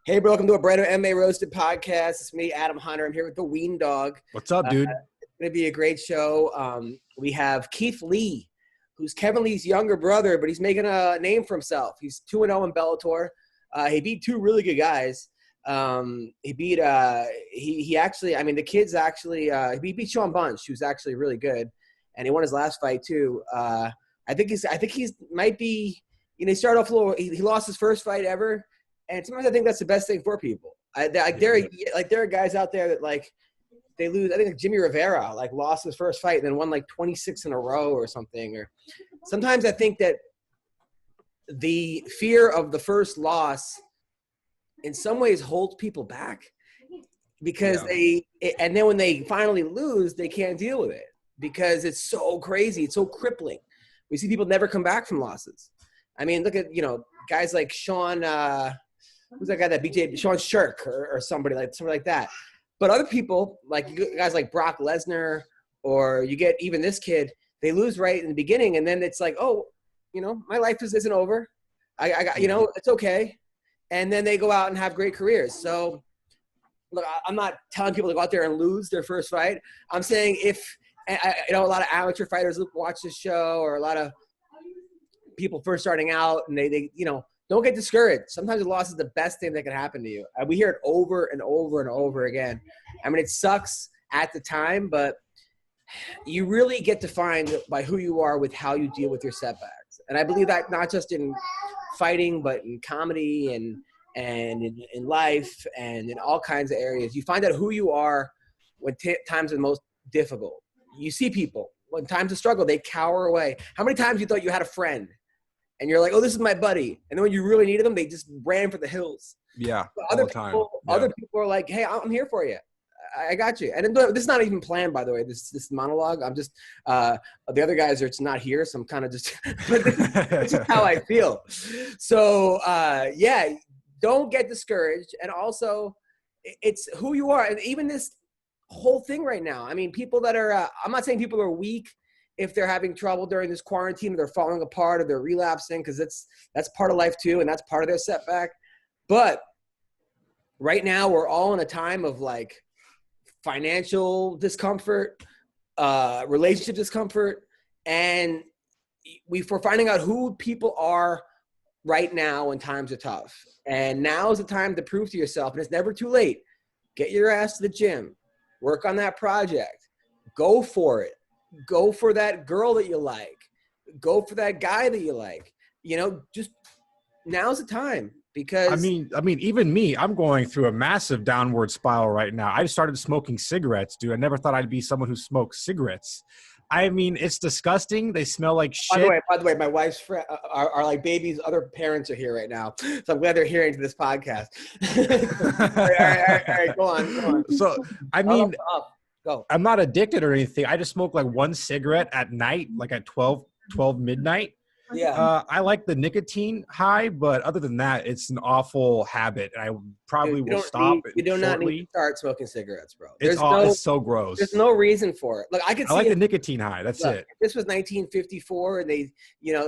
Hey, bro, welcome to a brand new MMA Roasted Podcast. It's me, Adam Hunter. I'm here with the Weendawg. What's up, dude? It's going to be a great show. We have Keith Lee, who's Kevin Lee's younger brother, but he's making a name for himself. He's 2-0 in Bellator. He beat two really good guys. He beat he beat Sean Bunch, who's actually really good, and he won his last fight too. I think he's might be, he started off a little. He lost his first fight ever. And sometimes I think that's the best thing for people. There are guys out there that they lose. I think Jimmy Rivera lost his first fight and then won 26 in a row or something. Or sometimes I think that the fear of the first loss in some ways holds people back because and then when they finally lose, they can't deal with it because it's so crazy. It's so crippling. We see people never come back from losses. I mean, look at, guys like Sean, who's that guy that beat Sean Shirk or somebody like that. But other people, guys like Brock Lesnar, or you get even this kid, they lose right in the beginning, and then it's my life isn't over. I got, it's okay. And then they go out and have great careers. So, look, I'm not telling people to go out there and lose their first fight. I'm saying a lot of amateur fighters watch this show, or a lot of people first starting out, and they don't get discouraged. Sometimes a loss is the best thing that can happen to you. We hear it over and over and over again. I mean, it sucks at the time, but you really get defined by who you are with how you deal with your setbacks. And I believe that not just in fighting, but in comedy and in life and in all kinds of areas. You find out who you are when times are most difficult. You see people, when times of struggle, they cower away. How many times you thought you had a friend? And you're like, oh, this is my buddy. And then when you really needed them, they just ran for the hills. Yeah, Other people are like, hey, I'm here for you. I got you. And this is not even planned, by the way, this monologue. I'm just the other guys are not here, so I'm kind of just – but this is how I feel. So, don't get discouraged. And also, it's who you are. And even this whole thing right now, I mean, people that are I'm not saying people are weak if they're having trouble during this quarantine, or they're falling apart, or they're relapsing, because that's part of life too, and that's part of their setback. But right now, we're all in a time of financial discomfort, relationship discomfort, and we're finding out who people are right now when times are tough. And now is the time to prove to yourself, and it's never too late. Get your ass to the gym, work on that project, go for it. Go for that girl that you like. Go for that guy that you like. Just now's the time, because I mean, even me, I'm going through a massive downward spiral right now. I just started smoking cigarettes, dude. I never thought I'd be someone who smokes cigarettes. I mean, it's disgusting. They smell like shit. By the way, my wife's friend, our baby's other parents are here right now, so I'm glad they're hearing to this podcast. all right, go on. So, I mean, Go. I'm not addicted or anything. I just smoke one cigarette at night, at 12 midnight. Yeah. I like the nicotine high, but other than that, it's an awful habit. And I probably will stop. You do not need to start smoking cigarettes, bro. It's so gross. There's no reason for it. Look, I like the nicotine high. That's it. This was 1954, and they,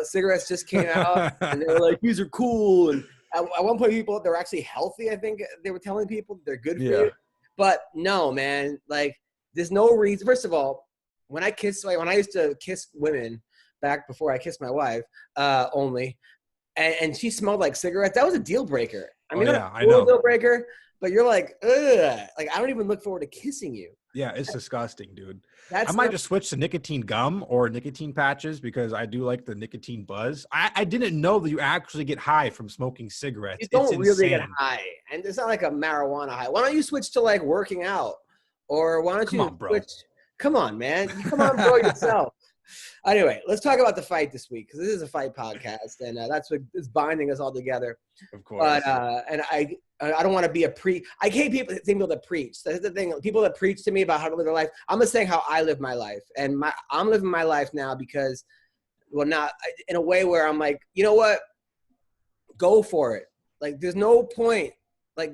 cigarettes just came out, and they were like, these are cool. And at one point, people, they're actually healthy. I think they were telling people they're good for you. But no, man, there's no reason. First of all, when I used to kiss women back before I kissed my wife, only, and she smelled like cigarettes, that was a deal breaker. I mean, I know. Deal breaker, but you're like, ugh. I don't even look forward to kissing you. Yeah, it's disgusting, dude. I might just switch to nicotine gum or nicotine patches, because I do like the nicotine buzz. I didn't know that you actually get high from smoking cigarettes. You don't really get high, and it's not like a marijuana high. Why don't you switch to working out? Or why don't you switch? Come on, man. Come on, bro, yourself. Anyway, let's talk about the fight this week, because this is a fight podcast, and that's what is binding us all together. Of course. But and I don't want to be I hate people that preach. That's the thing. People that preach to me about how to live their life. I'm just saying how I live my life, and I'm living my life now because, not in a way where I'm like, you know what? Go for it. There's no point.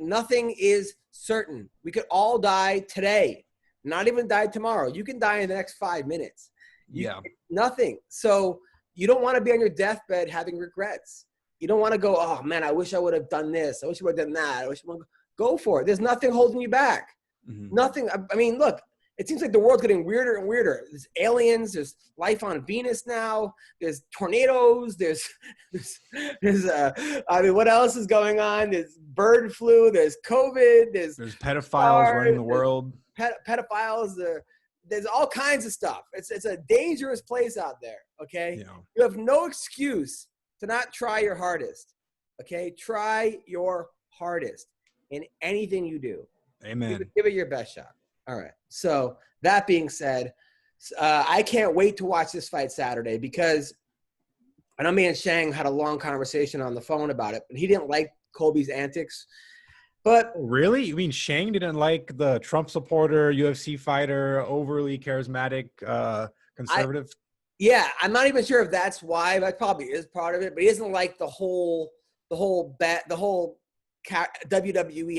Nothing is certain. We could all die today, not even die tomorrow. You can die in the next 5 minutes. Nothing. So you don't want to be on your deathbed having regrets. You don't want to go, oh man, I wish I would have done this. I wish I would have done that. I wish I would go for it. There's nothing holding you back. Nothing. I mean, look, it seems like the world's getting weirder and weirder. There's aliens. There's life on Venus now. There's tornadoes. I mean, what else is going on? There's bird flu. There's COVID. There's pedophiles running the world. Pedophiles. There's all kinds of stuff. It's a dangerous place out there. Okay, Yeah. You have no excuse to not try your hardest. Okay, try your hardest in anything you do. Amen. Give it your best shot. All right. So that being said, I can't wait to watch this fight Saturday because I know me and Shang had a long conversation on the phone about it, but he didn't like Colby's antics. But really? You mean Shang didn't like the Trump supporter, UFC fighter, overly charismatic, conservative? Yeah, I'm not even sure if that's why. That probably is part of it. But he doesn't like the whole WWE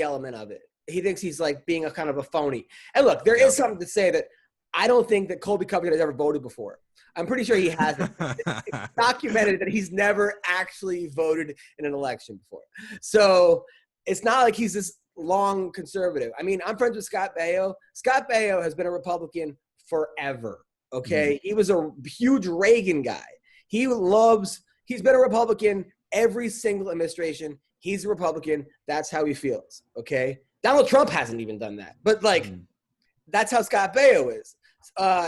element of it. He thinks he's like being a kind of a phony. And look, there is something to say that I don't think that Colby Covington has ever voted before. I'm pretty sure he hasn't. It's documented that he's never actually voted in an election before. So it's not like he's this long conservative. I mean, I'm friends with Scott Baio. Scott Baio has been a Republican forever. Okay. He was a huge Reagan guy. He's been a Republican every single administration. He's a Republican. That's how he feels. Okay. Donald Trump hasn't even done that. But that's how Scott Baio is.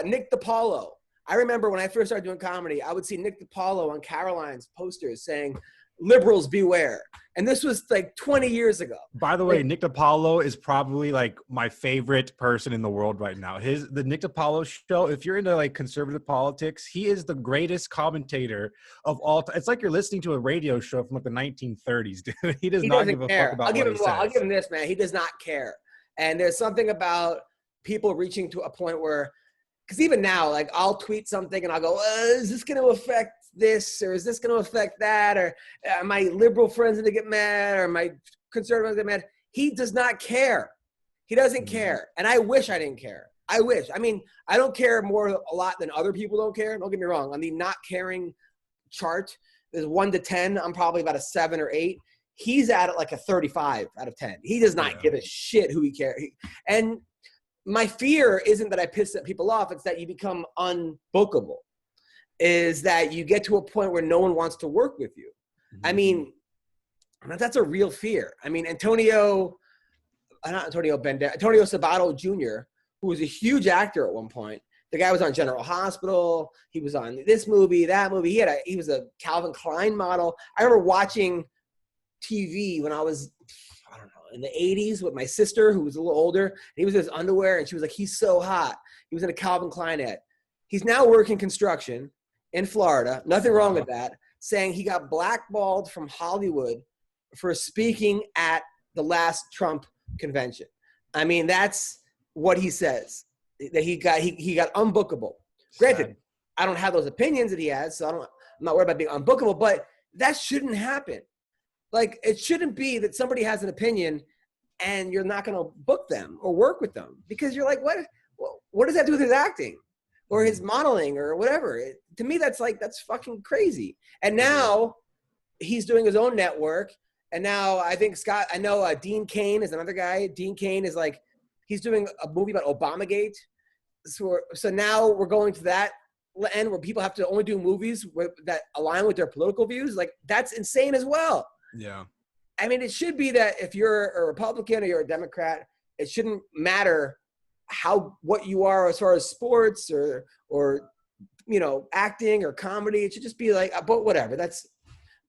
Nick DiPaolo. I remember when I first started doing comedy, I would see Nick DiPaolo on Caroline's posters saying, liberals beware. And this was like 20 years ago. By the way, Nick DiPaolo is probably like my favorite person in the world right now. The Nick DiPaolo show, if you're into like conservative politics, he is the greatest commentator of all time. It's like you're listening to a radio show from like the 1930s, dude. He does not give a fuck about what he says. I'll give him this, man. He does not care. And there's something about people reaching to a point where, because even now, like I'll tweet something and I'll go, is this going to affect this, or is this going to affect that, or my liberal friends going to get mad, or my conservative get mad? He does not care. He doesn't care. And I wish I didn't care. I wish. I mean, I don't care a lot than other people don't care. Don't get me wrong. On the not caring chart, there's 1 to 10. I'm probably about a 7 or 8. He's at it like a 35 out of 10. He does not give a shit who he cares. And my fear isn't that I piss people off. It's that you become unbookable. Is that you get to a point where no one wants to work with you. I mean, that's a real fear. I mean, Antonio Sabato Jr., who was a huge actor at one point. The guy was on General Hospital. He was on this movie, that movie. He was a Calvin Klein model. I remember watching TV when I was, I don't know, in the 80s with my sister, who was a little older. And he was in his underwear, and she was like, he's so hot. He was in a Calvin Klein ad. He's now working construction in Florida. Nothing wrong with that. Saying he got blackballed from Hollywood for speaking at the last Trump convention. I mean, that's what he says. That he got unbookable. Granted, I don't have those opinions that he has, so I'm not worried about being unbookable, but that shouldn't happen. Like, it shouldn't be that somebody has an opinion and you're not going to book them or work with them because you're like, what does that do with his acting or his modeling or whatever? To me, that's fucking crazy. And now he's doing his own network. And now I think Dean Cain is another guy. Dean Cain is like, he's doing a movie about Obamagate. So now we're going to that end where people have to only do movies that align with their political views. Like, that's insane as well. Yeah. I mean, it should be that if you're a Republican or you're a Democrat, it shouldn't matter what you are as far as sports or acting or comedy. It should just be like, but whatever.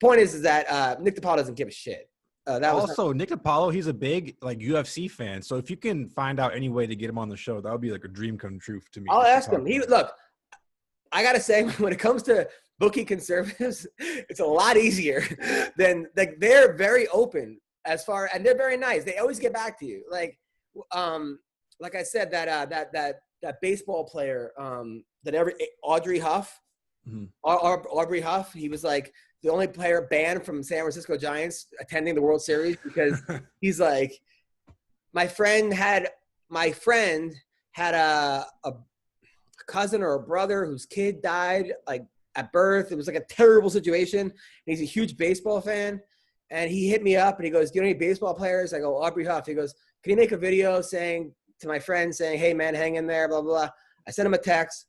Point is that Nick DiPaolo doesn't give a shit. Nick DiPaolo, he's a big UFC fan. So if you can find out any way to get him on the show, that would be like a dream come true to me. I'll ask him. Look, I gotta say, when it comes to bookie conservatives, it's a lot easier than they're very open and they're very nice. They always get back to you. Like I said, that baseball player, Audrey Huff, Aubrey Huff, he was like the only player banned from San Francisco Giants attending the World Series because he's like, my friend had a cousin or a brother whose kid died like at birth. It was like a terrible situation. And he's a huge baseball fan. And he hit me up and he goes, do you know any baseball players? I go, Aubrey Huff. He goes, can you make a video saying to my friend saying, hey, man, hang in there, blah, blah, blah. I sent him a text.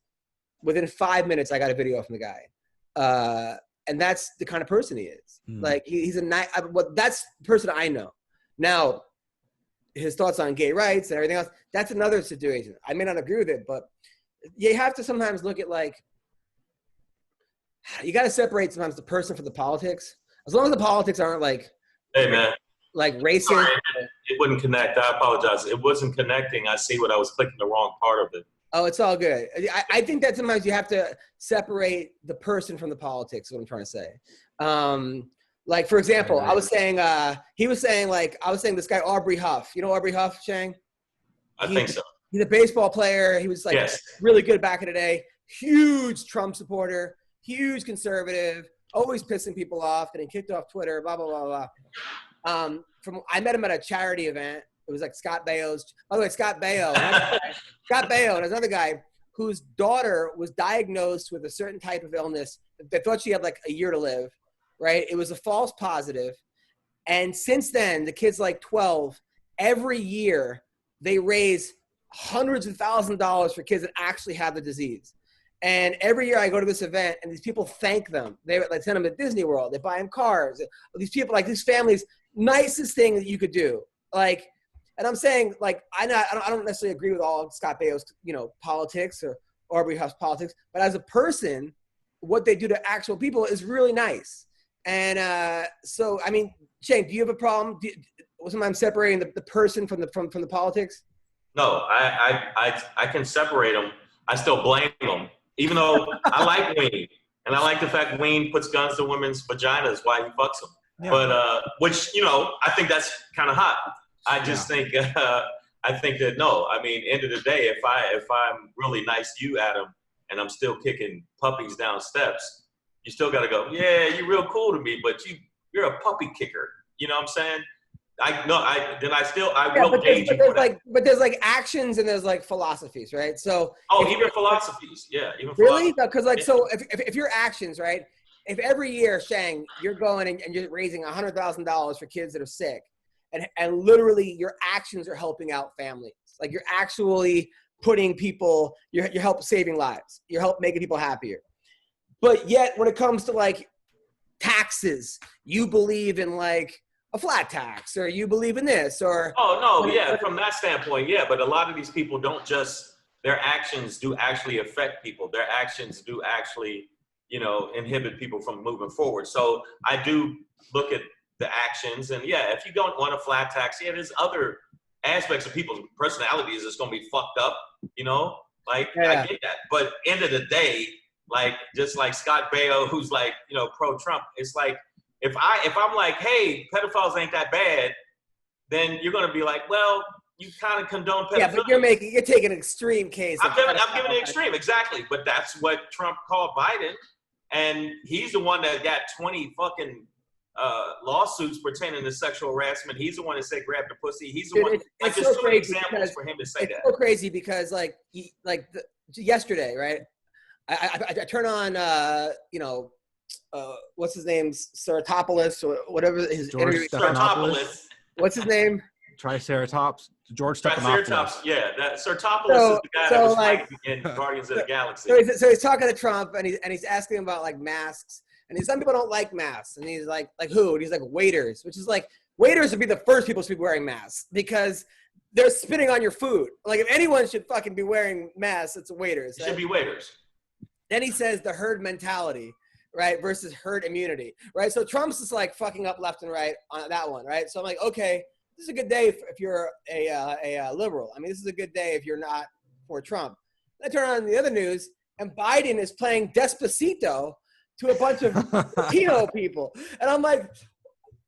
Within 5 minutes, I got a video from the guy. And that's the kind of person he is. Like, he's a nice – that's the person I know. Now, his thoughts on gay rights and everything else, that's another situation. I may not agree with it, but you have to sometimes look at, like – you got to separate sometimes the person from the politics. As long as the politics aren't like – Hey, man. Like racist. Sorry, it wouldn't connect. I apologize. It wasn't connecting. I see what I was clicking the wrong part of it. Oh, it's all good. I think that sometimes you have to separate the person from the politics, is what I'm trying to say. Like, for example, I was saying, he was saying, like, I was saying this guy, Aubrey Huff. You know Aubrey Huff, Shang? I think so. He's a baseball player. He was, like, really good back in the day. Huge Trump supporter, huge conservative, always pissing people off, getting kicked off Twitter, blah, blah, blah, blah. I met him at a charity event. It was like Scott Baio's. By the way, Scott Baio and there's another guy whose daughter was diagnosed with a certain type of illness. They thought she had like a year to live, right? It was a false positive. And since then, the kid's like 12. Every year, they raise hundreds of thousands of dollars for kids that actually have the disease. And every year I go to this event and these people thank them. They like send them to Disney World. They buy them cars. These people, like these families, nicest thing that you could do. Like, and I'm saying, like, I don't necessarily agree with all of Scott Baio's, politics or Aubrey Huff's politics, but as a person, what they do to actual people is really nice. And so, I mean, Shane, do you have a problem? Sometimes separating the person from the politics? No, I can separate them. I still blame them, even though I like Ween, and I like the fact Ween puts guns to women's vaginas while he fucks them. Yeah. But which I think that's kind of hot. I just think I think that no. I mean, end of the day, if I'm really nice to you, Adam, and I'm still kicking puppies down steps, you still got to go. Yeah, you're real cool to me, but you're a puppy kicker. You know what I'm saying? I will gauge you for that. But there's like actions and there's like philosophies, right? So even philosophies, yeah, even really, because like so if your actions, right? If every year, Shang, you're going and you're raising $100,000 for kids that are sick, and literally your actions are helping out families, like you're actually putting people, you're help saving lives, you're help making people happier. But yet, when it comes to like taxes, you believe in like a flat tax, or you believe in this, or from that standpoint, but a lot of these people don't just, their actions do actually affect people. Their actions do actually, inhibit people from moving forward. So I do look at the actions, and if you don't want a flat tax, there's other aspects of people's personalities that's going to be fucked up, I get that. But end of the day, like, just like Scott Baio, who's like, pro-Trump, it's like, if I'm like, hey, pedophiles ain't that bad, then you're going to be like, well, you kind of condone pedophilia. Yeah, but you're taking an extreme case. I'm giving an extreme, exactly. But that's what Trump called Biden. And he's the one that got 20 fucking lawsuits pertaining to sexual harassment. He's the one that said grab the pussy. He's the one. Like, there's so many examples for him to say that. It's so crazy because, yesterday, right? I turn on, what's his name? Ceratopoulos or whatever his interview. Ceratopoulos. What's his name? Triceratops. George Stephanopoulos. Yeah, that Ceratopoulos is the guy that was fighting in Guardians of the Galaxy. So he's talking to Trump, and he's asking him about like masks, and some people don't like masks, and he's like who? And he's like waiters, which is like waiters would be the first people to be wearing masks because they're spitting on your food. Like if anyone should fucking be wearing masks, it's waiters. It should be waiters. Then he says the herd mentality, right, versus herd immunity, right? So Trump's just like fucking up left and right on that one, right? So I'm like, okay, this is a good day if you're a liberal. I mean, this is a good day if you're not for Trump. I turn on the other news, and Biden is playing Despacito to a bunch of Latino people. And I'm like,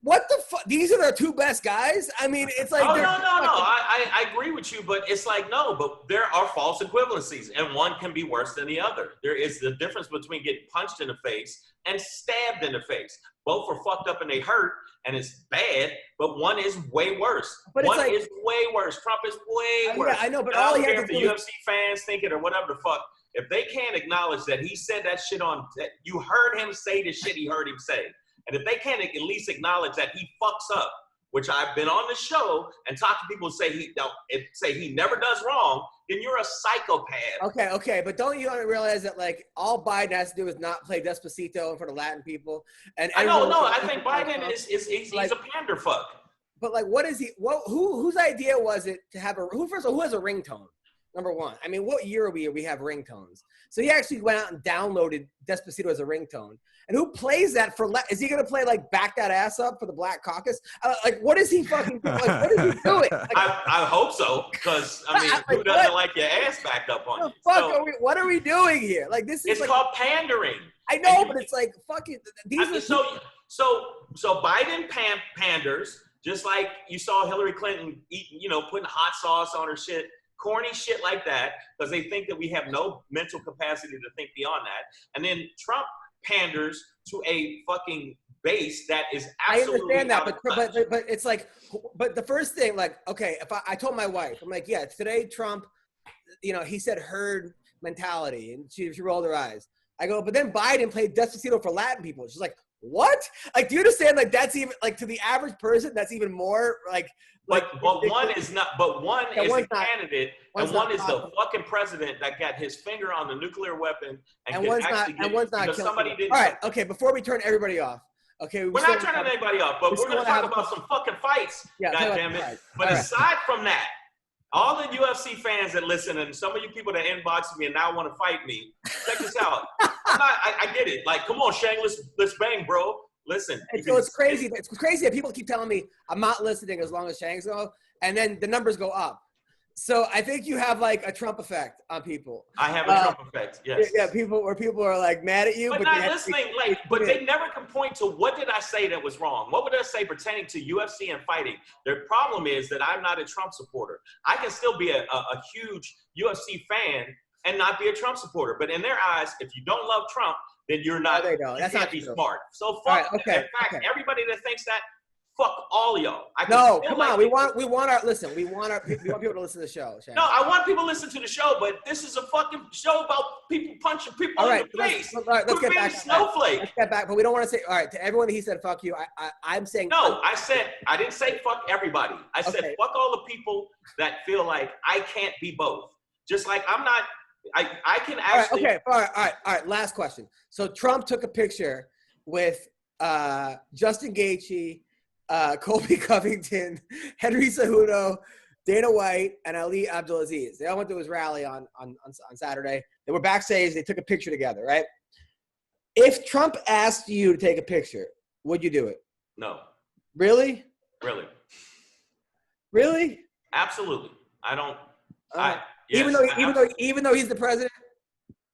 what the fuck? These are the two best guys? I mean, it's like... Oh, no. I agree with you, but it's like, no, but there are false equivalencies, and one can be worse than the other. There is the difference between getting punched in the face and stabbed in the face. Both are fucked up and they hurt, and it's bad, but one is way worse. But one is way worse. Trump is way worse. Yeah, I know, but all I don't care if the UFC fans think it or whatever the fuck. if they can't acknowledge that he said that shit that you heard him say the shit he heard him say, and if they can't at least acknowledge that he fucks up, which I've been on the show and talked to people who say he never does wrong, then you're a psychopath. Okay, but don't you realize that like all Biden has to do is not play Despacito in front of Latin people? And I think Biden he's like, a pander fuck. But like, what is he? Whose idea was it to have who has a ringtone? Number one, I mean, what year are we have ringtones? So he actually went out and downloaded Despacito as a ringtone. And who plays that for? Is he gonna play like "Back That Ass Up" for the Black Caucus? Like, what is he fucking doing? Like, what is he doing? Like, I hope so, because I mean, like, who doesn't like your ass backed up on you? What are we doing here? Like, this is it's called pandering. I know, but it's like fucking. So Biden panders, just like you saw Hillary Clinton putting hot sauce on her shit. Corny shit like that, because they think that we have no mental capacity to think beyond that. And then Trump panders to a fucking base that is absolutely. I understand that, but it's like, but the first thing, like, okay, if I told my wife, I'm like, yeah, today Trump, he said herd mentality, and she rolled her eyes. I go, but then Biden played Despacito for Latin people. She's like, what? Like, do you understand? Like, that's even like to the average person, that's even more like. But one is not. But one is a candidate, and one is the fucking president that got his finger on the nuclear weapon, and one's not. Because somebody didn't. All right, okay. Before we turn everybody off, okay. We're not turning anybody off, but we're going to talk about some fucking fights. Yeah, God damn it! Right. But aside from that, all the UFC fans that listen, and some of you people that inbox me and now want to fight me, check this out. I get it. Like, come on, Shang, let's bang, bro. Listen. It's crazy. It's crazy that people keep telling me I'm not listening as long as Shang's go, and then the numbers go up. So I think you have like a Trump effect on people. I have a Trump effect. Yes. Yeah, people are like mad at you, but not listening. But they never can point to what did I say that was wrong. What would I say pertaining to UFC and fighting? Their problem is that I'm not a Trump supporter. I can still be a huge UFC fan and not be a Trump supporter. But in their eyes, if you don't love Trump, then you're not. There you go. That's not smart. So fuck. Right, okay, in fact, everybody that thinks that, fuck all y'all. Come on. We want people to listen to the show. Shang. No, I want people to listen to the show, but this is a fucking show about people punching people in the face. Let's get back. Snowflake. Let's get back, but we don't want to say. All right, to everyone that he said fuck you. I'm saying. No, I didn't say fuck everybody. I said fuck all the people that feel like I can't be both. Just like I'm not. I can actually. All right. Last question. So Trump took a picture with Justin Gaethje, Colby Covington, Henry Cejudo, Dana White, and Ali Abdulaziz. They all went to his rally on Saturday. They were backstage. They took a picture together, right? If Trump asked you to take a picture, would you do it? No. Really? Really? Really? Absolutely. I don't. Yes, even though he's the president?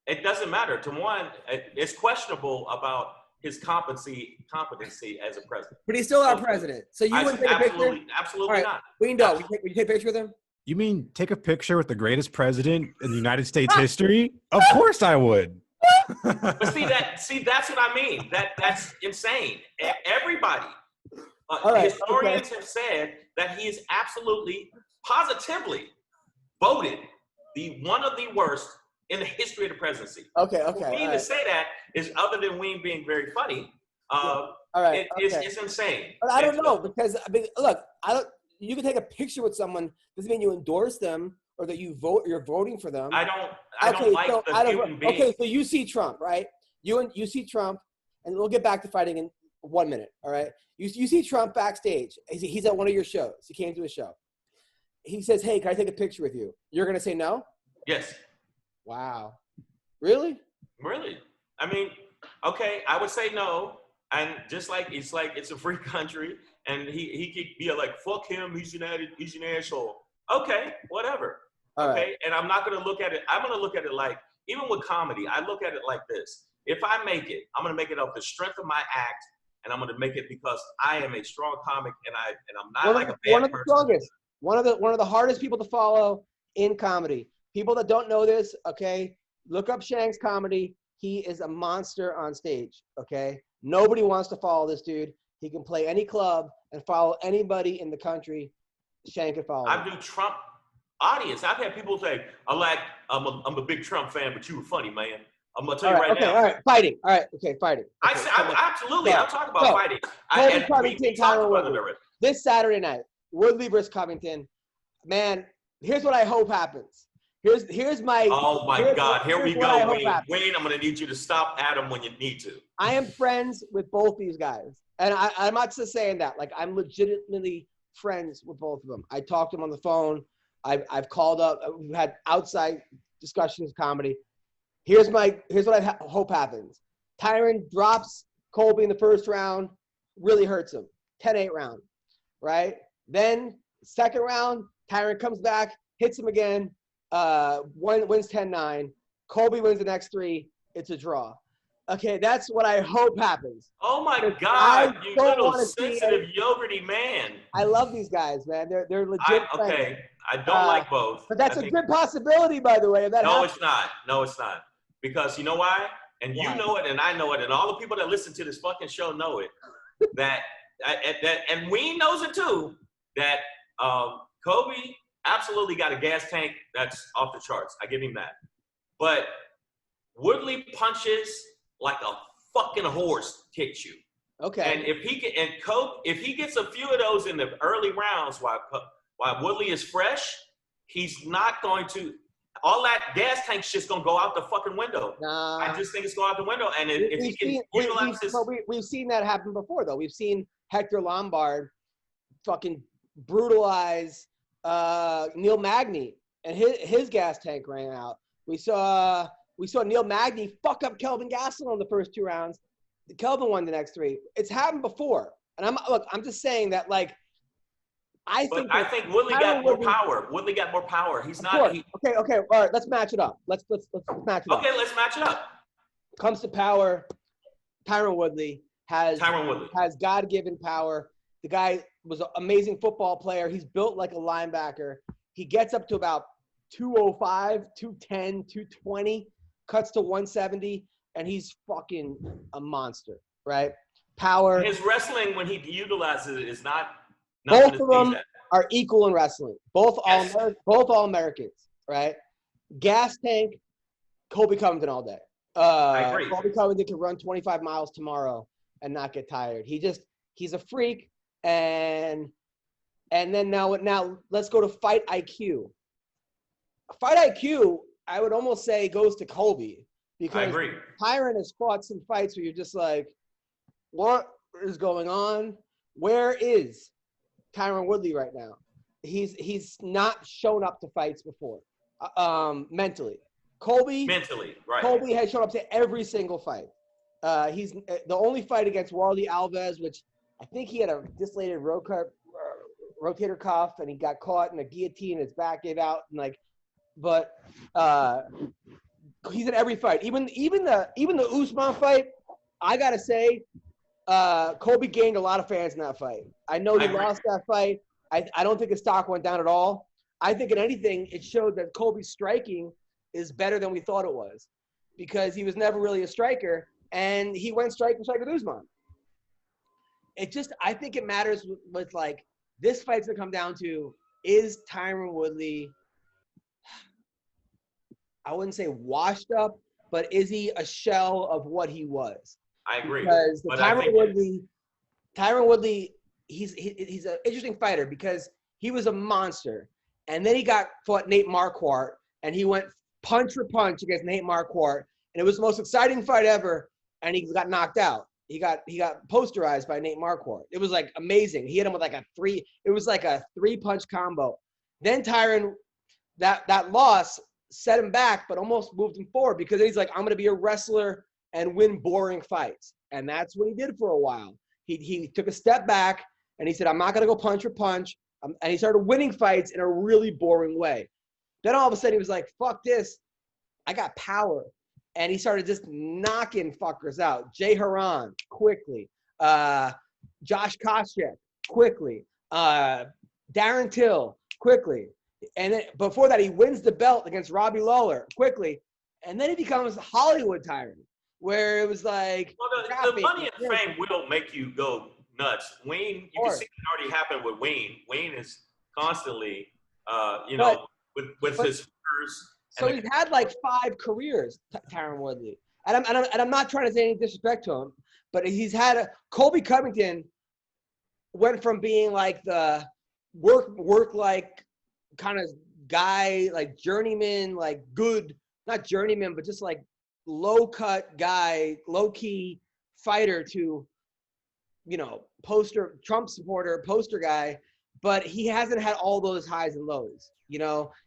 It doesn't matter. To one, it's questionable about his competency as a president. But he's still our president. So you wouldn't take a picture? Absolutely not. Weendawg, would you take a picture with him? You mean take a picture with the greatest president in the United States history? Of course I would. But that's what I mean. That's insane. Everybody, historians have said that he is absolutely, positively voted one of the worst in the history of the presidency. Okay. For me to say that is, other than Ween being very funny, it's insane. But I don't know, because look, you can take a picture with someone, doesn't mean you endorse them or that you're voting for them. I don't like the human being. Okay, so you see Trump, right? You see Trump, and we'll get back to fighting in 1 minute, all right? You see Trump backstage. He's at one of your shows. He came to a show. He says, hey, can I take a picture with you? You're going to say no? Yes. Wow. Really? Really? I mean, okay, I would say no. And just like it's a free country, and he could be like, fuck him, he's an asshole. Okay, whatever. All okay, right. And I'm not going to look at it. I'm going to look at it like, even with comedy, I look at it like this. If I make it, I'm going to make it off the strength of my act, and I'm going to make it because I am a strong comic, and I'm not like a bad person. Strongest. One of the hardest people to follow in comedy. People that don't know this, okay, look up Shang's comedy. He is a monster on stage, okay? Nobody wants to follow this dude. He can play any club and follow anybody in the country. Shang can follow him. I do Trump audience. I've had people say, I'm a big Trump fan, but you were funny, man. I'm gonna tell you right now. All right, fighting. All right, okay, fighting. Okay, Absolutely. I'm talking about fighting. Covington, this Saturday night, Woodley versus Covington. Man, here's what I hope happens. Here's my. Oh my God! Here we go, Wayne. Wayne, I'm gonna need you to stop Adam when you need to. I am friends with both these guys, and I'm not just saying that. Like, I'm legitimately friends with both of them. I talked to them on the phone. I've called up. We've had outside discussions, comedy. Here's what I hope happens. Tyron drops Colby in the first round, really hurts him. 10-8 round, right? Then second round, Tyron comes back, hits him again, wins 10-9. Colby wins the next 3. It's a draw. Okay, that's what I hope happens. Oh my God, you little sensitive yogurty man. I love these guys, man. They're legit. Okay, I don't like both. But that's a good possibility, by the way. If that happens. It's not. No, it's not. Because you know why? And you know it, and I know it, and all the people that listen to this fucking show know it. And Ween knows it too. That Kobe absolutely got a gas tank that's off the charts. I give him that. But Woodley punches like a fucking horse kicks you. Okay. And if he gets a few of those in the early rounds while Woodley is fresh, he's not going to. All that gas tank's just gonna go out the fucking window. Nah. I just think it's going out the window. And if he can utilize this, we've seen that happen before, though. We've seen Hector Lombard fucking brutalize Neil Magny, and his gas tank ran out. We saw Neil Magny fuck up Kelvin Gastelum in the first 2 rounds. Kelvin won the next 3. It's happened before, and I'm just saying that, like. I think Woodley got more power. Woodley got more power. He's not. Okay. All right. Let's match it up. Let's match it up. Okay, let's match it up. Comes to power, Tyron Woodley has God-given power. The guy was an amazing football player. He's built like a linebacker. He gets up to about 205, 210, 220, cuts to 170, and he's fucking a monster, right? Power. His wrestling, when he utilizes it, is not. Both of them are equal in wrestling. Both all Americans, right? Gas tank, Colby Covington all day. I agree. Colby Covington can run 25 miles tomorrow and not get tired. He's a freak. And then now let's go to fight IQ. Fight IQ, I would almost say, goes to Colby, because I agree. Tyron has fought some fights where you're just like, what is going on? Where is Tyron Woodley right now? He's not shown up to fights before, mentally. Colby, right. Colby has shown up to every single fight. He's the only fight against Warley Alves, which I think he had a dislocated rotator cuff, and he got caught in a guillotine. His back gave out, and but he's in every fight. Even the Usman fight, I gotta say. Colby gained a lot of fans in that fight. I know he lost that fight. I don't think his stock went down at all. I think, in anything, it showed that Colby's striking is better than we thought it was, because he was never really a striker, and he went strike for strike with Usman. I think it matters with like, this fight's going to come down to, is Tyron Woodley, I wouldn't say washed up, but is he a shell of what he was? I agree. Because Tyron Woodley, he's an interesting fighter, because he was a monster, and then he fought Nate Marquardt, and he went punch for punch against Nate Marquardt, and it was the most exciting fight ever, and he got knocked out. He got posterized by Nate Marquardt. It was like amazing. He hit him with like a 3-punch combo. Then Tyron, that loss set him back, but almost moved him forward, because he's like, I'm going to be a wrestler and win boring fights. And that's what he did for a while. He took a step back, and he said, I'm not going to go punch for punch. And he started winning fights in a really boring way. Then all of a sudden he was like, fuck this. I got power. And he started just knocking fuckers out. Jay Haran, quickly. Josh Koscheck, quickly. Darren Till, quickly. And then before that, he wins the belt against Robbie Lawler, quickly. And then he becomes Hollywood Tyron, where it was like, well, the money and fame will make you go nuts. Wayne, you can see it already happened with Wayne. Wayne is constantly, with his first. So he's had like 5 careers, Tyron Woodley. And I'm not trying to say any disrespect to him, but he's had Colby Covington went from being like the work like kind of guy, like journeyman, like good, not journeyman, but just like low cut guy, low key fighter to, Trump supporter, poster guy, but he hasn't had all those highs and lows.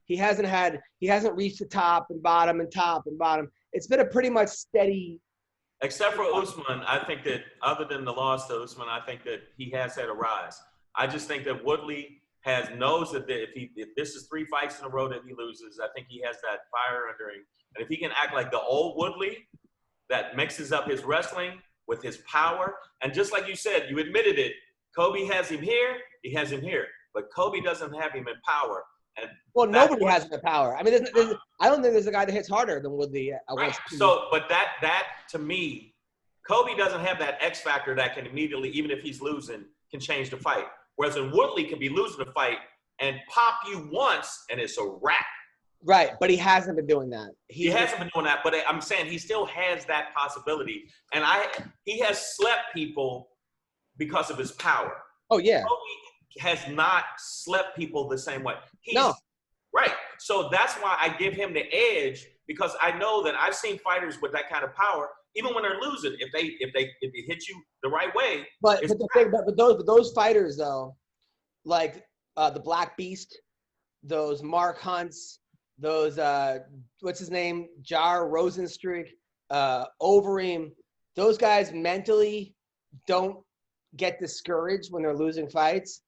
He hasn't reached the top and bottom and top and bottom. It's been a pretty much steady. Except for Usman, I think that other than the loss to Usman, I think that he has had a rise. I just think that Woodley knows that if this is 3 fights in a row that he loses, I think he has that fire under him. And if he can act like the old Woodley that mixes up his wrestling with his power, and just like you said, you admitted it, Kobe has him here, he has him here, but Kobe doesn't have him in power. And nobody has the power. I mean, I don't think there's a guy that hits harder than Woodley. Right. So, but that to me, Kobe doesn't have that X factor that can immediately, even if he's losing, can change the fight. Whereas in Woodley can be losing the fight and pop you once, and it's a wrap. Right, but he hasn't been doing that. He hasn't been doing that, but I'm saying he still has that possibility. And he has slept people because of his power. Oh, yeah. Kobe has not slept people the same way. No. Right. So that's why I give him the edge, because I know that I've seen fighters with that kind of power, even when they're losing, if they hit you the right way. But those fighters though, like the Black Beast, those Mark Hunts, those what's his name, Jar Rosenstreich, Overeem, those guys mentally don't get discouraged when they're losing fights,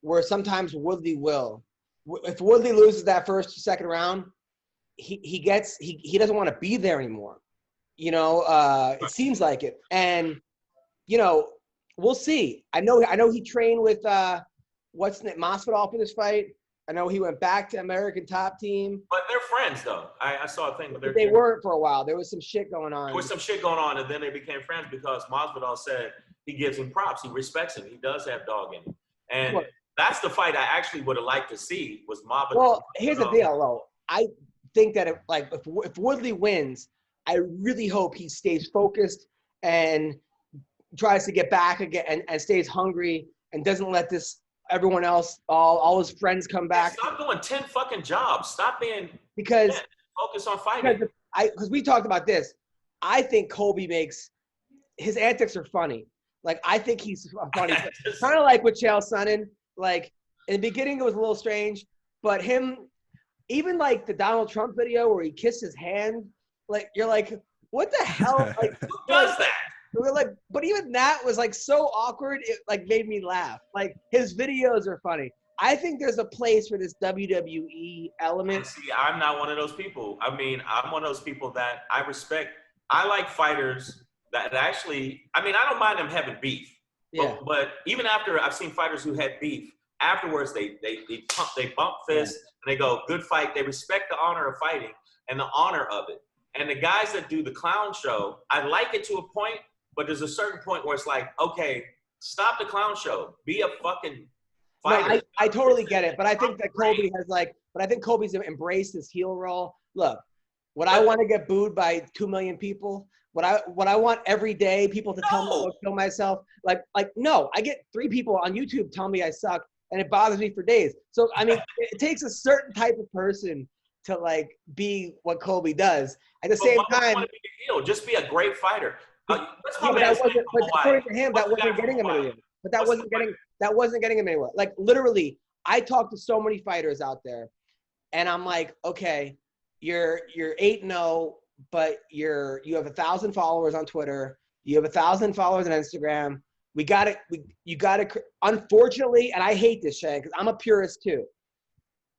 where sometimes Woodley will. If Woodley loses that first or second round, he doesn't want to be there anymore. It seems like it. And, we'll see. I know he trained with what's the name, Masvidal for this fight. I know he went back to American Top Team. But they're friends, though. I saw a thing. But they weren't for a while. There was some shit going on. There was some shit going on, and then they became friends because Masvidal said he gives him props. He respects him. He does have dog in him. And that's the fight I actually would have liked to see was Masvidal. Well, here's the deal, though. I think that if Woodley wins, I really hope he stays focused and tries to get back again and stays hungry and doesn't let everyone else, all his friends come back. Stop doing 10 fucking jobs. Stop being focus on fighting. Because we talked about this. I think Colby his antics are funny. Like, I think he's funny. Kind of like with Chael Sonnen. Like, in the beginning it was a little strange, but him, even like the Donald Trump video where he kissed his hand, like, you're like, what the hell? Like, who does that? We're like, but even that was like so awkward. It like made me laugh. Like, his videos are funny. I think there's a place for this WWE element. See, I'm not one of those people. I mean, I'm one of those people that I respect. I like fighters that actually, I mean, I don't mind them having beef. Yeah. But even after I've seen fighters who had beef, afterwards they bump fists and they go, good fight. They respect the honor of fighting and the honor of it. And the guys that do the clown show, I like it to a point, but there's a certain point where it's like, okay, stop the clown show. Be a fucking fighter. No, I totally get it. But I think that Colby I think Colby's embraced his heel role. Look, would I want to get booed by 2 million people? Would I want every day people to tell me to kill myself? Like no, I get 3 people on YouTube telling me I suck, and it bothers me for days. So, I mean, it takes a certain type of person to like be what Colby does. At the same time, want to be a heel. Just be a great fighter. But according to him, that wasn't getting him anywhere. But that wasn't getting him anywhere. Like, literally, I talk to so many fighters out there, and I'm like, okay, you're 8-0, but you have 1,000 followers on Twitter. You have 1,000 followers on Instagram. You got to. Unfortunately, and I hate this, Shang, because I'm a purist too.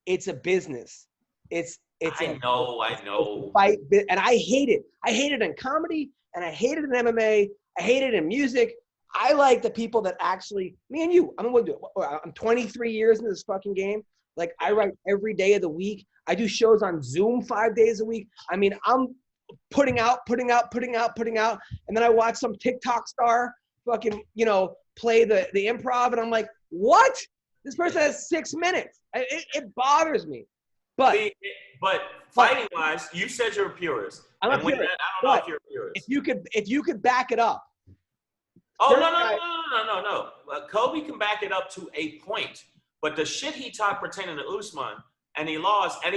It's a business. I know. Fight, and I hate it. I hate it in comedy, and I hate it in MMA. I hate it in music. I like the people that actually, me and you. I'm 23 years into this fucking game. Like, I write every day of the week. I do shows on Zoom 5 days a week. I mean, I'm putting out, and then I watch some TikTok star fucking, play the improv, and I'm like, what? This person has 6 minutes. It bothers me. But fighting wise, you said you're a purist. I'm a purist. I don't know if you're a purist. If you could back it up. Oh no. Kobe can back it up to a point, but the shit he talked pertaining to Usman, and he lost. I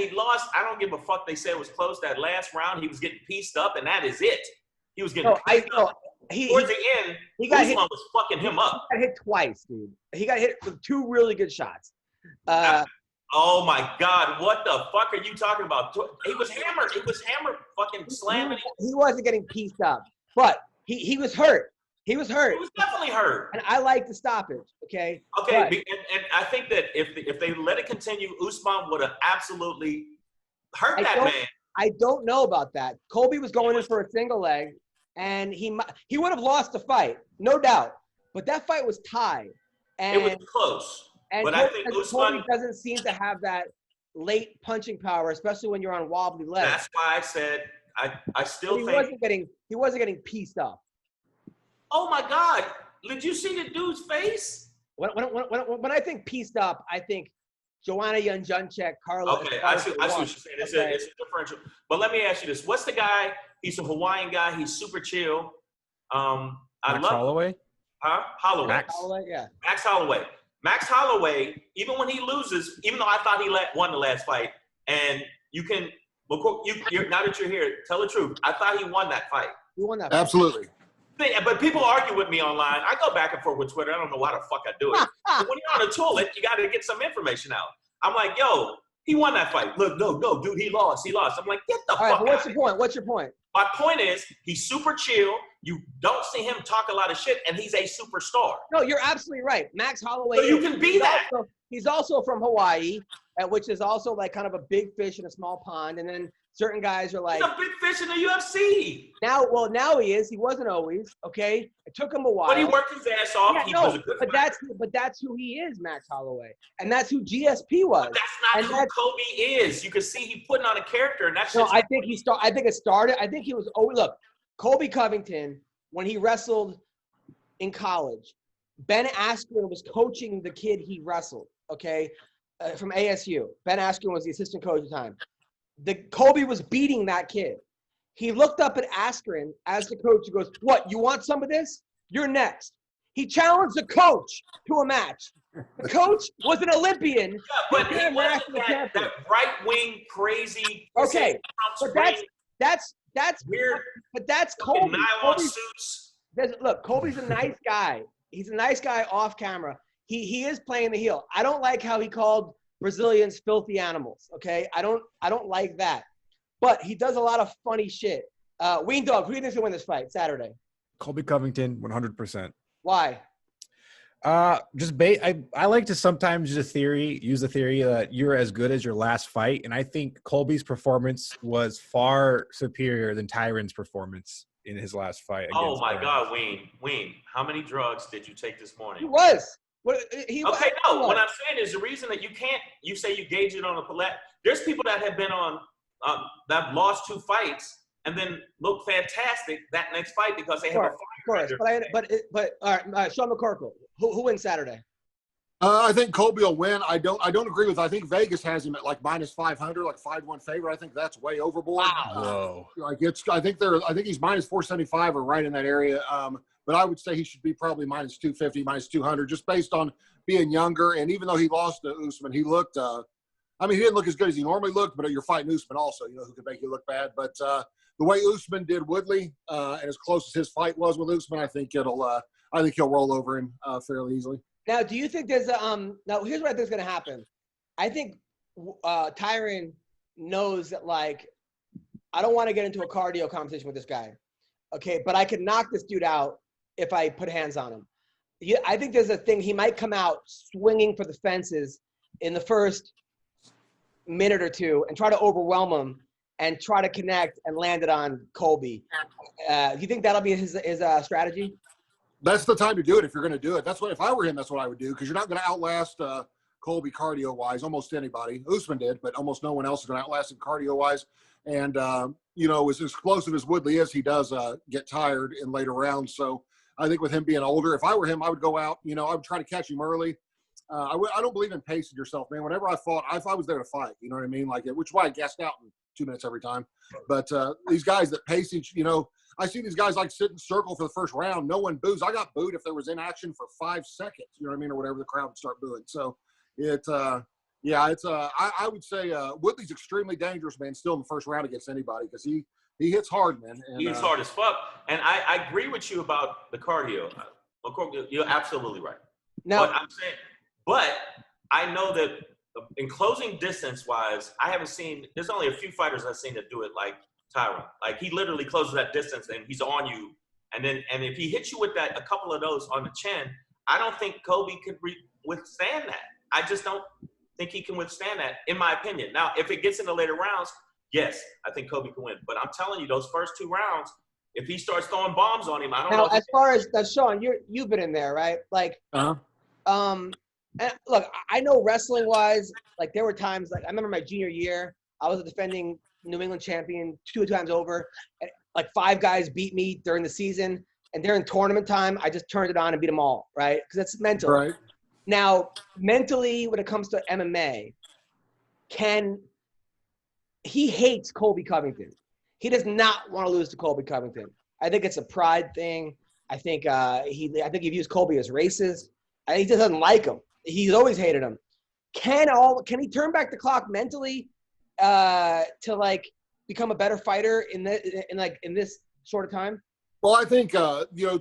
don't give a fuck. They said it was close. That last round, he was getting pieced up, and that is it. He was getting pieced up. Towards the end, Usman was fucking him up. He got hit twice, dude. He got hit with 2 really good shots. Oh my God, what the fuck are you talking about? He was hammered. Fucking slamming. He wasn't getting pieced up, but he was hurt. He was hurt. He was definitely hurt. And I like the stoppage, okay? Okay, and I think that if they let it continue, Usman would have absolutely hurt that man. I don't know about that. Colby was going in for a single leg, and he would have lost the fight, no doubt. But that fight was tied. And, it was close. And but Colby, I think Usman doesn't seem to have that late punching power, especially when you're on wobbly legs. That's why I said I still think he wasn't getting pieced up. Oh my God! Did you see the dude's face? When I think pieced up, I think Joanna Jędrzejczyk, Carla. Okay, I see what you're saying. It's a differential. But let me ask you this: what's the guy? He's a Hawaiian guy. He's super chill. Max Holloway. Huh? Holloway. Max Holloway, yeah. Max Holloway. Max Holloway. Even when he loses, even though I thought he won the last fight, and you can, now that you're here, tell the truth. I thought he won that fight. He won that fight. Absolutely. But people argue with me online. I go back and forth with Twitter. I don't know why the fuck I do it. But when you're on a toilet, you got to get some information out. I'm like, yo, he won that fight. Look, no, dude, he lost. I'm like, get the fuck out. What's your point? What's your point? My point is, he's super chill. You don't see him talk a lot of shit, and he's a superstar. No, you're absolutely right. Max Holloway. So you can be that. He's also from Hawaii, which is also like kind of a big fish in a small pond. And then certain guys are like, he's a big fish in the UFC. Now he is. He wasn't always. Okay, it took him a while. But he worked his ass off. Yeah, he was a good fighter. But that's who he is, Max Holloway, and that's who GSP was. But that's not who Kobe is. You can see he putting on a character, and that's just. No, I think it started. I think he was. Oh, look, Colby Covington, when he wrestled in college, Ben Askren was coaching the kid he wrestled. Okay, from ASU. Ben Askren was the assistant coach at the time. Colby was beating that kid. He looked up at Askren as the coach. He goes, "What? You want some of this? You're next." He challenged the coach to a match. The coach was an Olympian. Yeah, but he wasn't that right-wing crazy. Okay, but that's weird. But that's Colby. Nylon suits. Look, Colby's a nice guy. He's a nice guy off camera. He is playing the heel. I don't like how he called Brazilians filthy animals. Okay, I don't like that. But he does a lot of funny shit. Weendawg, who do you think's gonna win this fight Saturday? Colby Covington, 100%. Why? I like to sometimes use the theory that you're as good as your last fight, and I think Colby's performance was far superior than Tyron's performance in his last fight. Oh my God, Ween, how many drugs did you take this morning? He was. What I'm saying is the reason that you say you gauge it on a palette. There's people that have been on that lost 2 fights and then look fantastic that next fight because they have a fight. Of course, but all right, Sean McCorkle, who wins Saturday? I think Colby will win. I don't agree with. I think Vegas has him at like minus 500, like 5-1 favorite. I think that's way overboard. Wow. I think he's minus 475 or right in that area. But I would say he should be probably minus 250, minus 200, just based on being younger. And even though he lost to Usman, he looked. He didn't look as good as he normally looked. But you're fighting Usman also, who could make you look bad. But the way Usman did Woodley, and as close as his fight was with Usman, I think he'll roll over him fairly easily. Now, do you think there's now here's what I think is going to happen. I think Tyron knows that, like, I don't want to get into a cardio competition with this guy. Okay, but I can knock this dude out if I put hands on him. I think there's a thing. He might come out swinging for the fences in the first minute or two and try to overwhelm him and try to connect and land it on Colby. Do you think that'll be his strategy? That's the time to do it if you're going to do it. If I were him, that's what I would do, because you're not going to outlast Colby cardio-wise, almost anybody. Usman did, but almost no one else is going to outlast him cardio-wise. And, as explosive as Woodley is, he does get tired in later rounds. So I think with him being older, if I were him, I would go out, I would try to catch him early. I don't believe in pacing yourself, man. Whenever I fought, I was there to fight. You know what I mean? Like, which is why I gassed out in 2 minutes every time. But these guys that pace each, I see these guys like sit in circle for the first round. No one boos. I got booed if there was inaction for 5 seconds. You know what I mean, or whatever. The crowd would start booing. So I would say Woodley's extremely dangerous, man. Still in the first round against anybody because he hits hard, man. And, he hits hard as fuck. And I agree with you about the cardio. McCorkle, you're absolutely right. No, but I know that in closing distance-wise, I haven't seen – there's only a few fighters I've seen that do it like Tyron. Like, he literally closes that distance, and he's on you. And if he hits you with a couple of those on the chin, I don't think Kobe could withstand that. I just don't think he can withstand that, in my opinion. Now, if it gets in the later rounds, yes, I think Kobe can win. But I'm telling you, those first 2 rounds, if he starts throwing bombs on him, I don't know. As far as Sean, you've been in there, right? Like – and look, I know wrestling-wise, like there were times, like I remember my junior year, I was a defending New England champion 2 times over. And like 5 guys beat me during the season, and during tournament time, I just turned it on and beat them all, right? Because it's mental. Right. Now, mentally, when it comes to MMA, he hates Colby Covington. He does not want to lose to Colby Covington. I think it's a pride thing. I think he views Colby as racist. He just doesn't like him. He's always hated him. Can he turn back the clock mentally to like become a better fighter in this sort of time? Well, I think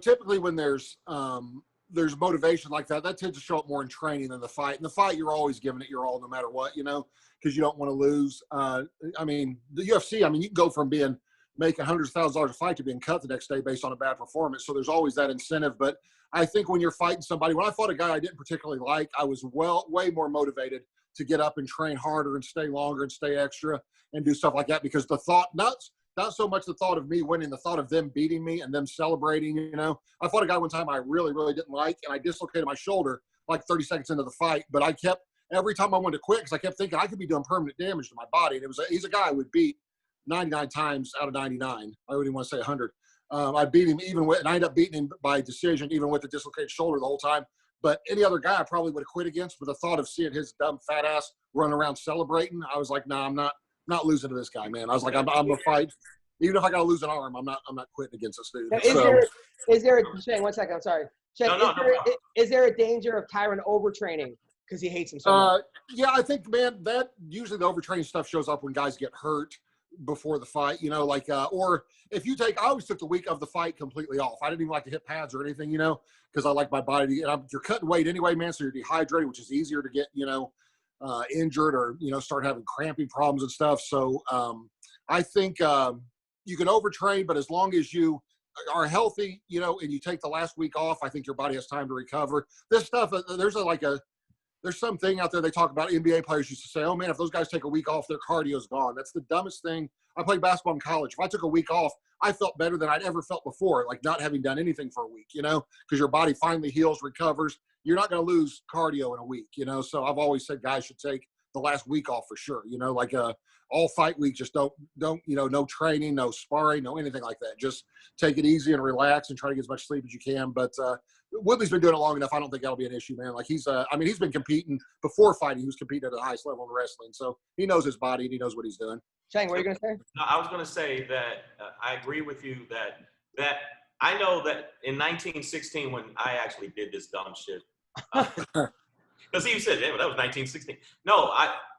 typically when there's motivation like that tends to show up more in training than the fight. In the fight, you're always giving it your all, no matter what, because you don't want to lose. The UFC. You can go from making hundreds of thousands of dollars a fight to being cut the next day based on a bad performance. So there's always that incentive. But I think when you're fighting somebody, when I fought a guy I didn't particularly like, I was way more motivated to get up and train harder and stay longer and stay extra and do stuff like that, because the thought, not so much the thought of me winning, the thought of them beating me and them celebrating. I fought a guy one time I really, really didn't like, and I dislocated my shoulder like 30 seconds into the fight. But I kept, every time I wanted to quit, because I kept thinking I could be doing permanent damage to my body. And he's a guy I would beat 99 times out of 99. I wouldn't even want to say 100. I beat him and I ended up beating him by decision, even with the dislocated shoulder the whole time. But any other guy I probably would have quit against. But the thought of seeing his dumb fat ass running around celebrating, I was like, nah, I'm not losing to this guy, man. I was like, I'm gonna fight, even if I got to lose an arm. I'm not quitting against this dude. Now, is there Shang, 1 second, I'm sorry. Shang, is there a danger of Tyron overtraining because he hates him so much? Yeah, I think, man, that usually the overtraining stuff shows up when guys get hurt before the fight, or if I always took the week of the fight completely off. I didn't even like to hit pads or anything, because I like my body you're cutting weight anyway, man. So you're dehydrated, which is easier to get, injured or, start having cramping problems and stuff. So I think you can overtrain, but as long as you are healthy, and you take the last week off, I think your body has time to recover. This stuff, there's something out there they talk about. NBA players used to say, oh man, if those guys take a week off, their cardio's gone. That's the dumbest thing. I played basketball in college. If I took a week off, I felt better than I'd ever felt before, like not having done anything for a week, because your body finally heals, recovers. You're not going to lose cardio in a week, So I've always said guys should take the last week off for sure, all fight week, just don't, no training, no sparring, no anything like that. Just take it easy and relax and try to get as much sleep as you can. But Woodley's been doing it long enough. I don't think that'll be an issue, man. Like he's been competing before fighting. He was competing at the highest level in wrestling. So he knows his body and he knows what he's doing. Shang, what are you going to say? No, I was going to say that I agree with you that I know that in 1916, when I actually did this dumb shit, because he said, yeah, that was 1916. No,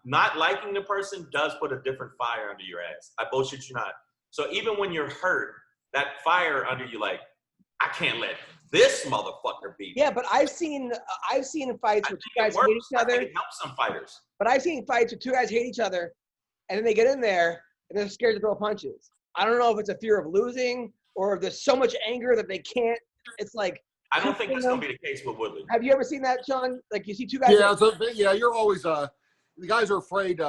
not liking the person does put a different fire under your ass. I bullshit you not. So even when you're hurt, that fire under you, like, I can't let this motherfucker beat me. Yeah, but I've seen fights where 2 guys hate each other. It helps some fighters. But I've seen fights where 2 guys hate each other, and then they get in there and they're scared to throw punches. I don't know if it's a fear of losing or if there's so much anger that they can't. It's like, I don't think that's going to be the case with Woodley. Have you ever seen that, Sean? Like you see 2 guys. Yeah, you're always the guys are afraid.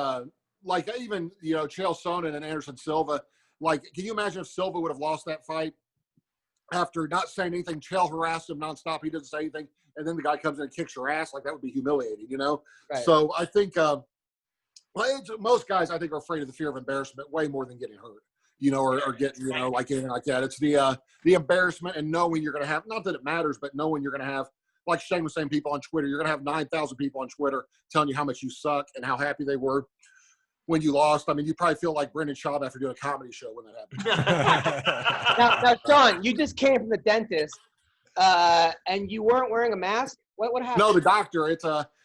Like even Chael Sonnen and Anderson Silva. Like, can you imagine if Silva would have lost that fight after not saying anything? Chael harassed him nonstop. He doesn't say anything, and then the guy comes in and kicks your ass. Like that would be humiliating, Right. So I think most guys I think are afraid of the fear of embarrassment way more than getting hurt. Or getting, like anything like that. It's the embarrassment and knowing you're going to have, not that it matters, but knowing you're going to have like Shang was saying, people on Twitter, you're going to have 9,000 people on Twitter telling you how much you suck and how happy they were when you lost. I mean, you probably feel like Brendan Schaub after doing a comedy show when that happened. now, Sean, you just came from the dentist, and you weren't wearing a mask. What happened? No, the doctor.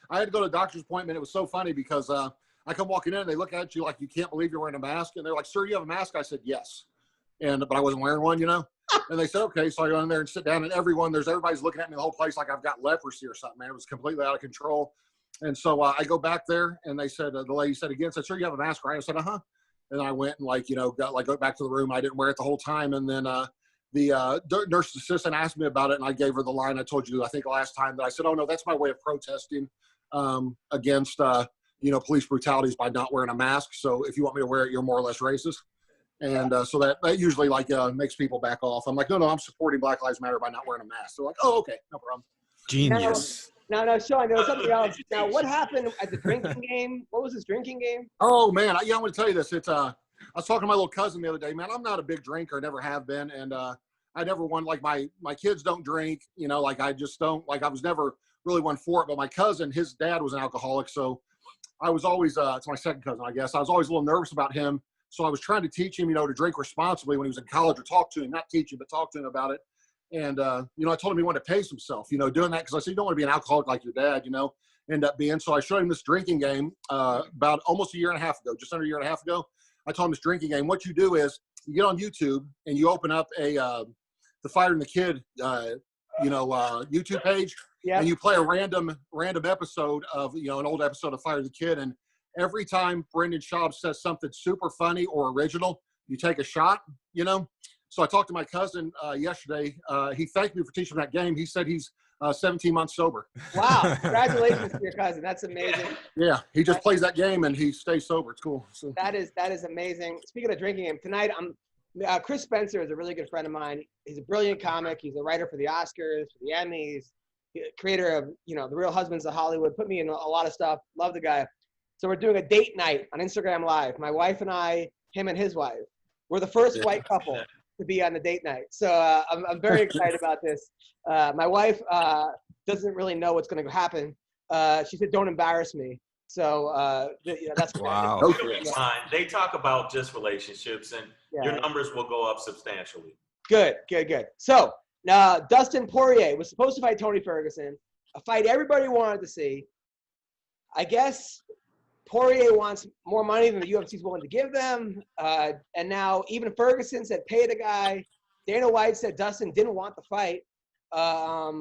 I had to go to a doctor's appointment. It was so funny because I come walking in and they look at you like you can't believe you're wearing a mask, and they're like, "Sir, you have a mask?" I said, "Yes," but I wasn't wearing one, And they said, "Okay." So I go in there and sit down, and everybody's looking at me the whole place like I've got leprosy or something. Man, it was completely out of control. And so I go back there, and they said, the lady said again, "Sir, you have a mask, right?" I said, "Uh-huh." And I went and go back to the room. I didn't wear it the whole time, and then the nurse's assistant asked me about it, and I gave her the line I told you, I think, last time, that I said, "Oh no, that's my way of protesting against police brutalities by not wearing a mask. So if you want me to wear it, you're more or less racist." And so that usually makes people back off. I'm like, no, I'm supporting Black Lives Matter by not wearing a mask. They're like, "Oh, okay, no problem." Genius. No, Sean, there was something else. Now, what happened at the drinking game? What was this drinking game? Oh man, I'm going to tell you this. It's I was talking to my little cousin the other day. Man, I'm not a big drinker, never have been, and I never won. Like my kids don't drink, like I just don't. Like I was never really one for it. But my cousin, his dad was an alcoholic, so I was always it's my second cousin, I guess. I was always a little nervous about him, so I was trying to teach him, to drink responsibly when he was in college, or talk to him, not teach him, but talk to him about it. And, I told him he wanted to pace himself, doing that. Cause I said, you don't want to be an alcoholic like your dad, end up being. So I showed him this drinking game about almost a year and a half ago, just under a year and a half ago. I told him this drinking game. What you do is you get on YouTube and you open up the Fighter and the Kid, YouTube page. Yeah. And you play a random episode of, an old episode of Fighter and the Kid. And every time Brendan Schaub says something super funny or original, you take a shot, So I talked to my cousin yesterday. He thanked me for teaching that game. He said he's 17 months sober. Wow. Congratulations to your cousin. That's amazing. Yeah. He just plays that game and he stays sober. It's cool. So. That is amazing. Speaking of drinking game, tonight Chris Spencer is a really good friend of mine. He's a brilliant comic. He's a writer for the Oscars, for the Emmys, creator of, The Real Husbands of Hollywood. Put me in a lot of stuff. Love the guy. So we're doing a date night on Instagram Live. My wife and I, him and his wife. We're the first white couple to be on the date night. So I'm very excited about this. My wife doesn't really know what's going to happen. She said, "Don't embarrass me." So that's wow. Fine. They talk about just relationships, and your numbers will go up substantially. Good. So Dustin Poirier was supposed to fight Tony Ferguson, a fight everybody wanted to see. I guess Poirier wants more money than the UFC is willing to give them. And now even Ferguson said pay the guy. Dana White said Dustin didn't want the fight. I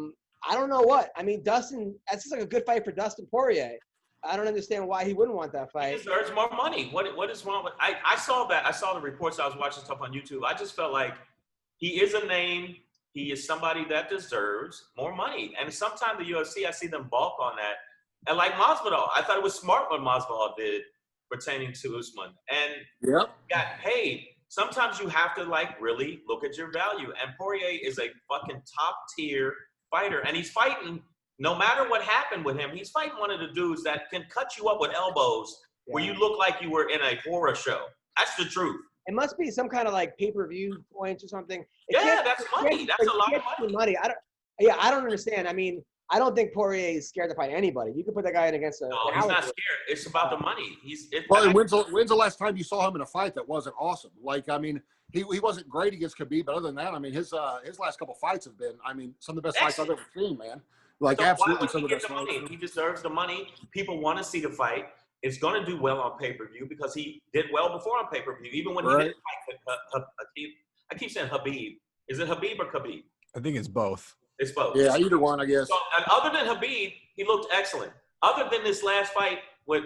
don't know what. I mean, Dustin, that's just like a good fight for Dustin Poirier. I don't understand why he wouldn't want that fight. He deserves more money. What is wrong with I saw that. I saw the reports. I was watching stuff on YouTube. I just felt like he is a name. He is somebody that deserves more money. And sometimes the UFC, I see them balk on that. And like Masvidal, I thought it was smart what Masvidal did pertaining to Usman. And got paid. Sometimes you have to really look at your value. And Poirier is a fucking top tier fighter. And he's fighting, no matter what happened with him, he's fighting one of the dudes that can cut you up with elbows where you look like you were in a horror show. That's the truth. It must be some kind of pay-per-view points or something. That's money. That's a lot of money. I don't understand. I mean, I don't think Poirier is scared to fight anybody. You can put that guy in against No, he's not scared. It's about the money. When's the last time you saw him in a fight that wasn't awesome? He wasn't great against Khabib, but other than that, I mean, his last couple fights have been, some of the best fights I've ever seen, man. Absolutely some of the best fights. He deserves the money. People want to see the fight. It's going to do well on pay-per-view because he did well before on pay-per-view, even when he didn't fight I keep saying Habib. Is it Habib or Khabib? I think it's both. It's both. Yeah, either one, I guess. So, and other than Habib, he looked excellent. Other than this last fight with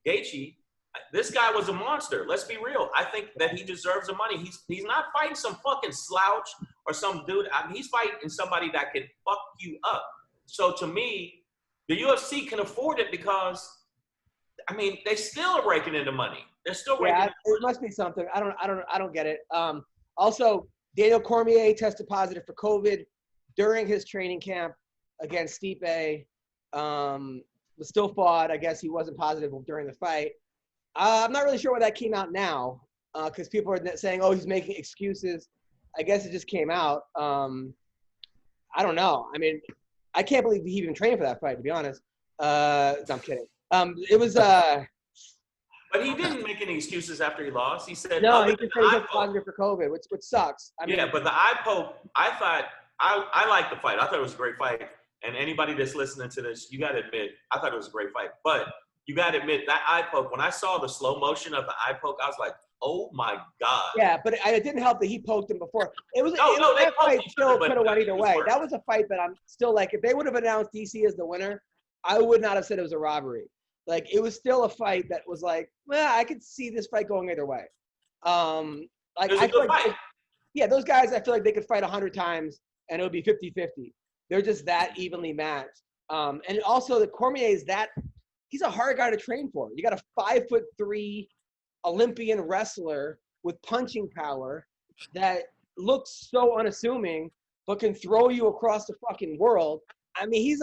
Gaethje, this guy was a monster. Let's be real. I think that he deserves the money. He's not fighting some fucking slouch or some dude. He's fighting somebody that can fuck you up. So to me, the UFC can afford it because, they still are raking in the money. They're still raking in the money. It must be something. I don't get it. Also, Daniel Cormier tested positive for COVID during his training camp against Stipe. Was still fought. I guess he wasn't positive during the fight. I'm not really sure why that came out now because people are saying, oh, he's making excuses. I guess it just came out. I don't know. I can't believe he even trained for that fight, to be honest. No, I'm kidding. It was But he didn't make any excuses after he lost. He said no, he just said he got positive for COVID, which sucks. I mean, yeah, but the eye poke, I thought I liked the fight. I thought it was a great fight. And anybody that's listening to this, you got to admit, I thought it was a great fight. But you got to admit that eye poke. When I saw the slow motion of the eye poke, I was like, "Oh my god!" Yeah, but it didn't help that he poked him before. That fight still could have went either way. That was a fight that I'm still like, if they would have announced DC as the winner, I would not have said it was a robbery. Like, it was still a fight that was like, well, I could see this fight going either way. Like, I feel like, yeah, those guys, I feel like they could fight 100 times and it would be 50-50. They're just that evenly matched. And also, the Cormier is he's a hard guy to train for. You got a 5'3" Olympian wrestler with punching power that looks so unassuming, but can throw you across the fucking world. I mean,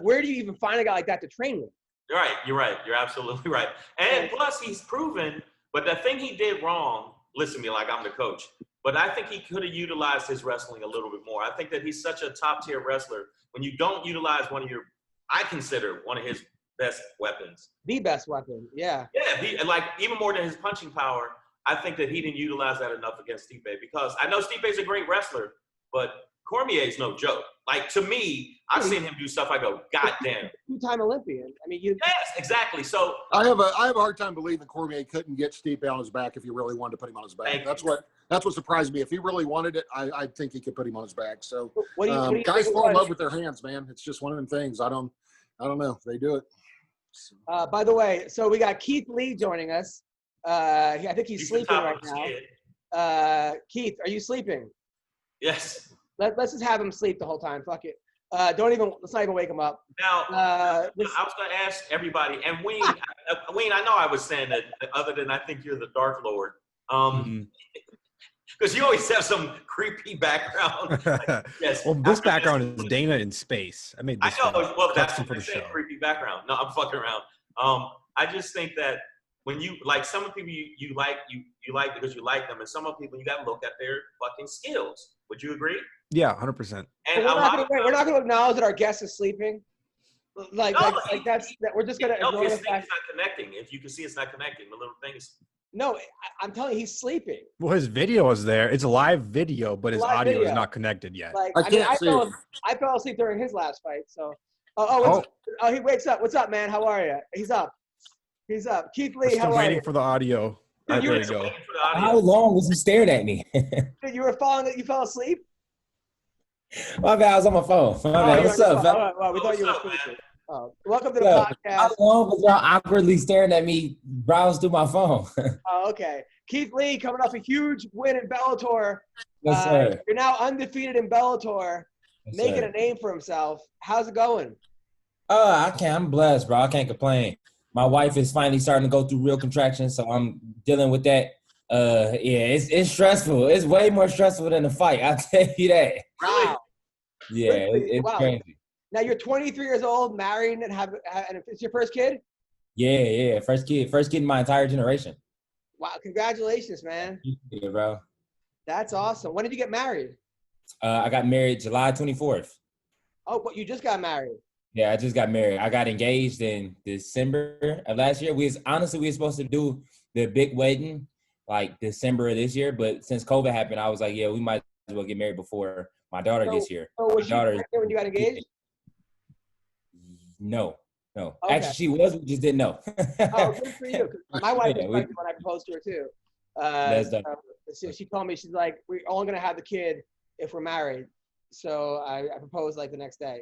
where do you even find a guy like that to train with? You're right. You're absolutely right. And plus, he's proven, but the thing he did wrong, listen to me like I'm the coach, but I think he could have utilized his wrestling a little bit more. I think that he's such a top-tier wrestler. When you don't utilize I consider one of his best weapons. The best weapon, yeah. Yeah, like even more than his punching power, I think that he didn't utilize that enough against Stipe, because I know Stipe's a great wrestler, but Cormier's no joke. Like, to me, I've seen him do stuff. I go, God damn. Two-time Olympian. I mean, yes, exactly. So I have a hard time believing Cormier couldn't get Stipe on his back if he really wanted to put him on his back. That's what surprised me. If he really wanted it, I think he could put him on his back. So guys fall in love with their hands, man. It's just one of them things. I don't know. They do it. By the way, so we got Keith Lee joining us. I think he's sleeping right now. Keith, are you sleeping? Yes. Let's just have him sleep the whole time. Fuck it. Let's not even wake him up. Now, I was going to ask everybody, and Ween, I know I was saying that other than I think you're the Dark Lord. Because you always have some creepy background. Yes. Well, this background is Dana in space. I made this. I know. Well, that's for the show. Creepy background. No, I'm fucking around. I just think that when you like some of the people you like because you like them, and some of the people you got to look at their fucking skills. Would you agree? Yeah, 100%. And we're not going to acknowledge that our guest is sleeping. We're just going to ignore the fact. It's not connecting. If you can see, it's not connecting. The little thing is. No, I'm telling you, he's sleeping. Well, his video is there. It's a live video, but his audio is not connected yet. I fell asleep during his last fight. So, he wakes up. What's up, man? How are you? He's up. Keith Lee, how are you? Waiting for the audio. Dude, there you go. How long was you staring at me? Dude, you fell asleep? My bad, I was on my phone. What's up, fella? Well, we thought you were sleeping. Welcome to the podcast. How long was y'all awkwardly staring at me browse through my phone? Okay. Keith Lee coming off a huge win in Bellator. Yes, sir. You're now undefeated in Bellator, making a name for himself. How's it going? I'm blessed, bro. I can't complain. My wife is finally starting to go through real contractions, so I'm dealing with that. It's stressful. It's way more stressful than the fight. I'll tell you that. Wow. Yeah, it's crazy. Now you're 23 years old, married, and it's your first kid? Yeah. First kid in my entire generation. Wow, congratulations, man. Yeah, bro. That's awesome. When did you get married? I got married July 24th. Oh, but you just got married. Yeah, I just got married. I got engaged in December of last year. We were supposed to do the big wedding like December of this year, but since COVID happened, I was like, yeah, we might as well get married before my daughter gets here. So was she pregnant when you got engaged? No. Okay. Actually, she was. We just didn't know. Oh, good for you. My wife was pregnant when I proposed to her too. That's done. She told me, she's like, we're only gonna have the kid if we're married. So I proposed like the next day.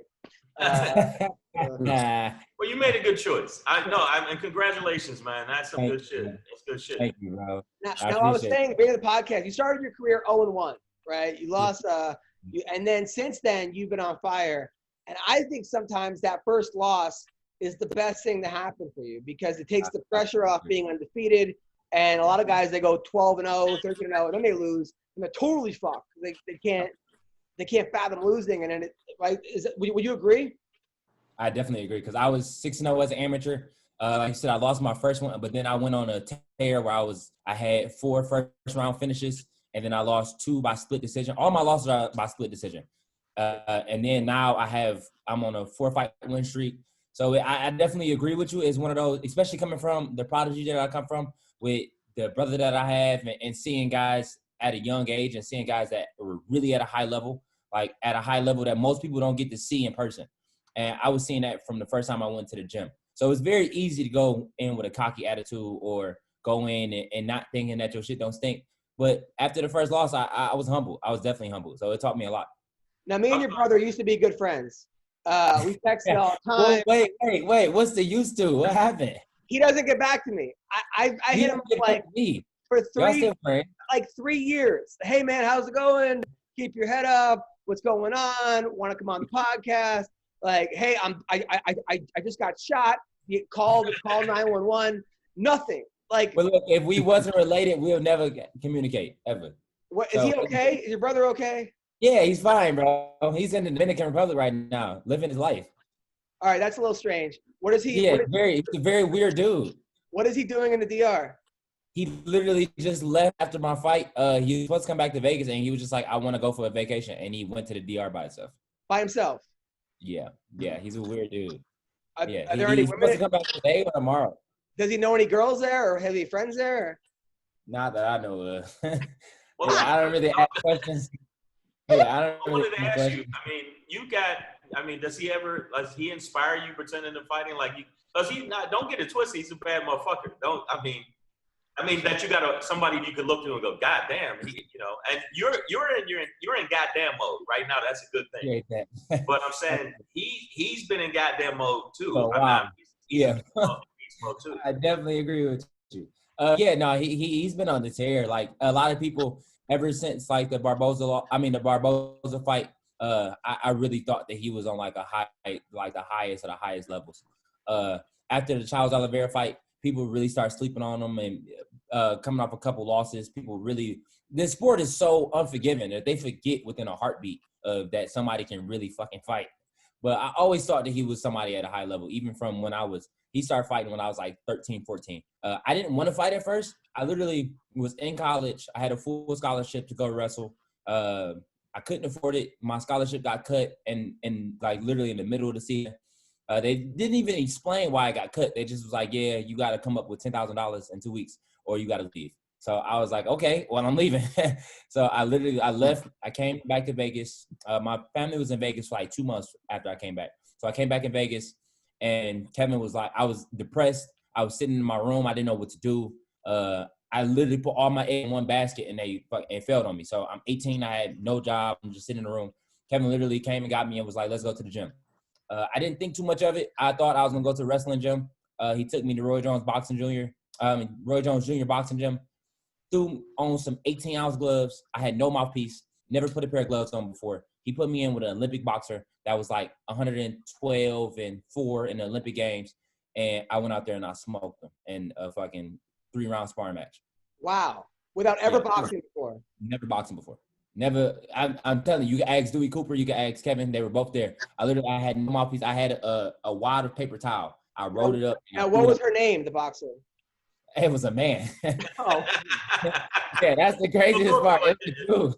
Well, you made a good choice. And congratulations, man. That's some good shit. That's good shit. Thank you, bro. Now I was saying at the beginning of the podcast, you started your career 0-1, right? You lost, and then since then you've been on fire. And I think sometimes that first loss is the best thing to happen for you because it takes the pressure off being undefeated. And a lot of guys, they go 12-0, 13-0, and then they lose, and they're totally fucked. They can't fathom losing. And then would you agree? I definitely agree because I was 6-0 as an amateur. Like I said, I lost my first one, but then I went on a tear where I had 4 first round finishes, and then I lost 2 by split decision. All my losses are by split decision. And then now I'm on a 4-fight win streak. So I definitely agree with you. It's one of those, especially coming from the prodigy that I come from, with the brother that I have, and seeing guys at a young age and seeing guys that were really at a high level, like at a high level that most people don't get to see in person. And I was seeing that from the first time I went to the gym. So it's very easy to go in with a cocky attitude or go in and not thinking that your shit don't stink. But after the first loss, I was humble. I was definitely humble. So it taught me a lot. Now, me and your brother used to be good friends. We texted all the time. Wait. What's the used to? What happened? He doesn't get back to me. I hit him for 3 years. Hey, man, how's it going? Keep your head up. What's going on? Want to come on the podcast? Like, hey, I just got shot. You call 911. Nothing. Like, well, look, if we wasn't related, we'll never communicate ever. What, is he okay? Is your brother okay? Yeah, he's fine, bro. He's in the Dominican Republic right now, living his life. All right, that's a little strange. What is he? Yeah, he's a very weird dude. What is he doing in the DR? He literally just left after my fight. He was supposed to come back to Vegas, and he was just like, I want to go for a vacation, and he went to the DR by himself. By himself? Yeah, he's a weird dude. Are there any he's women? supposed to come back today or tomorrow. Does he know any girls there, or have any friends there? Or? Not that I know of. Well, I don't really ask questions. I wanted to ask you. Does he inspire you pretending to fighting like you? Because don't get it twisted. He's a bad motherfucker. That you got somebody you can look to and go, God damn, and you're in goddamn mode right now. That's a good thing. But I'm saying he's been in goddamn mode too. Oh, wow. Yeah. I definitely agree with you. He's been on the tear. Like a lot of people, ever since like the Barboza fight, I really thought that he was on like the highest of the highest levels. After the Charles Oliveira fight, people really start sleeping on him and coming off a couple losses. This sport is so unforgiving that they forget within a heartbeat that somebody can really fucking fight. But I always thought that he was somebody at a high level, even from he started fighting when I was like 13, 14. I didn't want to fight at first. I literally was in college. I had a full scholarship to go wrestle. I couldn't afford it. My scholarship got cut and like literally in the middle of the season. They didn't even explain why I got cut. They just was like, yeah, you got to come up with $10,000 in 2 weeks or you got to leave. So I was like, okay, well, I'm leaving. So I left. I came back to Vegas. My family was in Vegas for like 2 months after I came back. So I came back in Vegas, and Kevin was like, I was depressed. I was sitting in my room. I didn't know what to do. I literally put all my eggs in one basket, and it failed on me. So I'm 18. I had no job. I'm just sitting in the room. Kevin literally came and got me and was like, let's go to the gym. I didn't think too much of it. I thought I was going to go to a wrestling gym. He took me to Roy Jones Jr. boxing gym. Threw on some 18-ounce gloves. I had no mouthpiece. Never put a pair of gloves on before. He put me in with an Olympic boxer that was like 112-4 in the Olympic Games. And I went out there and I smoked him in a fucking 3-round sparring match. Wow. Without ever boxing before? Never boxing before. Never. I'm telling you, you can ask Dewey Cooper, you can ask Kevin. They were both there. I had no mouthpiece. I had a wad of paper towel. I rolled it up. Now, what was her name, the boxer? It was a man. Oh. Yeah, that's the craziest part. It's the truth.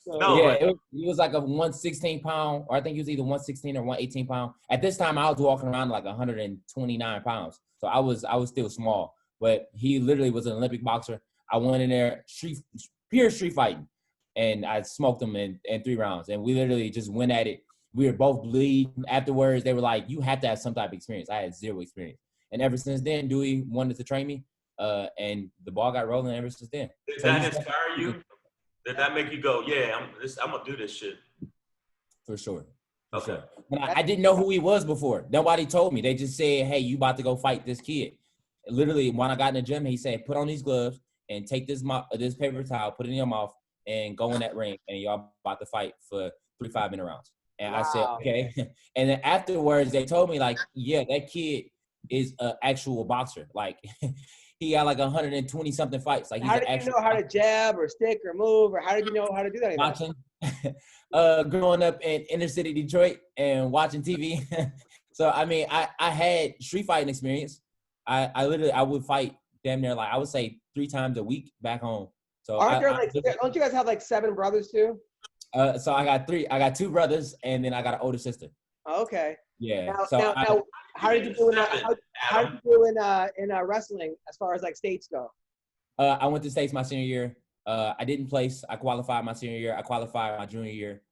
No, yeah, he was like a 116-pound, or I think he was either 116 or 118 pound. At this time, I was walking around like 129 pounds. So I was still small. But he literally was an Olympic boxer. I went in there, pure street fighting, and I smoked him in 3 rounds. And we literally just went at it. We were both bleeding. Afterwards, they were like, you have to have some type of experience. I had 0 experience. And ever since then, Dewey wanted to train me. And the ball got rolling ever since then. Did that inspire you? Did that make you go, yeah, I'm going to do this shit? For sure. Okay. Sure. But I didn't know who he was before. Nobody told me. They just said, hey, you about to go fight this kid. Literally, when I got in the gym, he said, put on these gloves and take this paper towel, put it in your mouth, and go in that ring, and y'all about to fight for 3 5-minute rounds. And I said, okay. And then afterwards, they told me, like, yeah, that kid is an actual boxer. Like, he got like 120-something fights. Like, how did you know how to jab or stick or move, or how did you know how to do that? Watching. Growing up in inner city Detroit and watching TV. So, I mean, I had street fighting experience. I would fight damn near, like, I would say 3 times a week back home. So don't you guys have like 7 brothers too? So I got two brothers, and then I got an older sister. Okay. Yeah. Now, how did you do in wrestling as far as like states go? I went to states my senior year. I didn't place. I qualified my senior year. I qualified my junior year.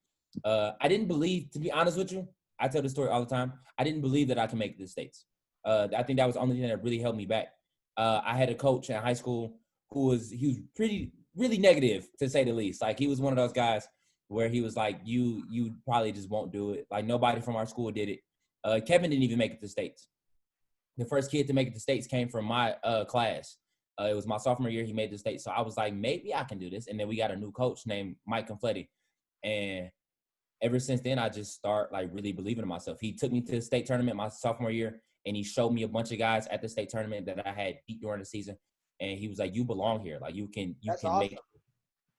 I didn't believe, to be honest with you, I tell this story all the time. I didn't believe that I could make it to the states. I think that was the only thing that really held me back. I had a coach in high school he was really negative, to say the least. Like, he was one of those guys where he was like, you probably just won't do it. Like, nobody from our school did it. Kevin didn't even make it to the states. The first kid to make it to the states came from my class. It was my sophomore year. He made the state. So I was like, maybe I can do this. And then we got a new coach named Mike Confletti. And ever since then, I just start like really believing in myself. He took me to the state tournament my sophomore year, and he showed me a bunch of guys at the state tournament that I had beat during the season. And he was like, you belong here. Like, you can awesome. make it.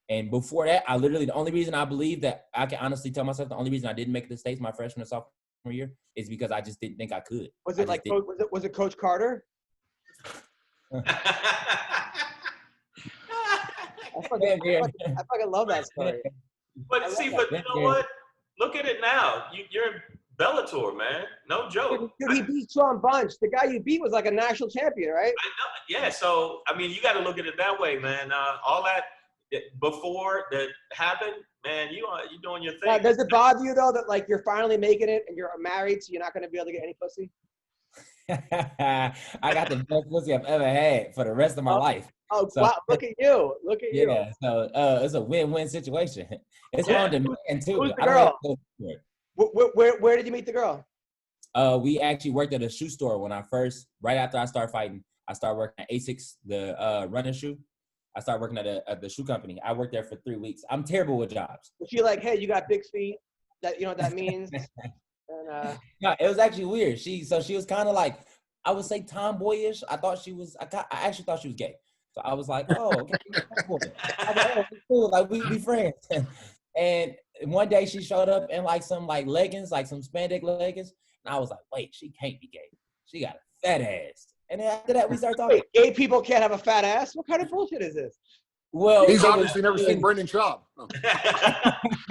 And before that, the only reason I believe that I can honestly tell myself the only reason I didn't make it to the states my freshman and sophomore year is because I just didn't think I could. Was it Coach Carter? I fucking love that story. But see, but you know what? Look at it now. You're in Bellator, man. No joke. Dude, he beat Sean Bunch. The guy you beat was like a national champion, right? I know. Yeah. So I mean, you got to look at it that way, man. All that before that happened, man. You're doing your thing. Now, does it bother you though that like you're finally making it and you're married, so you're not going to be able to get any pussy? I got the best pussy I've ever had for the rest of my life. Oh, so, wow. Look at you. Yeah, so it's a win-win situation. It's on demand, too. Who's the girl? Where did you meet the girl? We actually worked at a shoe store right after I started fighting. I started working at Asics, the running shoe. I started working at the shoe company. I worked there for 3 weeks. I'm terrible with jobs. Was she like, hey, you got big feet? That, you know what that means? And, no, it was actually weird. She was kind of like, I would say tomboyish. I actually thought she was gay. So I was like, oh, okay. I was like, oh, cool. Like, we be friends. And one day she showed up in like some like leggings, like some spandex leggings. And I was like, wait, she can't be gay. She got a fat ass. And then after that, we started talking. Wait, gay people can't have a fat ass? What kind of bullshit is this? Well, he's obviously never seen Brendan Schaub. Oh. You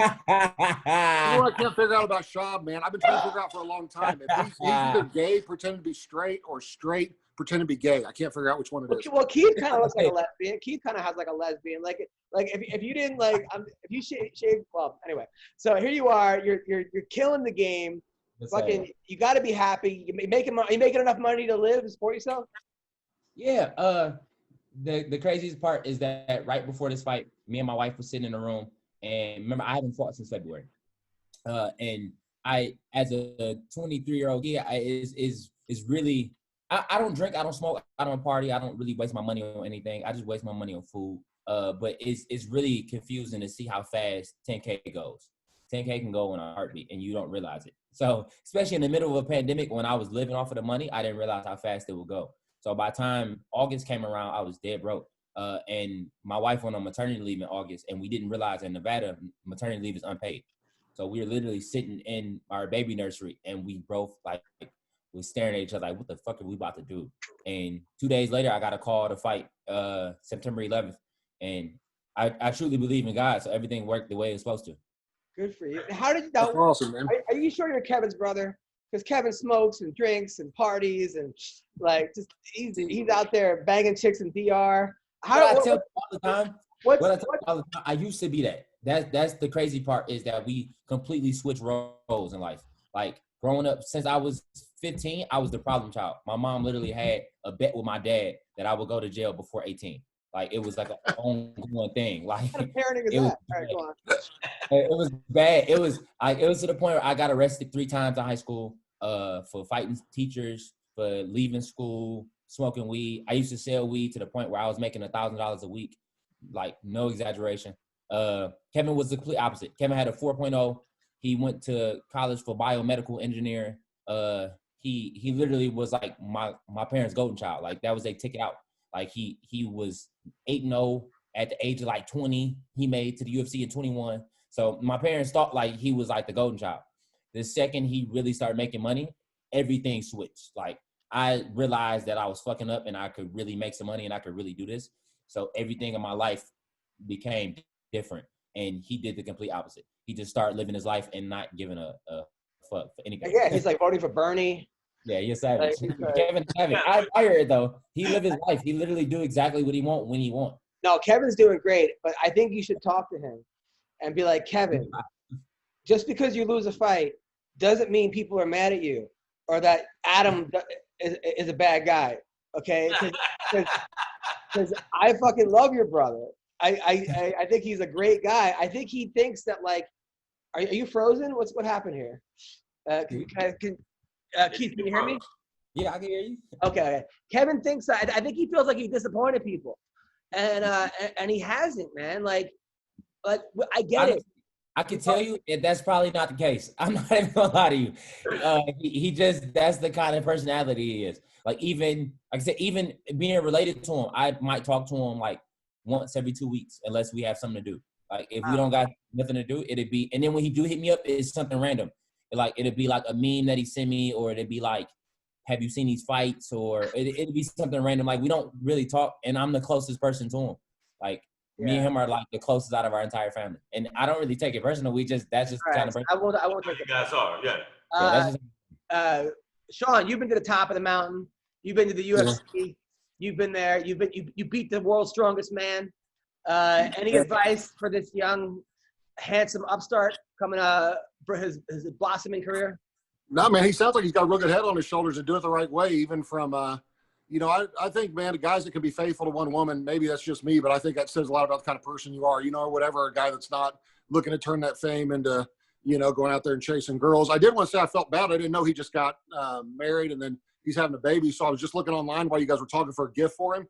know what I can't figure out about Schaub, man? I've been trying to figure out for a long time. If he's either gay, pretending to be straight, or straight, pretending to be gay. I can't figure out which one it is. Well, Keith kind of looks like a lesbian. Keith kind of has like a lesbian. Like if you didn't like, if you shave, well, anyway. So here you are. You're killing the game. Fucking, you got to be happy. You making enough money to live and support yourself. Yeah. The craziest part is that right before this fight, me and my wife were sitting in a room, and remember, I haven't fought since February. And I, as a 23-year-old kid, is really, I don't drink, I don't smoke, I don't party, I don't really waste my money on anything. I just waste my money on food. But it's really confusing to see how fast 10K goes. 10K can go in a heartbeat, and you don't realize it. So, especially in the middle of a pandemic, when I was living off of the money, I didn't realize how fast it would go. So by the time August came around, I was dead broke. And my wife went on maternity leave in August, and we didn't realize in Nevada, maternity leave is unpaid. So we were literally sitting in our baby nursery, and we both was staring at each other like, what the fuck are we about to do? And 2 days later, I got a call to fight September 11th. And I truly believe in God, so everything worked the way it's supposed to. Good for you. How did you? That's awesome, man. Are you sure you're Kevin's brother? Because Kevin smokes and drinks and parties and like just he's out there banging chicks in DR. I tell you all the time. I used to be that. That's the crazy part, is that we completely switch roles in life. Like, growing up, since I was 15, I was the problem child. My mom literally had a bet with my dad that I would go to jail before 18. Like, it was like an ongoing thing. Like, what kind of parenting is that? All right, go on. It was bad. It was to the point where I got arrested 3 times in high school for fighting teachers, for leaving school, smoking weed. I used to sell weed to the point where I was making $1,000 a week. Like, no exaggeration. Kevin was the complete opposite. Kevin had a 4.0. He went to college for biomedical engineering. He literally was like my parents' golden child. Like, that was their ticket out. Like, he was 8-0 at the age of like 20. He made to the UFC in 21. So my parents thought like he was like the golden child. The second he really started making money, everything switched. Like, I realized that I was fucking up and I could really make some money and I could really do this. So everything in my life became different. And he did the complete opposite. he just started living his life and not giving a fuck for anything. Yeah, he's like voting for Bernie. Yeah, you're savage. Like, Kevin savage. I admire it though. He live his life. He literally do exactly what he want when he want. No, Kevin's doing great, but I think you should talk to him and be like, Kevin, just because you lose a fight doesn't mean people are mad at you or that Adam is a bad guy, okay? Because I fucking love your brother. I think he's a great guy. I think he thinks that, like, are you frozen? What happened here? Keith, can you hear me? Yeah, I can hear you. Okay. Kevin thinks I think he feels like he disappointed people, and he hasn't, man. Like I get it. I can tell you that's probably not the case. I'm not even gonna lie to you. He just that's the kind of personality he is. Like even like I said, even being related to him, I might talk to him like once every 2 weeks, unless we have something to do. Like if we don't got nothing to do, it'd be. And then when he do hit me up, it's something random. Like it'd be like a meme that he sent me, or it'd be like, "Have you seen these fights?" Or it'd be something random. Like we don't really talk, and I'm the closest person to him. Like me and him are like the closest out of our entire family, and I don't really take it personal. That's just the kind of person. I won't take You it. guys are, yeah. Sean, you've been to the top of the mountain. You've been to the UFC. You've been there. You beat the world's strongest man. Any advice for this young, handsome upstart coming for his blossoming career? No, man, he sounds like he's got a real good head on his shoulders and do it the right way, even from, I think, man, the guys that can be faithful to one woman, maybe that's just me, but I think that says a lot about the kind of person you are, or whatever, a guy that's not looking to turn that fame into, going out there and chasing girls. I did want to say I felt bad. I didn't know he just got married and then he's having a baby. So I was just looking online while you guys were talking for a gift for him.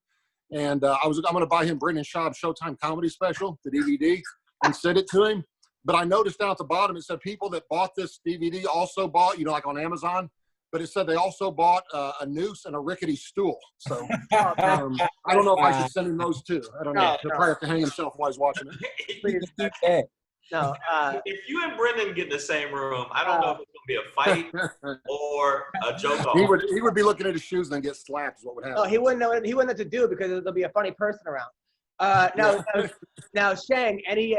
And I'm going to buy him Brendan Schaub's Showtime comedy special, the DVD, and send it to him. But I noticed down at the bottom, it said people that bought this DVD also bought, like on Amazon, but it said they also bought a noose and a rickety stool. So I don't know if I should send him those too. I don't know. He'll probably have to hang himself while he's watching it. No. If you and Brendan get in the same room, I don't know if it's going to be a fight or a joke off. He would be looking at his shoes and then get slapped is what would happen. No, he wouldn't know what to do because there'll be a funny person around. Now, Shang, any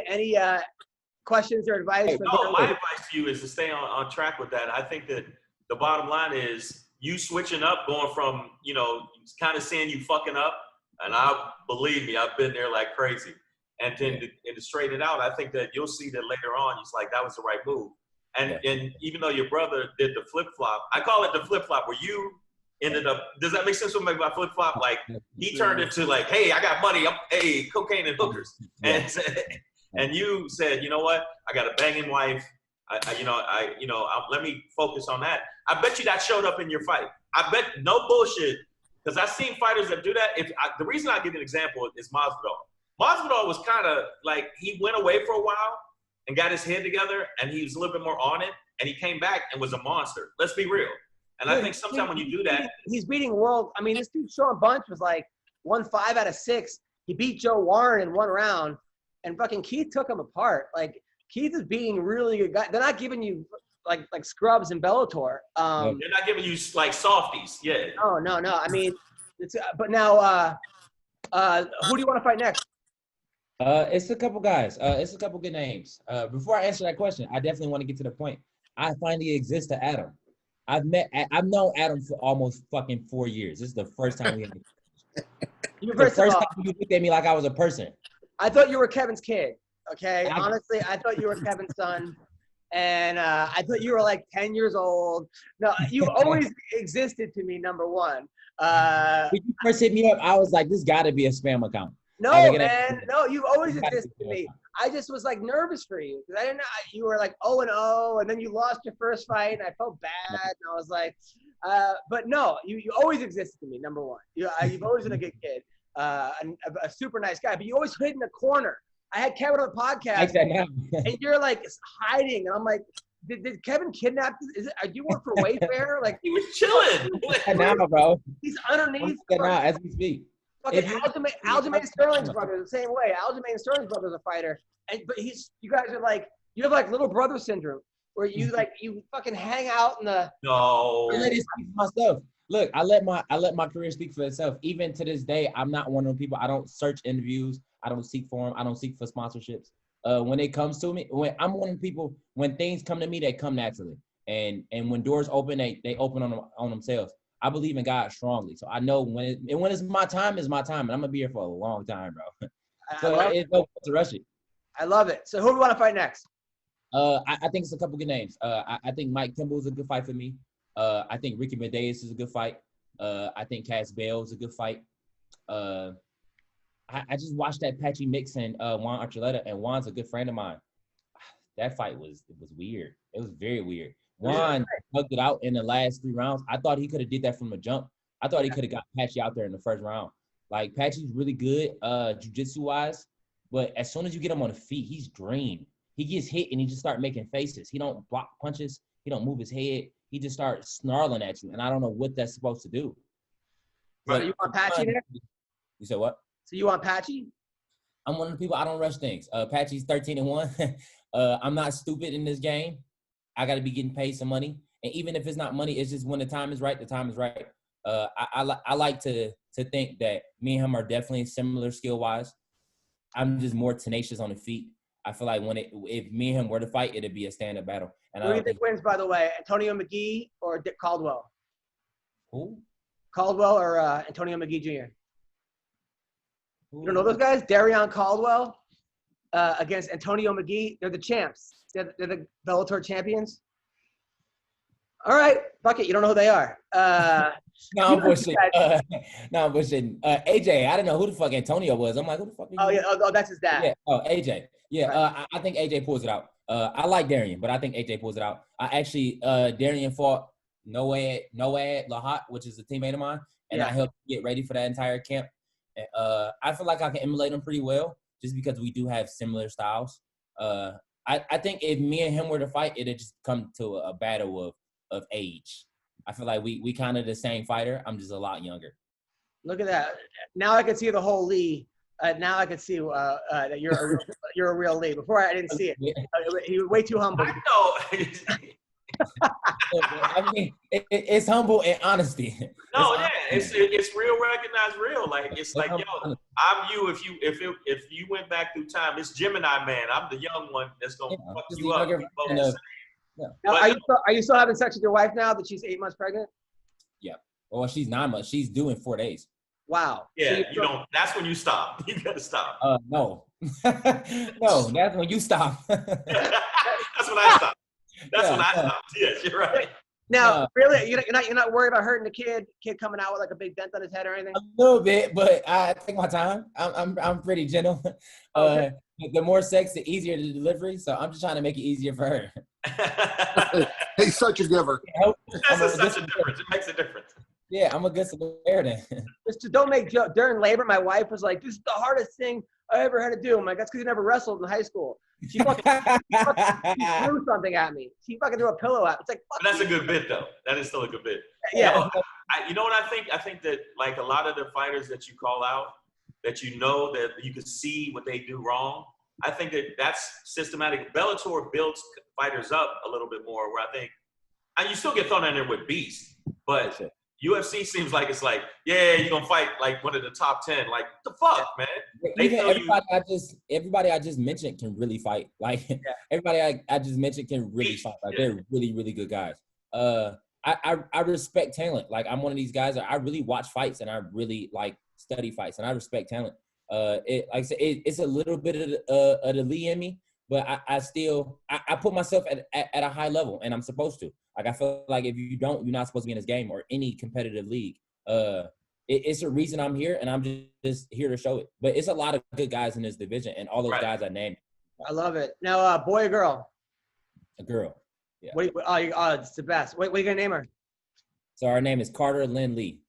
questions or advice? No, my advice to you is to stay on track with that. I think that the bottom line is you switching up, going from, kind of seeing you fucking up. And believe me, I've been there like crazy. And then to straighten it out, I think that you'll see that later on, it's like, that was the right move. And even though your brother did the flip-flop, I call it the flip-flop, where you ended up, does that make sense with my flip-flop? Like, he turned into like, hey, I got money, cocaine and hookers. And you said, you know what? I got a banging wife. Let me focus on that. I bet you that showed up in your fight. I bet, no bullshit, because I've seen fighters that do that. The reason I give you an example is Masvidal. Masvidal was kind of like, he went away for a while and got his head together, and he was a little bit more on it, and he came back and was a monster. Let's be real. And I think sometimes when you do that, he's beating world. I mean, this dude Sean Bunch was like won 5 out of 6. He beat Joe Warren in 1 round, and fucking Keith took him apart. Like, Keith is beating really good guys. They're not giving you like scrubs in Bellator. They're not giving you like softies. Yeah. No. I mean, but now, who do you want to fight next? It's a couple guys. It's a couple good names. Before I answer that question, I definitely want to get to the point. I finally exist to Adam. I've known Adam for almost fucking 4 years. This is the first time we had the first time you looked at me like I was a person. I thought you were Kevin's kid. Okay, honestly, I thought you were Kevin's son, and I thought you were like 10 years old. No, you always existed to me. Number one. When you first hit me up, I was like, "This got to be a spam account." No, man. No, you've always existed to me. I just was like nervous for you because I didn't know you were like 0-0, and then you lost your first fight, and I felt bad, and I was like, but no, you always existed to me. Number one, you've always been a good kid, and a super nice guy, but you always hid in the corner. I had Kevin on the podcast, and you're like hiding, and I'm like, did Kevin kidnap? Are you work for Wayfair? Like, he was chilling. Now, bro, he's underneath. Now, as we speak. Fucking Aljamain Sterling's brother, the same way. Aljamain Sterling's brother's a fighter, but you guys are like, you have like little brother syndrome, where you fucking hang out in the. No. I let it speak for myself. Look, I let my career speak for itself. Even to this day, I'm not one of those people. I don't search interviews. I don't seek for them. I don't seek for sponsorships. When it comes to me, when I'm one of the people, when things come to me, they come naturally. And when doors open, they open on themselves. I believe in God strongly. So I know when it's my time, it's my time. And I'm going to be here for a long time, bro. So it's no point to rush it. I love it. So who do we want to fight next? I think it's a couple good names. I think Mike Kimball is a good fight for me. I think Ricky Medeiros is a good fight. I think Cass Bell is a good fight. I just watched that Patchy Mix and Juan Archuleta, and Juan's a good friend of mine. That fight was weird. It was very weird. Juan hugged it out in the last 3 rounds. I thought he could have did that from the jump. I thought he could have got Patchy out there in the first round. Like, Patchy's really good jiu-jitsu-wise, but as soon as you get him on the feet, he's green. He gets hit and he just starts making faces. He don't block punches. He don't move his head. He just starts snarling at you, and I don't know what that's supposed to do. So you want Patchy there? You said what? So you want Patchy? I'm one of the people, I don't rush things. Patchy's 13-1. I'm not stupid in this game. I got to be getting paid some money. And even if it's not money, it's just when the time is right, the time is right. I like to think that me and him are definitely similar skill-wise. I'm just more tenacious on the feet. I feel like if me and him were to fight, it'd be a stand-up battle. And Who do you think wins, by the way? Antonio McGee or Dick Caldwell? Who? Caldwell or Antonio McGee Jr.? You don't know those guys? Darion Caldwell against Antonio McGee. They're the champs. They're the Bellator champions. All right. Fuck it. You don't know who they are. No, I'm bullshit. No, I'm bullshit. AJ, I didn't know who the fuck Antonio was. I'm like, who the fuck? Oh, yeah. Oh, that's his dad. Yeah. Oh, AJ. Yeah. Right. I think AJ pulls it out. I like Darian, but I think AJ pulls it out. I actually, Darian fought Noad Lahat, which is a teammate of mine, and I helped get ready for that entire camp. I feel like I can emulate him pretty well just because we do have similar styles. I think if me and him were to fight, it'd just come to a battle of age. I feel like we kind of the same fighter. I'm just a lot younger. Look at that. Now I can see the whole Lee. Now I can see that you're a real Lee. Before I didn't see it. He was way too humble. I know. I mean, it's humble and honesty. No, it's real, recognized real. Like it's like, yo, I'm you. If you went back through time, it's Gemini man. I'm the young one that's gonna fuck you up. Now, are you still having sex with your wife now that she's 8 months pregnant? Yeah. Well, she's 9 months. She's due in 4 days. Wow. Yeah, so you don't. That's when you stop. You gotta stop. No. No, that's when you stop. That's when I stop. That's when I stopped. Yes, you're right. Now, really, you're not worried about hurting the kid coming out with like a big dent on his head or anything? A little bit, but I take my time. I'm pretty gentle. Okay. The more sex, the easier the delivery. So I'm just trying to make it easier for her. He's such a giver. That's such a difference. It makes a difference. Yeah, I'm a good Samaritan. Just don't make jokes. During labor, my wife was like, "This is the hardest thing I ever had to do." I'm like, "That's because you never wrestled in high school." She fucking threw something at me. She fucking threw a pillow at me. It's like, fuck. But that's a good bit, though. That is still a good bit. Yeah. You know what I think? I think that like a lot of the fighters that you call out, that you know that you can see what they do wrong. I think that that's systematic. Bellator builds fighters up a little bit more. Where I think, and you still get thrown in there with beasts, but UFC seems like it's like, yeah, you're gonna fight like one of the top 10. Like, what the fuck, man? Even everybody I just mentioned can really fight. Like everybody I just mentioned can really fight. Like they're really, really good guys. I respect talent. Like I'm one of these guys. I really watch fights and I really like study fights and I respect talent. Like I said, it's a little bit of the Lee in me, but I still put myself at a high level and I'm supposed to. Like, I feel like if you don't, you're not supposed to be in this game or any competitive league. It's a reason I'm here, and I'm just here to show it. But it's a lot of good guys in this division, and all those guys I named. I love it. Now, boy or girl? A girl. Yeah. It's the best. What are you going to name her? So our name is Carter Lynn Lee.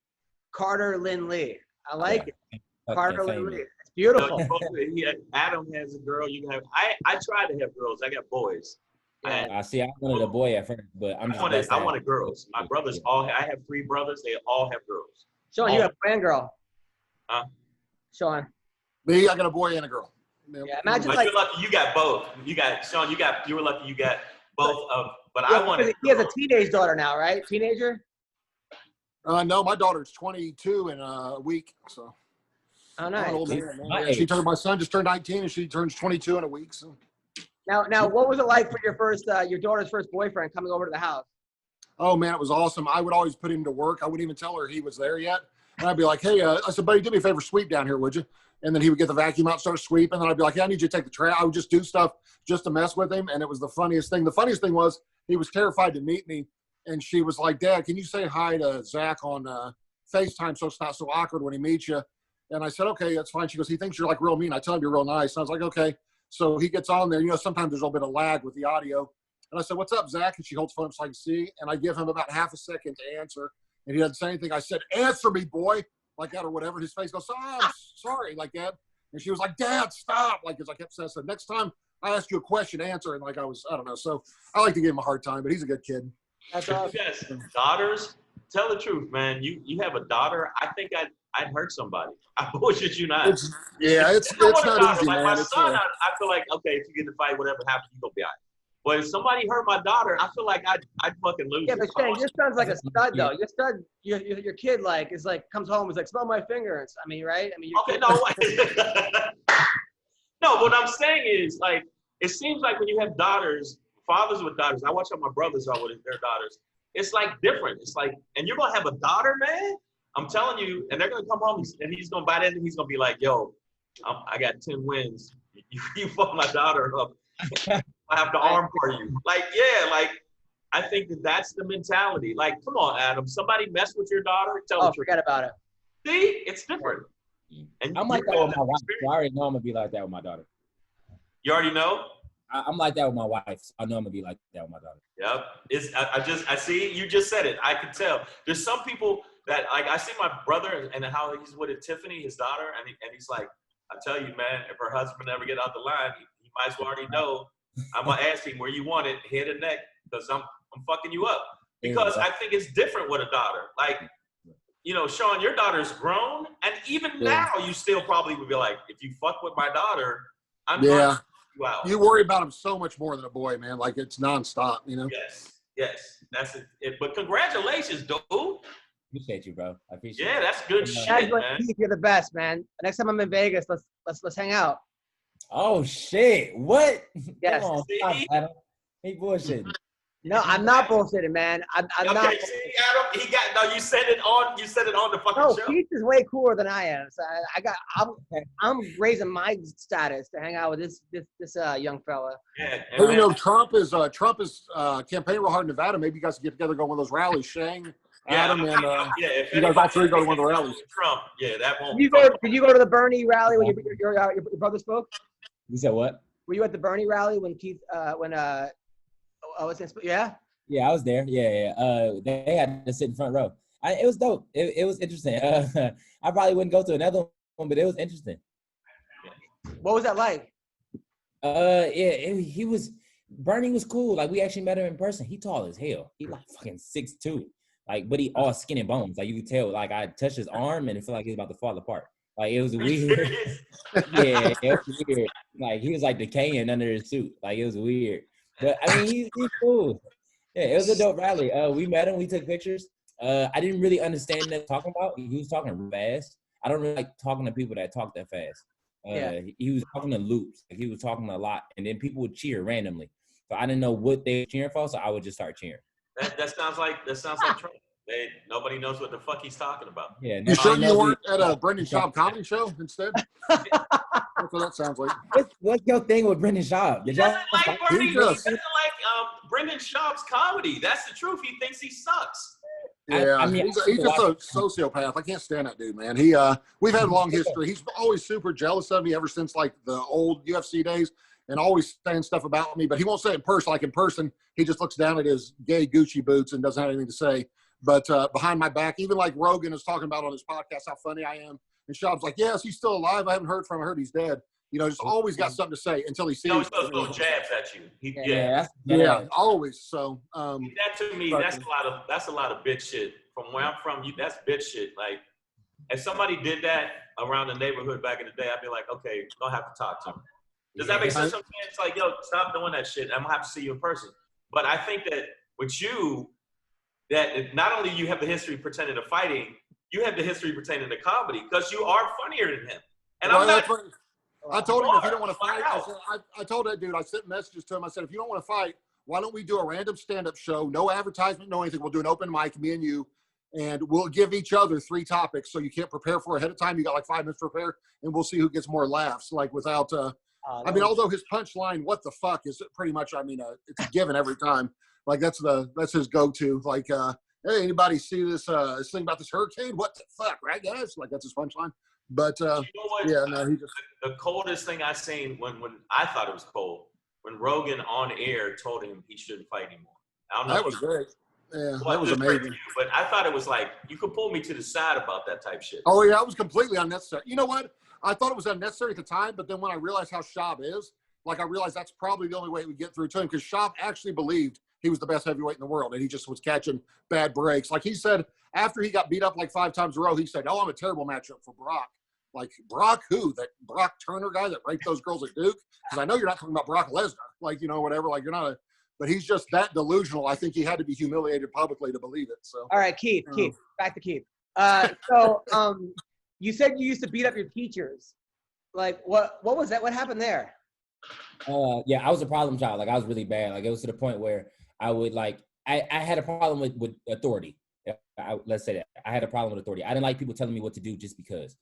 Carter Lynn Lee. I like it. Carter Lynn Lee. It's beautiful. Adam has a girl. I tried to have girls. I got boys. I wanted a boy at first, but I wanted girls. My brothers I have 3 brothers. They all have girls. Sean, you have a boy and girl. Huh? Sean. Me, I got a boy and a girl. Yeah, imagine but you're lucky you got both. Sean, you were lucky you got both of. But I wanted. He has a teenage daughter now, right? Teenager. No, my daughter's 22 in a week. So. Oh, nice. My son just turned 19 and she turns 22 in a week. So. Now, what was it like for your daughter's first boyfriend coming over to the house? Oh, man, it was awesome. I would always put him to work. I wouldn't even tell her he was there yet. And I'd be like, hey, I said, buddy, do me a favor, sweep down here, would you? And then he would get the vacuum out, start sweeping. And I'd be like, hey, I need you to take the trash. I would just do stuff just to mess with him. And it was the funniest thing. The funniest thing was he was terrified to meet me. And she was like, Dad, can you say hi to Zach on FaceTime so it's not so awkward when he meets you? And I said, okay, that's fine. She goes, he thinks you're like real mean. I tell him you're real nice. And I was like, okay. So he gets on there. You know, sometimes there's a little bit of lag with the audio. And I said, what's up, Zach? And she holds the phone so I can see. And I give him about half a second to answer. And he doesn't say anything. I said, answer me, boy. Like that or whatever. His face goes, oh, I'm sorry, like that. And she was like, Dad, stop. Like, as I kept saying, I said, next time I ask you a question, answer. And like I don't know. So I like to give him a hard time, but he's a good kid. That's awesome. Yes, daughters, tell the truth, man. You have a daughter. I think I'd hurt somebody. I bullshit you not. It's not easy, like man. my son, I feel like, okay, if you get in a fight, whatever happens, you gonna be all right. But if somebody hurt my daughter, I feel like I'd fucking lose. Yeah, but Shang, your son's like a stud though. Your kid comes home is like, smell my fingers. I mean, right? I mean, okay, no way. No, what I'm saying is, like, it seems like when you have daughters, fathers with daughters, I watch how my brothers are with their daughters. It's like different. It's like, and you're gonna have a daughter, man. I'm telling you, and they're gonna come home and he's gonna bite in and he's gonna be like, yo, I got 10 wins. You fuck my daughter up. I have to arm for you. Like, yeah, like, I think that's the mentality. Like, come on, Adam. Somebody mess with your daughter, tell the truth. Forget about it. See, it's different. And I'm like that with my wife. I already know I'm gonna be like that with my daughter. You already know? I'm like that with my wife. So I know I'm gonna be like that with my daughter. Yep. I see. You just said it. I can tell. There's some people that, like, I see my brother and how he's with Tiffany, his daughter, and he's like, I tell you, man, if her husband ever get out the line, he might as well already know. I'm gonna ask him where you want it, head and neck, because I'm fucking you up. Because I think it's different with a daughter. Like, you know, Sean, your daughter's grown, and even now you still probably would be like, if you fuck with my daughter, I'm going to you out. You worry about him so much more than a boy, man. Like, it's nonstop, you know? Yes. That's it. But congratulations, dude. Appreciate you, bro. I appreciate it. Yeah, that's good shit, man. You're the best, man. Next time I'm in Vegas, let's hang out. Oh shit! What? Yes. Come on, stop, Adam. He bullshitting. No, I'm not bullshitting, man. I'm not. Okay, see, Adam, you said it on the fucking show. Keith is way cooler than I am. So I'm raising my status to hang out with this young fella. Yeah. Hey, you know, Trump is campaigning real hard in Nevada. Maybe you guys can get together, go to one of those rallies. Shang, Adam, and you guys all three go to one of the rallies. Trump, that won't. Did you go to the Bernie rally when your brother spoke? You said what? Were you at the Bernie rally when Keith Yeah, I was there. Yeah. They had to sit in front row. It was dope. It was interesting. I probably wouldn't go to another one, but it was interesting. What was that like? Bernie was cool. Like, we actually met him in person. He tall as hell. He like fucking 6'2". Like, but he all skin and bones. Like, you could tell. Like, I touched his arm and it felt like he was about to fall apart. Like, it was weird. Yeah, it was weird. Like, he was like decaying under his suit. Like, it was weird. But I mean, he's cool. Yeah, it was a dope rally. We met him. We took pictures. I didn't really understand what he was talking about. He was talking fast. I don't really like talking to people that talk that fast. He was talking in loops. Like, he was talking a lot, and then people would cheer randomly. So I didn't know what they were cheering for, so I would just start cheering. That sounds like Trump. Nobody knows what the fuck he's talking about. Yeah. You sure you weren't at a Brendan Schaub comedy show instead? That's what that sounds like. What's your thing with Brendan Schaub? He doesn't like Bernie. He doesn't like Brendan Schaub's comedy. That's the truth. He thinks he sucks. Yeah, I mean, he's just a sociopath. I can't stand that dude, man. We've had a long history. He's always super jealous of me ever since like the old UFC days, and always saying stuff about me. But he won't say it in person. Like, in person, he just looks down at his gay Gucci boots and doesn't have anything to say. But behind my back, even like Rogan is talking about on his podcast how funny I am, and Schaub's like, "Yes, he's still alive. I haven't heard from him. I heard he's dead." You know, just always got something to say until he sees. He always throws little jabs at you. Always. So that to me, that's a lot of bitch shit. From where I'm from, that's bitch shit. Like, if somebody did that around the neighborhood back in the day, I'd be like, okay, don't have to talk to him. Does that make sense? It's like, yo, stop doing that shit. I'm gonna have to see you in person. But I think that with you, that not only you have the history pertaining to fighting, you have the history pertaining to comedy, because you are funnier than him. And I'm not. I told him if you don't want to fight, I told that dude, I sent messages to him. I said, if you don't want to fight, why don't we do a random stand-up show? No advertisement, no anything. We'll do an open mic, me and you, and we'll give each other 3 topics so you can't prepare for ahead of time. You got like 5 minutes to prepare, and we'll see who gets more laughs. Like without, although his punchline, what the fuck, is pretty much, it's a given every time. Like that's his go-to. Like, hey, anybody see this thing about this hurricane? What the fuck, right, guys? Like that's his punchline. But you know what? Yeah, no, he just the coldest thing I seen when I thought it was cold, when Rogan on air told him he shouldn't fight anymore. I don't know. That was great. Yeah, well, that was amazing. But I thought it was like, you could pull me to the side about that type shit. Oh, yeah, it was completely unnecessary. You know what? I thought it was unnecessary at the time, but then when I realized how Schaub is, like I realized that's probably the only way we get through to him, because Schaub actually believed he was the best heavyweight in the world, and he just was catching bad breaks. Like he said, after he got beat up like 5 times in a row, he said, I'm a terrible matchup for Brock. Like, Brock who? That Brock Turner guy that raped those girls at Duke? Because I know you're not talking about Brock Lesnar. Like, whatever. Like, you're not but he's just that delusional. I think he had to be humiliated publicly to believe it. So. All right, Keith, back to Keith. You said you used to beat up your teachers. Like, what was that? What happened there? Yeah, I was a problem child. Like, I was really bad. Like, it was to the point where I would, like, I had a problem with authority. Let's say that. I had a problem with authority. I didn't like people telling me what to do just because.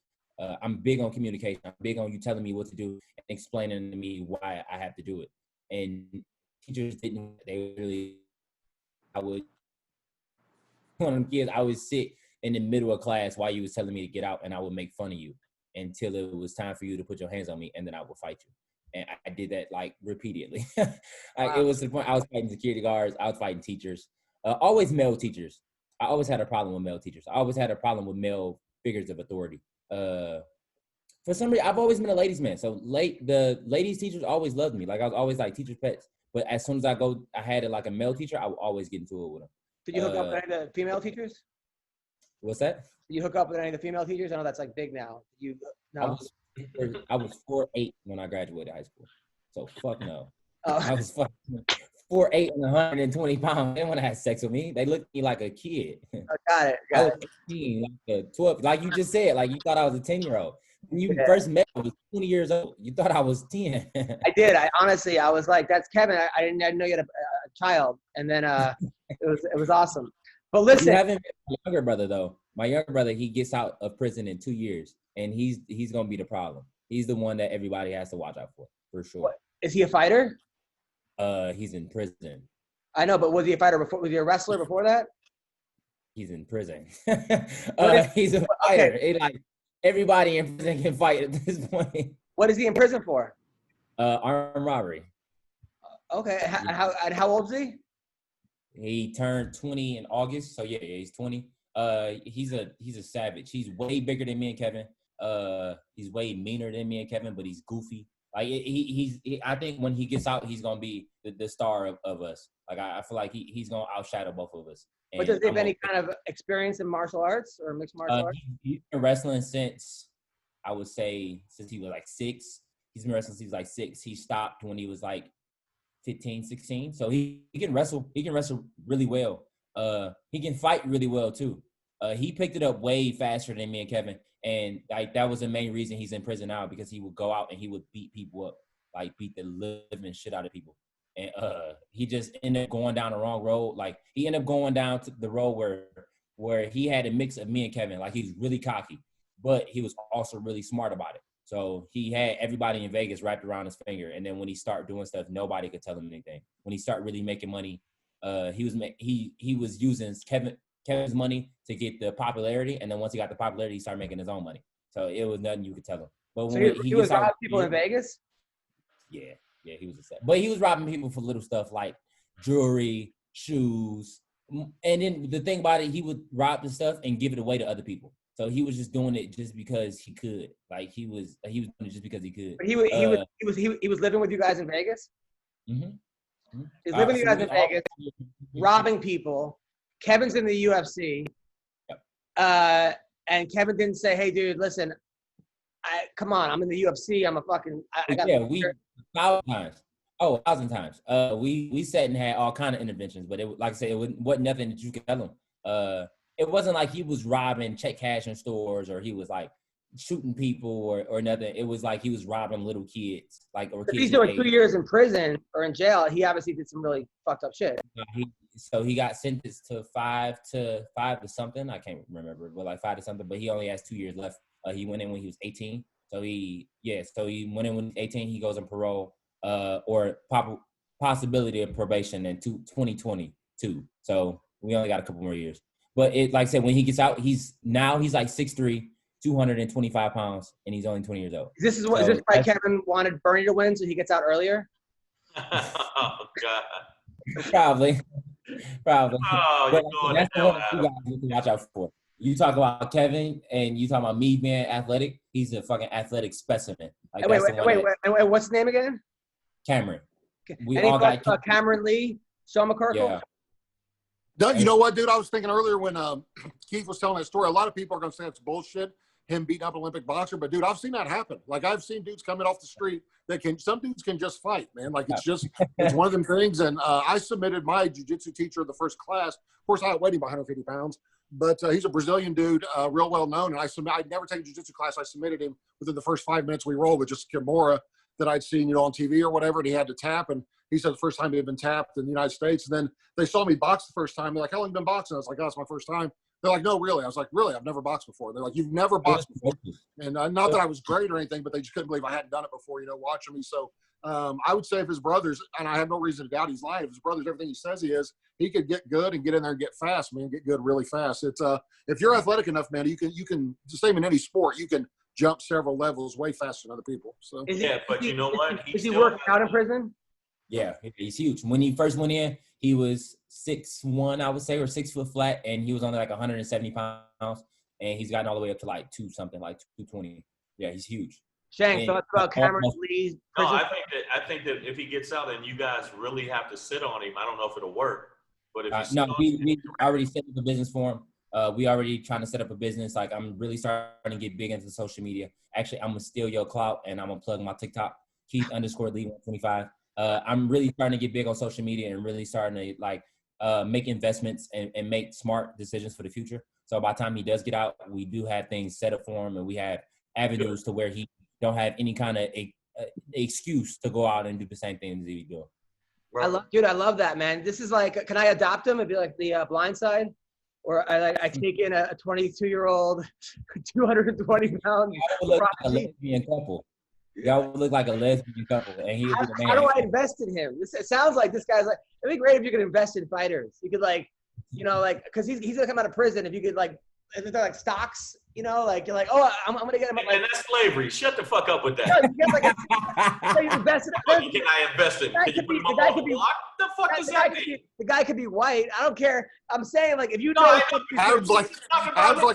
I'm big on communication. I'm big on you telling me what to do and explaining to me why I have to do it. And teachers didn't. They really. I would. One of them kids, I would sit in the middle of class while you was telling me to get out, and I would make fun of you until it was time for you to put your hands on me, and then I would fight you. And I did that like repeatedly. It was to the point I was fighting security guards. I was fighting teachers. Always male teachers. I always had a problem with male teachers. I always had a problem with male figures of authority. For some reason, I've always been a ladies' man. So the ladies' teachers always loved me. Like I was always like teacher's pets. But as soon as I had it like a male teacher, I would always get into it with them. Did you hook up with any of the female teachers? What's that? Did you hook up with any of the female teachers? I know that's like big now. No. I was 4'8" when I graduated high school. So fuck no. Oh. I was fucking 4'8" and 120 pounds. They didn't want to have sex with me. They looked at me like a kid. Oh, got it. I was 18, like a 12. Like you just said, like you thought I was a 10-year-old. When you first met, I was 20 years old. You thought I was 10. I did. I honestly was like, "That's Kevin." I didn't know you had a child, and then it was awesome. But listen, you haven't met my younger brother though. My younger brother, he gets out of prison in 2 years, and he's gonna be the problem. He's the one that everybody has to watch out for sure. What? Is he a fighter? He's in prison. I know, but was he a fighter before? Was he a wrestler before that? He's in prison. He's a fighter. Okay. Like everybody in prison can fight at this point. What is he in prison for? Armed robbery. Okay. How old is he? He turned 20 in August. So yeah, he's 20. He's a savage. He's way bigger than me and Kevin. He's way meaner than me and Kevin, but he's goofy. Like I think when he gets out, he's gonna be the star of us. Like I feel like he's gonna outshadow both of us. But does he have any kind of experience in martial arts or mixed martial arts? He's been wrestling since, I would say, since he was like 6. He's been wrestling since he was like 6. He stopped when he was like 15, 16. So he can wrestle. He can wrestle really well. He can fight really well too. He picked it up way faster than me and Kevin. And like that was the main reason he's in prison now, because he would go out and he would beat people up, like beat the living shit out of people. And he just ended up going down the wrong road. Like he ended up going down to the road where he had a mix of me and Kevin. Like he was really cocky, but he was also really smart about it. So he had everybody in Vegas wrapped around his finger. And then when he started doing stuff, nobody could tell him anything. When he started really making money, he was using Kevin's money to get the popularity, and then once he got the popularity, he started making his own money. So it was nothing you could tell him. But when he was robbing people in Vegas? Yeah, he was a set. But he was robbing people for little stuff like jewelry, shoes, and then the thing about it, he would rob the stuff and give it away to other people. So he was just doing it just because he could. Like he was doing it just because he could. But he was living with you guys in Vegas? Mm-hmm. He's living with you guys in Vegas, robbing people. Kevin's in the UFC, and Kevin didn't say, "Hey, dude, listen, come on, I'm in the UFC. I'm a fucking." We 1,000 times. We sat and had all kind of interventions, but like I said, it wasn't nothing that you could tell him. It wasn't like he was robbing check cash in stores, or he was like shooting people or nothing. It was like he was robbing little kids. Like, or If kids he's doing 2 years in prison or in jail, he obviously did some really fucked up shit. So he got sentenced to five to something. I can't remember, but like 5 to something. But he only has 2 years left. He went in when he was 18. So he went in when he was 18. He goes on parole, or possibility of probation in 2022. So we only got a couple more years. But it, like I said, when he gets out, he's like 6'3", 225 pounds, and he's only 20 years old. Is this why Kevin wanted Bernie to win so he gets out earlier? Oh God. Probably. Oh, But you're that's the going one you guys need to watch out for. You talk about Kevin, and you talk about me being athletic. He's a fucking athletic specimen. Like, wait, what's his name again? Cameron. We Any all got Cameron Lee, Sean McCorkle? Yeah. Doug, you know what, dude? I was thinking earlier when Keith was telling that story, a lot of people are going to say it's bullshit, him beating up an Olympic boxer. But, dude, I've seen that happen. Like, I've seen dudes coming off the street some dudes can just fight, man. Like, it's one of them things. And I submitted my jiu-jitsu teacher the first class. Of course, I weighed him by 150 pounds. But he's a Brazilian dude, real well known. And I'd never taken a jiu-jitsu class. I submitted him within the first 5 minutes we rolled with just Kimura that I'd seen, on TV or whatever. And he had to tap. And he said the first time he had been tapped in the United States. And then they saw me box the first time. They're like, how long have you been boxing? I was like, oh, it's my first time. They're like, no, really? I was like, really? I've never boxed before. They're like, you've never boxed before. And not that I was great or anything, but they just couldn't believe I hadn't done it before, watching me. So I would say if his brothers, and I have no reason to doubt he's lying, if his brother's everything he says he is, he could get good and get in there and get fast, man, get good really fast. It's if you're athletic enough, man, you can the same in any sport, you can jump several levels way faster than other people. So but you know what? Is he working out in prison? Yeah, he's huge. When he first went in, he was 6'1", I would say, or 6 foot flat, and he was only like 170 pounds, and he's gotten all the way up to like 220. Yeah, he's huge. Shang, thoughts about Cameron Lee's prison? No, I think that if he gets out and you guys really have to sit on him, I don't know if it'll work. But if we already set up a business for him. We already trying to set up a business. Like, I'm really starting to get big into social media. Actually, I'm gonna steal your clout and I'm gonna plug my TikTok, Keith_Lee125. I'm really starting to get big on social media and really starting to make investments and make smart decisions for the future. So by the time he does get out, we do have things set up for him, and we have avenues to where he don't have any kind of excuse to go out and do the same things he's doing. I love that, man. This is like, can I adopt him and be like the Blind Side? Or I take in a 22-year-old, 220 pound. Y'all would look like a lesbian couple, and he would be the man. How do I invest in him? It sounds like this guy's like, it'd be great if you could invest in fighters. You could because he's gonna come out of prison. If you could if they're like stocks, you're like, oh, I'm gonna get him. And that's slavery. Shut the fuck up with that. You invest in What can I invest in? Can you put him on the block? The fuck does that mean? The guy could be white. I don't care. I'm saying, if you know. I was like,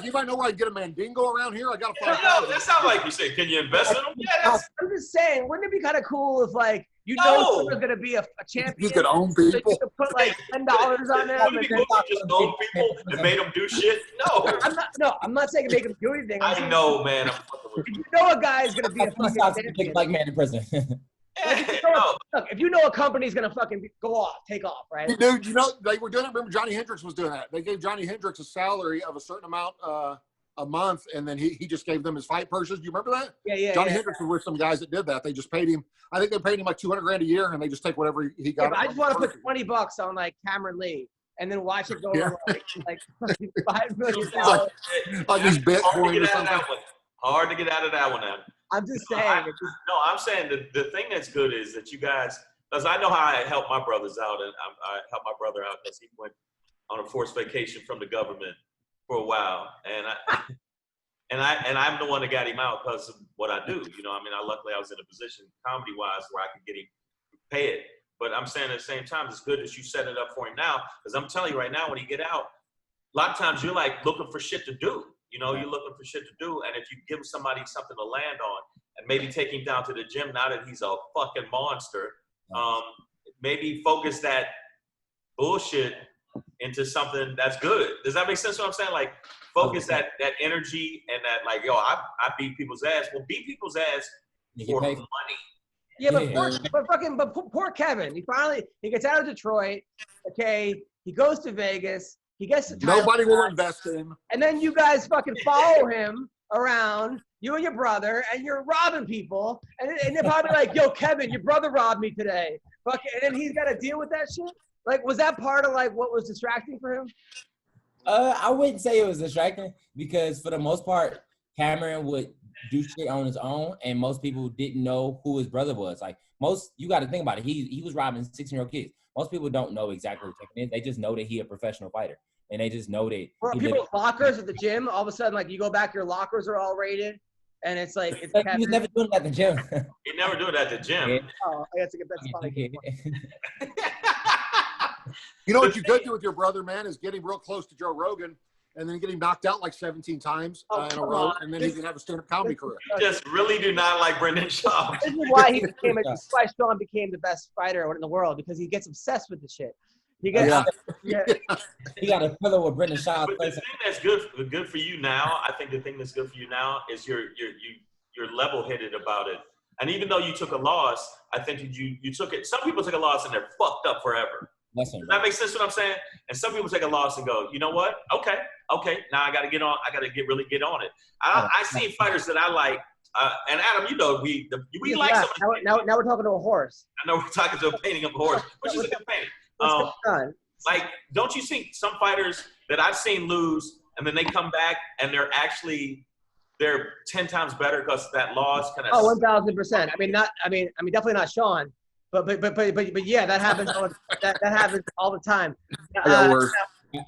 you might know where I can get a Mandingo around here. I got to find out. No, that's not like you said. Can you invest in him? Yeah, I'm just saying, wouldn't it be kind of cool if someone's going to be a champion? You could own people. So you could put $10 on them. Wouldn't it be cool if you just own people and made them do shit? No. I'm not saying make them do anything. I know, man. I'm fucking with you. If you know a guy is going to be a fucking champion. Black man in prison. Look, if you know a company's gonna fucking take off, right? Dude, they were doing it. Remember, Johnny Hendricks was doing that. They gave Johnny Hendricks a salary of a certain amount a month, and then he just gave them his fight purses. Do you remember that? Yeah. Johnny Hendricks was with some guys that did that. They just paid him. I think they paid him like $200,000 a year, and they just take whatever he got. I just want to put $20 on Cameron Lee, and then watch it go like $5 million. Like these Bitcoin or something. Hard to get out of that one, now. I'm just saying. I'm saying the thing that's good is that you guys, because I know how I help my brothers out, and I helped my brother out because he went on a forced vacation from the government for a while, and I'm the one that got him out because of what I do. Luckily I was in a position comedy-wise where I could get him paid. But I'm saying at the same time, it's good that you set it up for him now, because I'm telling you right now, when he get out, a lot of times you're looking for shit to do. You're looking for shit to do, and if you give somebody something to land on and maybe take him down to the gym now that he's a fucking monster, maybe focus that bullshit into something that's good. Does that make sense what I'm saying? Focus that energy and that I beat people's ass. Well, beat people's ass for money. Yeah, but poor Kevin. He gets out of Detroit, okay? He goes to Vegas. He gets the title. Nobody will invest in him. And then you guys fucking follow him around you and your brother, and you're robbing people, and they're probably like, yo, Kevin, your brother robbed me today. Fuck, and then he's got to deal with that shit? Like, was that part of, like, what was distracting for him? I wouldn't say it was distracting because for the most part, Cameron would do shit on his own, and most people didn't know who his brother was. Like, you got to think about it. He was robbing 16-year-old kids. Most people don't know exactly what Kevin is. They just know that he a professional fighter. And they just know that. People's lockers at the gym, all of a sudden, like, you go back, your lockers are all rated, and it's like, it's he was never doing it at the gym. He never do it at the gym. Yeah. Oh, that's funny. You know what you could do with your brother, man, is get him real close to Joe Rogan and then get him knocked out like 17 times in a row, and then he can have a stand-up comedy career. You just really do not like Brendan Schaub. This is why why Sean became the best fighter in the world, because he gets obsessed with the shit. He got a fellow with Brendan Schaub. But the thing that's good for you now, I think the thing that's good for you now is you're level-headed about it. And even though you took a loss, I think you took it. Some people take a loss and they're fucked up forever. Does that make sense? What I'm saying? And some people take a loss and go, you know what? Okay. Now I got to get on. I got to really get on it. I see fighters that I like. And Adam, you know, we like some. Now we're talking to a horse. I know we're talking to a painting of a horse, which is a good painting. Like, don't you see some fighters that I've seen lose, and then they come back and they're 10 times better because that loss kind of. Oh, 1,000%. I mean, definitely not Sean, but yeah, that happens. That happens all the time.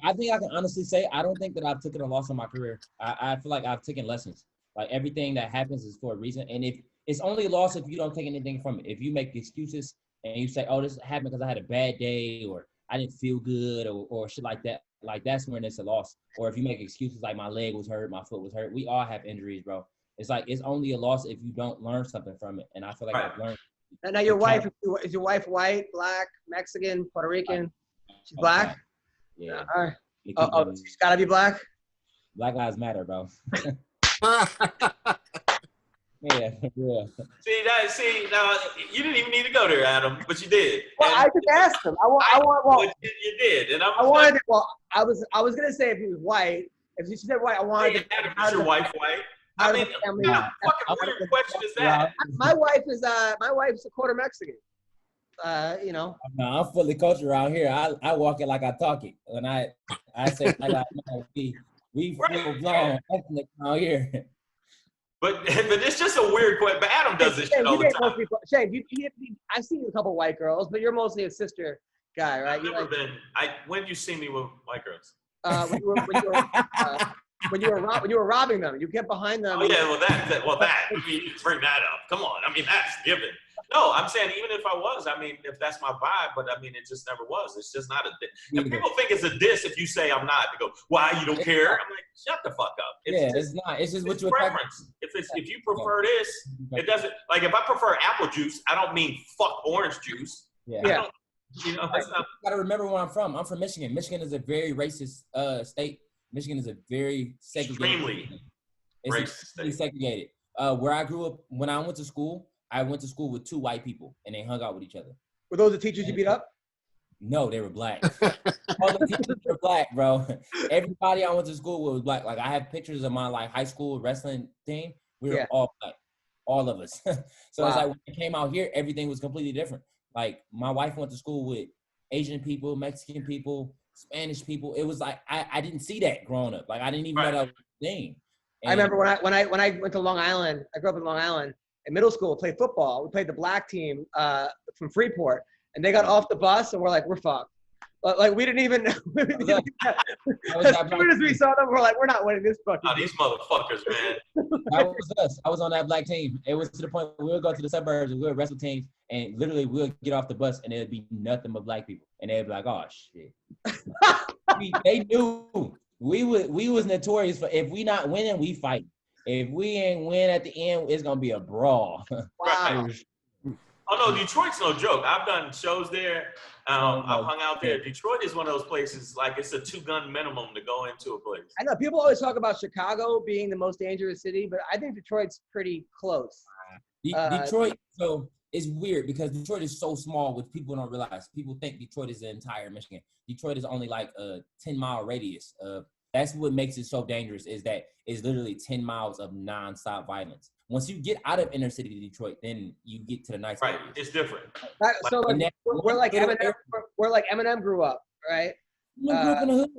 I think I can honestly say I don't think that I've taken a loss in my career. I feel like I've taken lessons. Like, everything that happens is for a reason, and if it's only a loss if you don't take anything from it. If you make excuses and you say, "Oh, this happened because I had a bad day," or "I didn't feel good," or shit like that, like, that's when it's a loss. Or if you make excuses like "my leg was hurt, my foot was hurt," we all have injuries, bro. It's like, it's only a loss if you don't learn something from it, and I feel like I've learned. Now your wife, is your wife white, black, Mexican, Puerto Rican? She's black? Yeah. All right. She's got to be black? Black Lives Matter, bro. Yeah. See, now you didn't even need to go there, Adam, but you did. Well, I just asked him. You did, and I wanted to. Well, I was gonna say if he was white. If she said white, I wanted to. Adam, is your wife white? I mean, what fucking weird question is that? My wife's a quarter Mexican. You know. No, I'm fully cultured around here. I walk it like I talk it. When I say we full blown ethnic out here. But it's just a weird question. But Adam does this shit all the time. Shane, I've seen a couple white girls, but you're mostly a sister guy, right? I've never been. When did you see me with white girls? When you were robbing them, you kept behind them. Oh yeah, that. I mean, you bring that up. Come on. I mean, that's given. No, I'm saying even if I was, I mean, if that's my vibe, but I mean, it just never was. It's just not a diss. And people think it's a diss if you say I'm not. They go, why, you don't care? I'm like, shut the fuck up. It's not. It's just what you preference. If you prefer this, it doesn't. Like, if I prefer apple juice, I don't mean fuck orange juice. Yeah. You know, that's not. You gotta remember where I'm from. I'm from Michigan. Michigan is a very racist state. Michigan is a very segregated. Extremely segregated. Where I grew up, when I went to school with 2 white people, and they hung out with each other. Were those the teachers you beat up? No, they were black. All the teachers were black, bro. Everybody I went to school with was black. Like, I have pictures of my high school wrestling team. We were all black, all of us. So It's like, when I came out here, everything was completely different. Like, my wife went to school with Asian people, Mexican people, Spanish people. It was like I didn't see that growing up. Like, I didn't even know that was a thing. And I remember when I went to Long Island. I grew up in Long Island. In middle school, we played football. We played the black team from Freeport, and they got off the bus, and we're like, we're fucked. Like, we didn't even. As soon as we saw them, we're like, we're not winning this fucking. Oh, these motherfuckers, man. That was us. I was on that black team. It was to the point where we would go to the suburbs and we would wrestle teams, and literally we would get off the bus, and it'd be nothing but black people, and they'd be like, "Oh shit." They knew we was notorious for, if we not winning, we fight. If we ain't win at the end, it's gonna be a brawl. Wow. Oh no, Detroit's no joke. I've done shows there. I've hung out there. Detroit is one of those places, like, it's a 2-gun minimum to go into a place. I know people always talk about Chicago being the most dangerous city, but I think Detroit's pretty close. Detroit, so it's weird because Detroit is so small, which people don't realize. People think Detroit is the entire Michigan. Detroit is only like a 10-mile radius of That's what makes it so dangerous, is that it's literally 10 miles of nonstop violence. Once you get out of inner city Detroit, then you get to the nice Right. areas. It's different. So like, we're like Eminem. We're like Eminem grew up, right? Eminem grew up in the hood.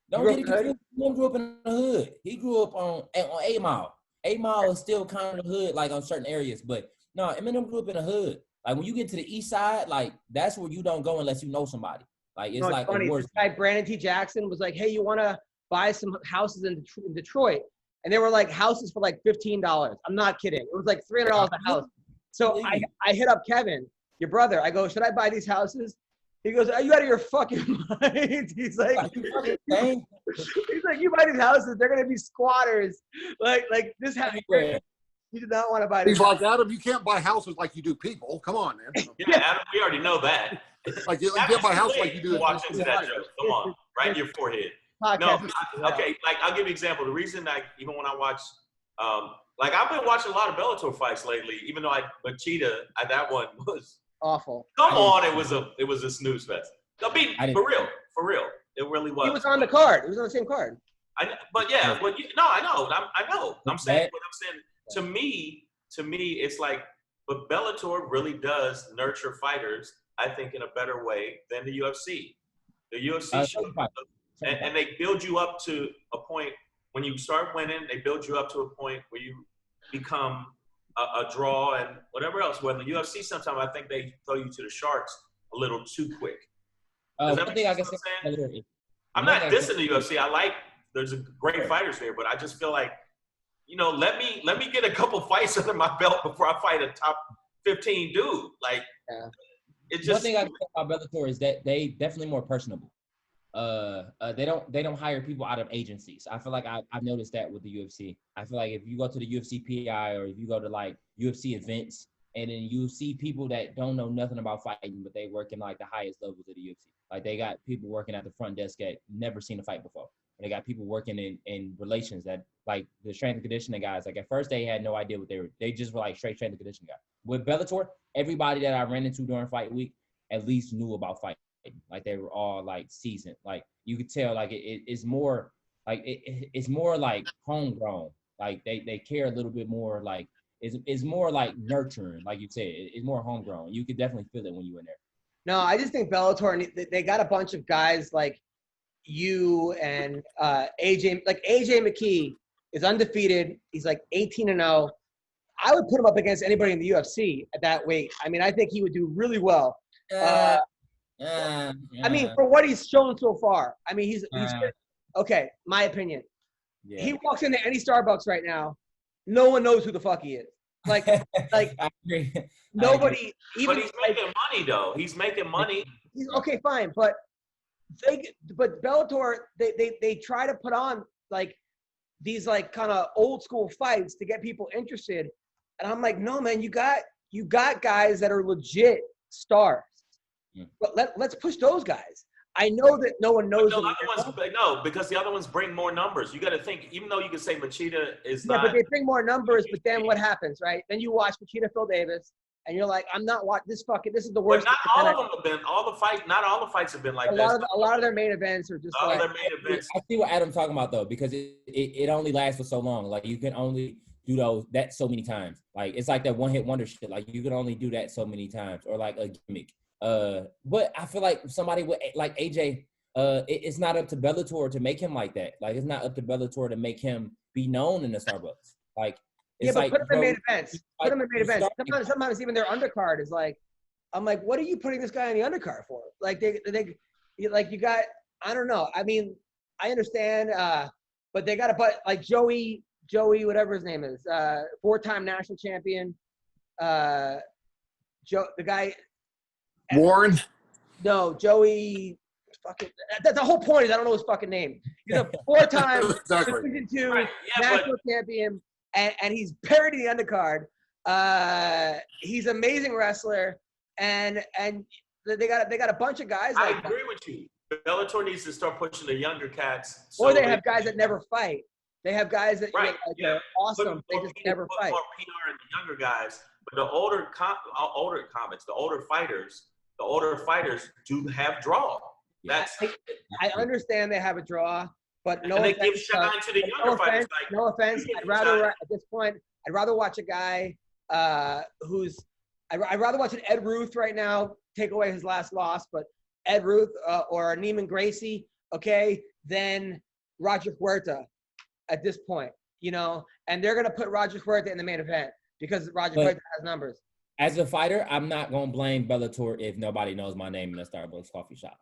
Don't get it grew up in confused. Eminem grew up in the hood. He grew up on 8 Mile. 8 Mile is still kind of the hood, like on certain areas. But no, Eminem grew up in the hood. Like when you get to the east side, like that's where you don't go unless you know somebody. Like it's like funny. the worst. This guy Brandon T. Jackson was like, "Hey, you want to buy some houses in Detroit?" And they were like houses for like $15. I'm not kidding. It was like $300 a house. So I hit up Kevin, your brother. I go, "Should I buy these houses?" He goes, "Are you out of your fucking mind?" He's like, "You buy these houses, they're gonna be squatters. Like this house." You did not want to buy these. He's like, Adam, you can't buy houses like you do people. Come on, man. Yeah, Adam, we already know that. Like you can't buy houses like you do. Watch into that joke. Come on, right in your forehead. No, okay. Like I'll give you an example. The reason even when I watch, like I've been watching a lot of Bellator fights lately. Even though Machida, that one was awful. Come on, it was a snooze fest. For real, it really was. He was on the card. He was on the same card. I know. I'm saying. To me, it's like, but Bellator really does nurture fighters, I think, in a better way than the UFC. The UFC and they build you up to a point when you start winning. They build you up to a point where you become a draw and whatever else. When the UFC, sometimes I think they throw you to the sharks a little too quick. I'm not dissing the UFC. There's great fighters there, but I just feel like, let me get a couple fights under my belt before I fight a top 15 dude. Like, it's just. One thing I can say about Bellator is that they definitely more personable. They don't hire people out of agencies. I feel like I've noticed that with the UFC. I feel like if you go to the UFC PI or if you go to like UFC events, and then you see people that don't know nothing about fighting, but they work in like the highest levels of the UFC. Like they got people working at the front desk that never seen a fight before. They got people working in relations that, like the strength and conditioning guys. Like at first they had no idea what they just were like straight strength and conditioning guys. With Bellator, everybody that I ran into during fight week at least knew about fighting. Like they were all like seasoned. Like you could tell like it's more like it's more like homegrown. Like they care a little bit more. Like it's more like nurturing. Like you said, it's more homegrown. You could definitely feel it when you in there. No, I just think Bellator, they got a bunch of guys like you and AJ McKee is undefeated. He's like 18-0. I would put him up against anybody in the UFC at that weight. I mean, I think he would do really well. I mean, for what he's shown so far. I mean, he's okay. My opinion. Yeah. He walks into any Starbucks right now, no one knows who the fuck he is. Like nobody. Even but he's making money though. He's making money. He's okay, fine, but Bellator, they try to put on like these like kind of old school fights to get people interested, and I'm like, no man, you got guys that are legit stars, but let's push those guys. I know that no one knows. Because the other ones bring more numbers. You got to think, even though you can say Machida is not. Yeah, but they bring more numbers. But then what happens, right? Then you watch Machida Phil Davis, and you're like, I'm not watching this. This is the worst. But not all of them have been. Not all the fights have been like this. A lot of their main events are just like. I see what Adam's talking about though, because it only lasts for so long. Like you can only do that so many times. Like it's like that one hit wonder shit. Like you can only do that so many times, or like a gimmick. But I feel like somebody with like AJ, it's not up to Bellator to make him like that. Like it's not up to Bellator to make him be known in the Starbucks. Like it's but put him in main events. Put him in main events. Sometimes even their undercard is like, I'm like, what are you putting this guy in the undercard for? Like they like you got. I don't know. I mean, I understand, but they got to put like Joey, whatever his name is, 4-time national champion, the guy. Warren? No, Joey. Fucking. That's the whole point. Is I don't know his fucking name. He's a 4-time Division II national champion, and he's buried in the undercard. He's an amazing wrestler, and they got a bunch of guys. I agree with you. Bellator needs to start pushing the younger cats. Or they have guys that never fight. They have guys that are awesome. They just never fight. More PR in the younger guys, but the older comics, the older fighters do have draw. I understand they have a draw, But no and they offense, give shine to the younger fighters. Like, no offense. I'd rather at this point. I'd rather watch a guy who's. I'd rather watch an Ed Ruth right now take away his last loss, but Ed Ruth or Neiman Gracie, okay, than Roger Huerta at this point, you know. And they're gonna put Roger Huerta in the main event because Roger Huerta has numbers. As a fighter, I'm not gonna blame Bellator if nobody knows my name in a Starbucks coffee shop.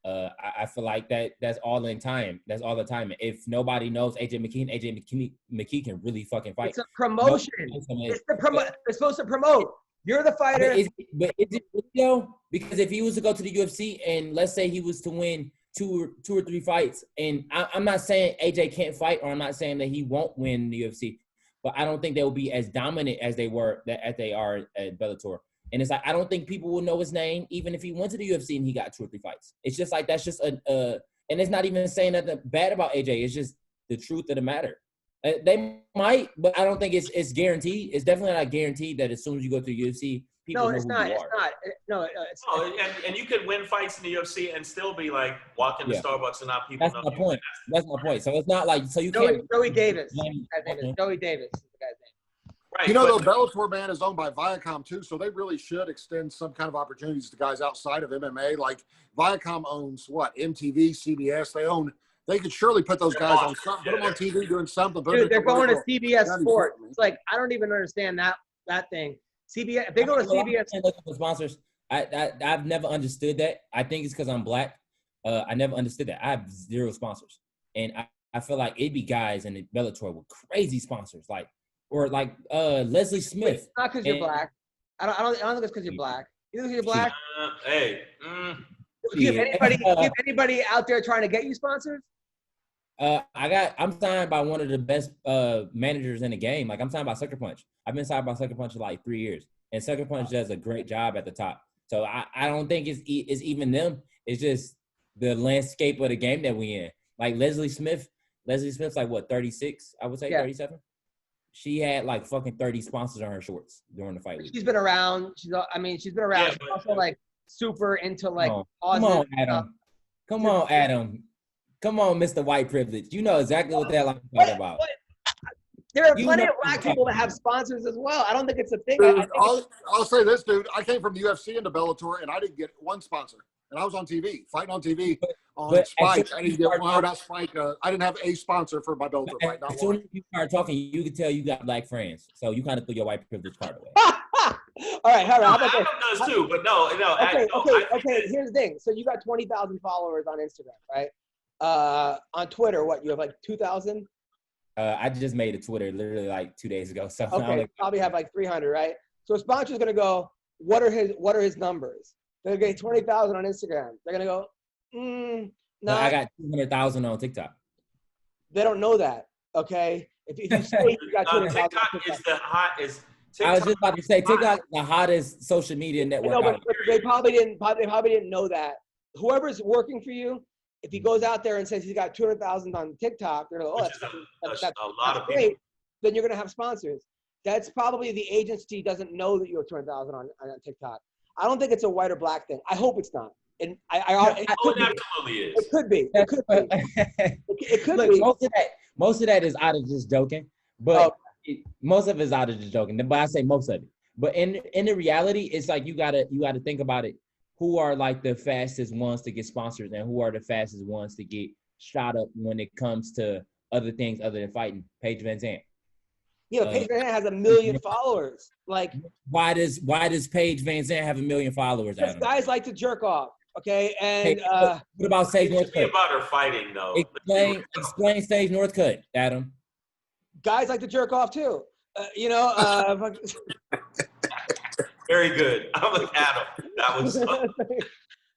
I feel like that's all in time. That's all the time. If nobody knows AJ McKee can really fucking fight. It's a promotion. It's the they're supposed to promote. You're the fighter. But is it really though? Because if he was to go to the UFC and let's say he was to win two or three fights, and I'm not saying AJ can't fight, or I'm not saying that he won't win the UFC, but I don't think they will be as dominant as they are at Bellator. And it's like, I don't think people will know his name, even if he went to the UFC and he got 2 or 3 fights. It's just like, that's just and it's not even saying nothing bad about AJ. It's just the truth of the matter. They might, but I don't think it's guaranteed. It's definitely not guaranteed that as soon as you go to the UFC, people know who you are. And you could win fights in the UFC and still be like walking to Starbucks and not people know. That's my point. That's my point. So it's not like, so you can't. Joey Davis. Joey Davis is the guy's name. Right, you know, though, Bellator, man, is owned by Viacom, too, so they really should extend some kind of opportunities to guys outside of MMA. Like, Viacom owns, what, MTV, CBS. They could surely put those guys on something, put them on TV doing something. Dude, they're going to CBS Sports. It's like, I don't even understand that thing. CBS, if they go to CBS. Look for sponsors. I've never understood that. I think it's because I'm black. I never understood that. I have 0 sponsors. And I feel like it'd be guys in the Bellator with crazy sponsors, like Leslie Smith. It's not because you're black. I don't think it's because you're black. You think you're black? Do you have anybody out there trying to get you sponsors? I'm signed by one of the best managers in the game. Like, I'm signed by Sucker Punch. I've been signed by Sucker Punch for like 3 years, and Sucker Punch does a great job at the top. So I don't think it's even them. It's just the landscape of the game that we in. Like Leslie Smith's like what, 36? I would say 37. She had like fucking 30 sponsors on her shorts during the fight week. She's been around. She's been around. Yeah, she's also like super into like. Come on, Adam. Come on, Adam. Come on, Mr. White Privilege. You know exactly what the hell I'm talking about. There are plenty of black people that have sponsors as well. I don't think it's a thing. Dude, I'll say this, dude. I came from the UFC into Bellator, and I didn't get one sponsor. And I was on TV, fighting on TV on Spike. I didn't get one. Not Spike. I didn't have a sponsor for my Bellator fight. Not as soon one. as you start talking, you can tell you got black friends. So you kind of threw your white privilege card away. All right, how about this? Adam does too, but no. Okay. Here's the thing. So you got 20,000 followers on Instagram, right? On Twitter, what, you have like 2,000? I just made a Twitter literally like 2 days ago. So okay, probably have like 300, right? So a sponsor's gonna go, what are his numbers? They're gonna get 20,000 on Instagram. They're gonna go, no. I got 200,000 on TikTok. They don't know that, okay? If you say you got 200,000, TikTok is the hottest. I was just about to say TikTok is the hottest social media network. No, but they probably didn't know that. Whoever's working for you, if he goes out there and says he's got 200,000 on TikTok, they're like, that's a lot of great. Then you're gonna have sponsors. That's probably the agency doesn't know that you have 200,000 on TikTok. I don't think it's a white or black thing. I hope it's not. And it absolutely is. It could be. It could Look, be. Most of that is out of just joking, but most of it is out of just joking. But I say most of it. But in the reality, it's like you gotta think about it. Who are like the fastest ones to get sponsors, and who are the fastest ones to get shot up when it comes to other things other than fighting? Paige Van Zandt. Yeah, Paige Van Zandt has 1 million followers. Like, why does Paige Van Zandt have 1 million followers? Because guys like to jerk off. Okay, and what about Sage Northcutt? About her fighting though. Explain Sage Northcutt, Adam. Guys like to jerk off too. Very good. I'm like, Adam. That was no, but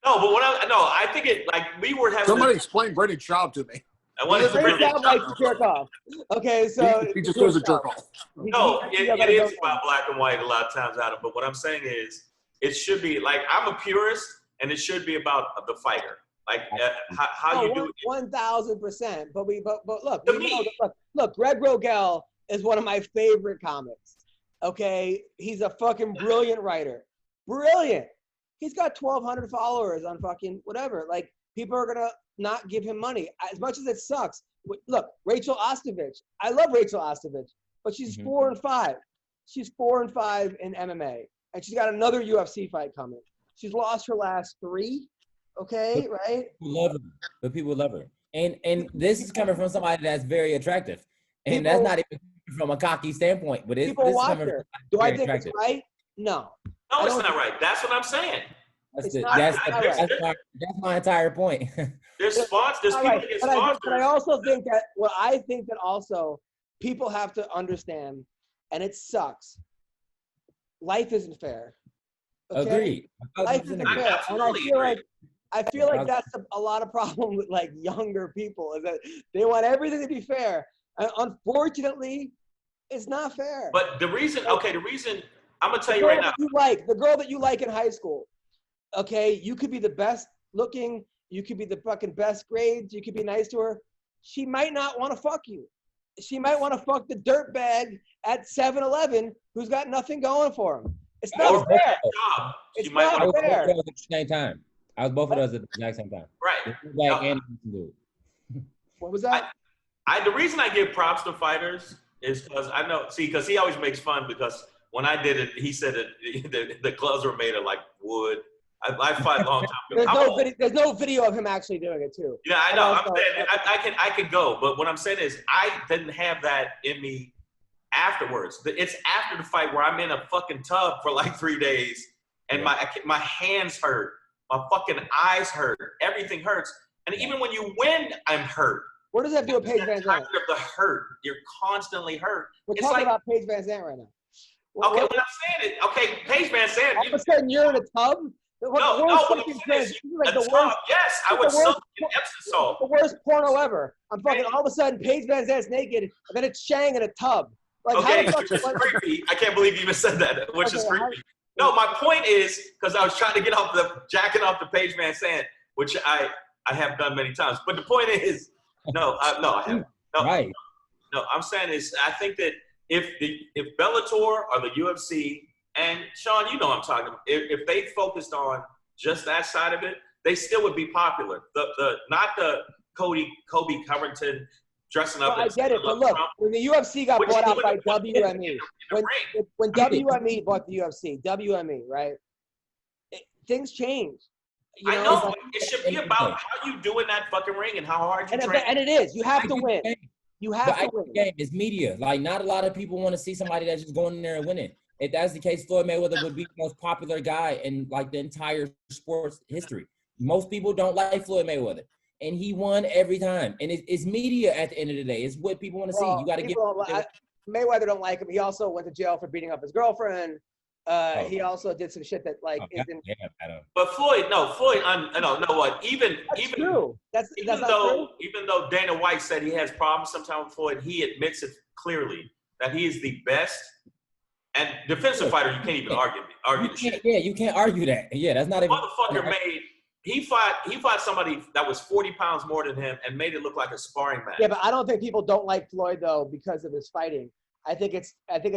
I think it, like, we were having. Somebody explain Brittany Schaub to me. Brittany Schaub likes to jerk off. Okay, so he just does a jerk off. No, it is about black and white a lot of times, Adam. But what I'm saying is, it should be like, I'm a purist, and it should be about the fighter, like how you do it. 1,000%. But look, Greg Rogel is one of my favorite comics. Okay, he's a fucking brilliant writer. Brilliant. He's got 1,200 followers on fucking whatever. Like, people are gonna not give him money. As much as it sucks. Look, Rachel Ostovich. I love Rachel Ostovich, but she's 4-5. She's 4-5 in MMA, and she's got another UFC fight coming. She's lost her last 3. Okay, right? People love her. And this is coming from somebody that's very attractive. And that's not even from a cocky standpoint, but people watch her. Do I think it's right? No. No, it's not right. That's what I'm saying. That's my entire point. There's spots. There's people that get sponsors. But I also think that also people have to understand, and it sucks. Life isn't fair. Okay? Agreed. Life isn't fair, and I feel like that's a lot of problem with like younger people is that they want everything to be fair. And unfortunately, it's not fair. But the reason I'm gonna tell you right now. The girl that you like in high school. Okay, you could be the best looking, you could be the fucking best grades, you could be nice to her. She might not want to fuck you. She might want to fuck the dirtbag at 7-Eleven who's got nothing going for him. It's not fair. It's not fair. At the same time. I was both of those at the exact same time. Right. What was that? The reason I give props to fighters is because he always makes fun because when I did it, he said that the gloves were made of like wood. I fought a long time ago. There's no video of him actually doing it too. Yeah, I know. I'm saying I can go, but what I'm saying is I didn't have that in me afterwards. It's after the fight where I'm in a fucking tub for like 3 days and my hands hurt, my fucking eyes hurt, everything hurts, and even when you win, I'm hurt. What does that do with Paige Van Zandt? Of the hurt, you're constantly hurt. We're talking about Paige Van Zandt right now. What I'm saying is, Paige Van Zandt. All of a sudden, you're in a tub. No. What I'm saying is, yes, I would suck in Epsom salt. The worst porno ever. I'm fucking. All of a sudden, Paige Van Zandt's naked, and then it's Shang in a tub. Like, which is creepy. I can't believe you even said that. Which is creepy. No, my point is because I was trying to get off jacking off the Paige Van Zandt, which I have done many times. But the point is, I haven't. Right. No, I'm saying is I think that if Bellator or the UFC and Sean, you know what I'm talking about. If they focused on just that side of it, they still would be popular. Not the Kobe Covington dressing up. I get it, but look, when the UFC got bought out by WME, when WME bought the UFC, WME, right? Things changed. I know, but it should be about how you do in that fucking ring and how hard you train. And it is. You have to win. You have to win. Game is media. Like, not a lot of people want to see somebody that's just going in there and winning. If that's the case, Floyd Mayweather would be the most popular guy in like the entire sports history. Most people don't like Floyd Mayweather, and he won every time. And it's media at the end of the day. It's what people want to see. You got to get. Maywether don't like him. He also went to jail for beating up his girlfriend. He also did some shit that like isn't. But Floyd, no, what? Even true. Even though Dana White said he has problems sometimes with Floyd, he admits it clearly that he is the best and defensive fighter. You can't even argue the shit. Yeah, you can't argue that. Yeah, that's not even. Motherfucker he fought somebody that was 40 pounds more than him and made it look like a sparring match. Yeah, but I don't think people don't like Floyd though because of his fighting. I think it's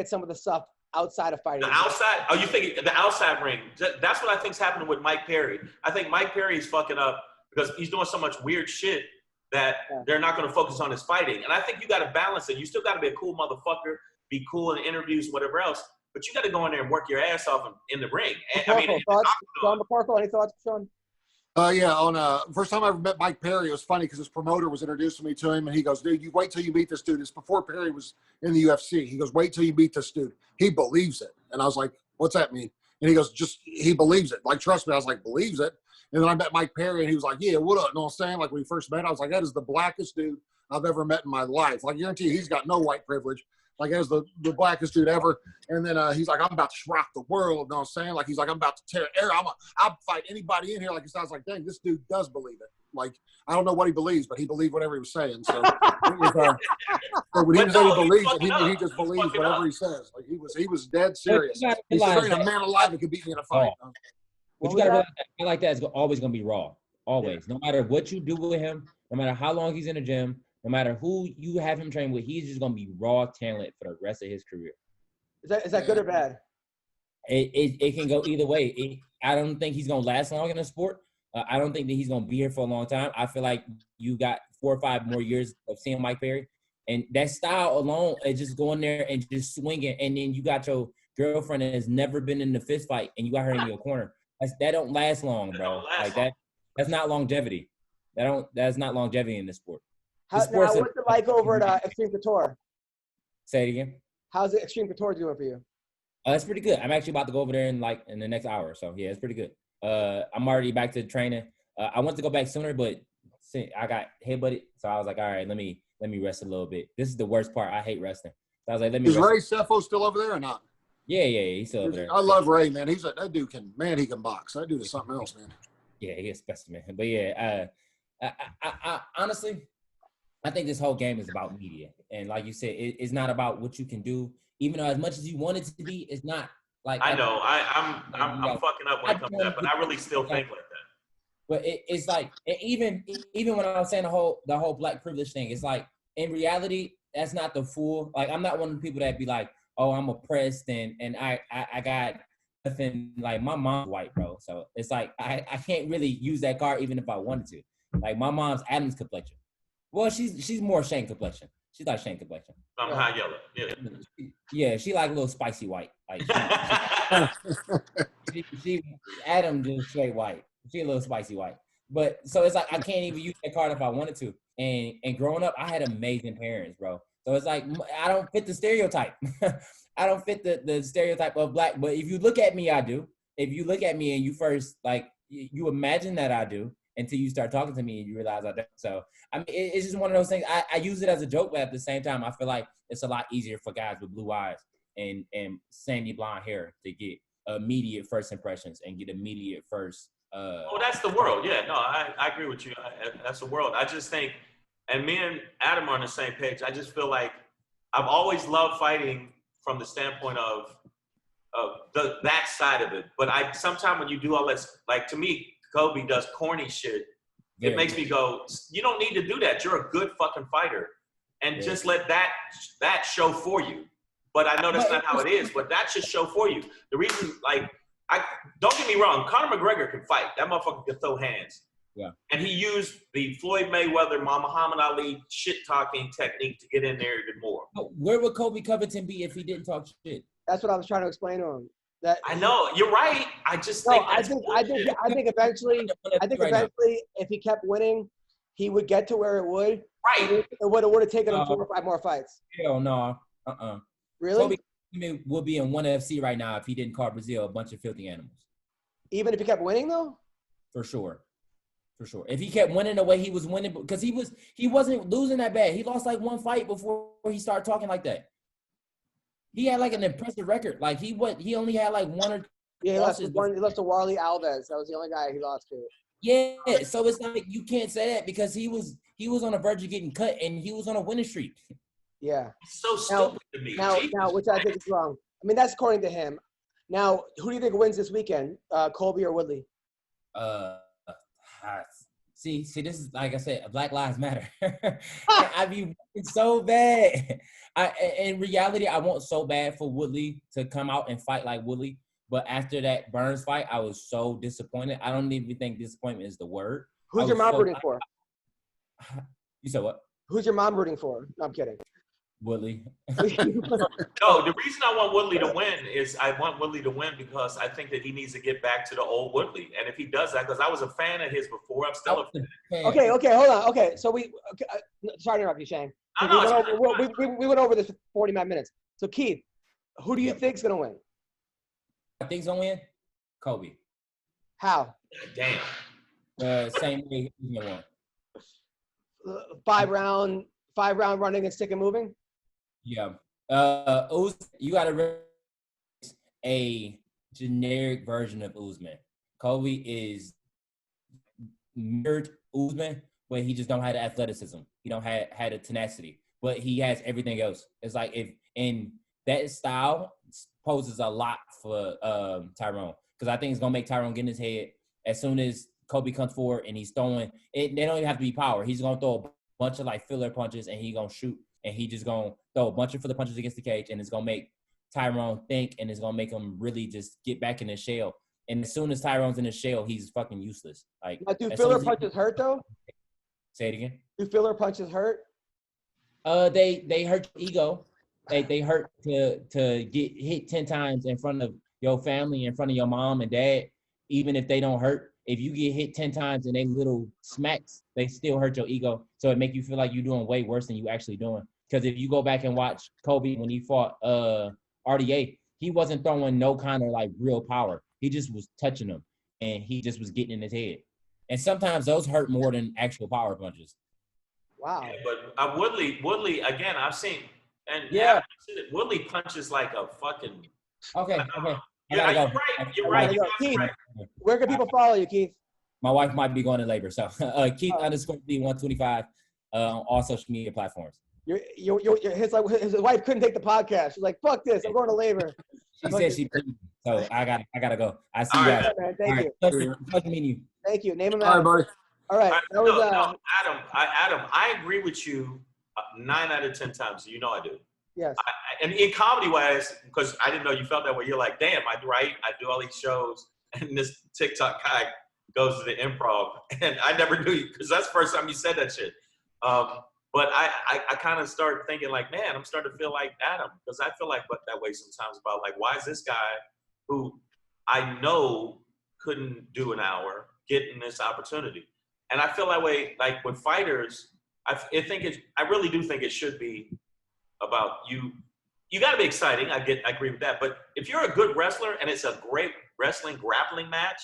some of the stuff outside of fighting. The outside? Oh, you think the outside ring? That's what I think's happening with Mike Perry. I think Mike Perry is fucking up because he's doing so much weird shit that they're not going to focus on his fighting. And I think you got to balance it. You still got to be a cool motherfucker, be cool in interviews, whatever else. But you got to go in there and work your ass off in the ring. Sean McCorkle, any thoughts, Sean? First time I ever met Mike Perry, it was funny because his promoter was introducing me to him, and he goes, "Dude, you wait till you meet this dude." It's before Perry was in the UFC. He goes, "Wait till you meet this dude. He believes it." And I was like, "What's that mean?" And he goes, he believes it. Like, trust me. I was like, believes it. And then I met Mike Perry, and he was like, "Yeah, what up?" You know what I'm saying? Like, when he first met, I was like, that is the blackest dude I've ever met in my life. Like, I guarantee you, he's got no white privilege. Like, as the blackest dude ever. And then he's like, "I'm about to rock the world." You know what I'm saying? Like, he's like, "I'm about to tear air. I'll fight anybody in here." Like, I was like, dang, this dude does believe it. Like, I don't know what he believes, but he believed whatever he was saying. So, it was, when he said he believes it, he just believes whatever he says. Like, he was dead serious. He's a man alive that could beat me in a fight. But you got to realize that like that is always going to be raw. Always. No matter what you do with him, no matter how long he's in the gym, no matter who you have him train with, he's just going to be raw talent for the rest of his career. Is that good or bad? It can go either way. I don't think he's going to last long in the sport, I don't think that he's going to be here for a long time. I feel like you got 4 or 5 more years of seeing Mike Perry. And that style alone is just going there and just swinging. And then you got your girlfriend that has never been in a fist fight, and you got her in your corner. That don't last long, bro. That's not longevity. That's not longevity in this sport. What's it like over at Extreme Couture? Say it again. How's the Extreme Couture doing for you? It's pretty good. I'm actually about to go over there in the next hour. So yeah, it's pretty good. I'm already back to training. I want to go back sooner, but I got headbutted. So I was like, all right, let me rest a little bit. This is the worst part. I hate resting. So I was like, let me. Is Ray Cephos still over there or not? Yeah, he's still over there. I love Ray, man. That dude he can box. That dude is something else, man. Yeah, he is specimen. But yeah, I honestly, I think this whole game is about media. And like you said, it's not about what you can do. Even though as much as you want it to be, it's not like. I know. I'm fucking up when it comes to that, but I really still think like that. But it's like, even when I was saying the whole black privilege thing, it's like, in reality, that's not the full. Like, I'm not one of the people that be like, oh, I'm oppressed and I got nothing. Like, my mom's white, bro. So it's like I can't really use that card even if I wanted to. Like, my mom's Adam's complexion. Well, she's more Shang complexion. She's like Shang complexion. I'm high yellow. Yeah. Yeah, she like a little spicy white. Like she Adam just straight white. She a little spicy white. But so it's like I can't even use that card if I wanted to. And growing up, I had amazing parents, bro. So it's like I don't fit the stereotype. I don't fit the stereotype of black. But if you look at me, I do. If you look at me and you first like you imagine that I do until you start talking to me and you realize I don't. So I mean, it's just one of those things. I use it as a joke, but at the same time, I feel like it's a lot easier for guys with blue eyes and sandy blonde hair to get immediate first impressions and get immediate first. That's the world. Yeah, no, I agree with you. That's the world. I just think, and me and Adam are on the same page. I just feel like I've always loved fighting from the standpoint of that side of it. But sometimes when you do all this, like to me, Kobe does corny shit. It makes me go, you don't need to do that. You're a good fucking fighter. And just let that show for you. But I know that's not how it is, but that should show for you. The reason, don't get me wrong, Conor McGregor can fight. That motherfucker can throw hands. Yeah. And he used the Floyd Mayweather, Muhammad Ali shit-talking technique to get in there even more. Where would Kobe Covington be if he didn't talk shit? That's what I was trying to explain to him. I know you're right. I think eventually, if he kept winning, he would get to where it would. Right. It would have taken him 4 or 5 more fights. Hell no. Really? Kobe would be in ONE FC right now if he didn't call Brazil a bunch of filthy animals. Even if he kept winning, though. For sure. If he kept winning the way he was winning, because he wasn't losing that bad. He lost like 1 fight before he started talking like that. He had like an impressive record. Like he only had like 1 or 2 he lost to Warley Alves. That was the only guy he lost to. Yeah, so it's like you can't say that because he was on the verge of getting cut and he was on a winning streak. Yeah. It's so stupid to me. Now, which I think is wrong. I mean, that's according to him. Now, who do you think wins this weekend, Colby or Woodley? See, this is like I said, Black Lives Matter. I be so bad. In reality, I want so bad for Woodley to come out and fight like Woodley. But after that Burns fight, I was so disappointed. I don't even think disappointment is the word. Who's your mom rooting for? You said what? Who's your mom rooting for? No, I'm kidding. Woodley. No, the reason I want Woodley to win is I want Woodley to win because I think that he needs to get back to the old Woodley. And if he does that, because I was a fan of his before, I'm still a fan. Okay, hold on. Okay, so sorry to interrupt you, Shang. We went over this for 49 minutes. So, Keith, who do you think's going to win? I think's going to win? Kobe. How? Damn. Same way he's going to win. 5 round running and stick and moving? Yeah. You got to realize a generic version of Usman. Kobe is mirrored Usman, but he just don't have the athleticism. He don't have the tenacity, but he has everything else. It's like in that style poses a lot for Tyrone because I think it's gonna make Tyrone get in his head as soon as Kobe comes forward and he's throwing it. They don't even have to be power. He's gonna throw a bunch of like filler punches and he's gonna shoot and he just gonna throw a bunch of filler punches against the cage and it's gonna make Tyrone think and it's gonna make him really just get back in his shell. And as soon as Tyrone's in the shell, he's fucking useless. Like, Now, do filler punches hurt though? Say it again. Do filler punches hurt? They hurt your ego. They hurt to get hit 10 times in front of your family, in front of your mom and dad, even if they don't hurt. If you get hit 10 times and they little smacks, they still hurt your ego. So it make you feel like you're doing way worse than you actually doing. Because if you go back and watch Kobe when he fought RDA, he wasn't throwing no kind of like real power. He just was touching them, and he just was getting in his head. And sometimes those hurt more than actual power punches. Wow. Yeah, but Woodley again, I've seen, and Woodley punches like a fucking. Okay. Yeah, you're right. Keith, where can people follow you, Keith? My wife might be going to labor, so Keith _D125 on all social media platforms. His wife couldn't take the podcast. She's like, "Fuck this! I'm going to labor." She said she couldn't, so I gotta go. I see you guys. Man, thank you. Pleasure meeting you. Thank you. Name him All out. right, buddy. All right. No, Adam, I agree with you 9 out of 10 times. You know I do. Yes. And in comedy wise, because I didn't know you felt that way. You're like, damn, I do all these shows, and this TikTok guy goes to the improv, and I never knew you because that's the first time you said that shit. But I kind of start thinking like, man, I'm starting to feel like Adam because I feel like that way sometimes about like, why is this guy who I know couldn't do an hour getting this opportunity? And I feel that way like with fighters. I really do think it should be about you. You got to be exciting. I agree with that. But if you're a good wrestler and it's a great wrestling grappling match,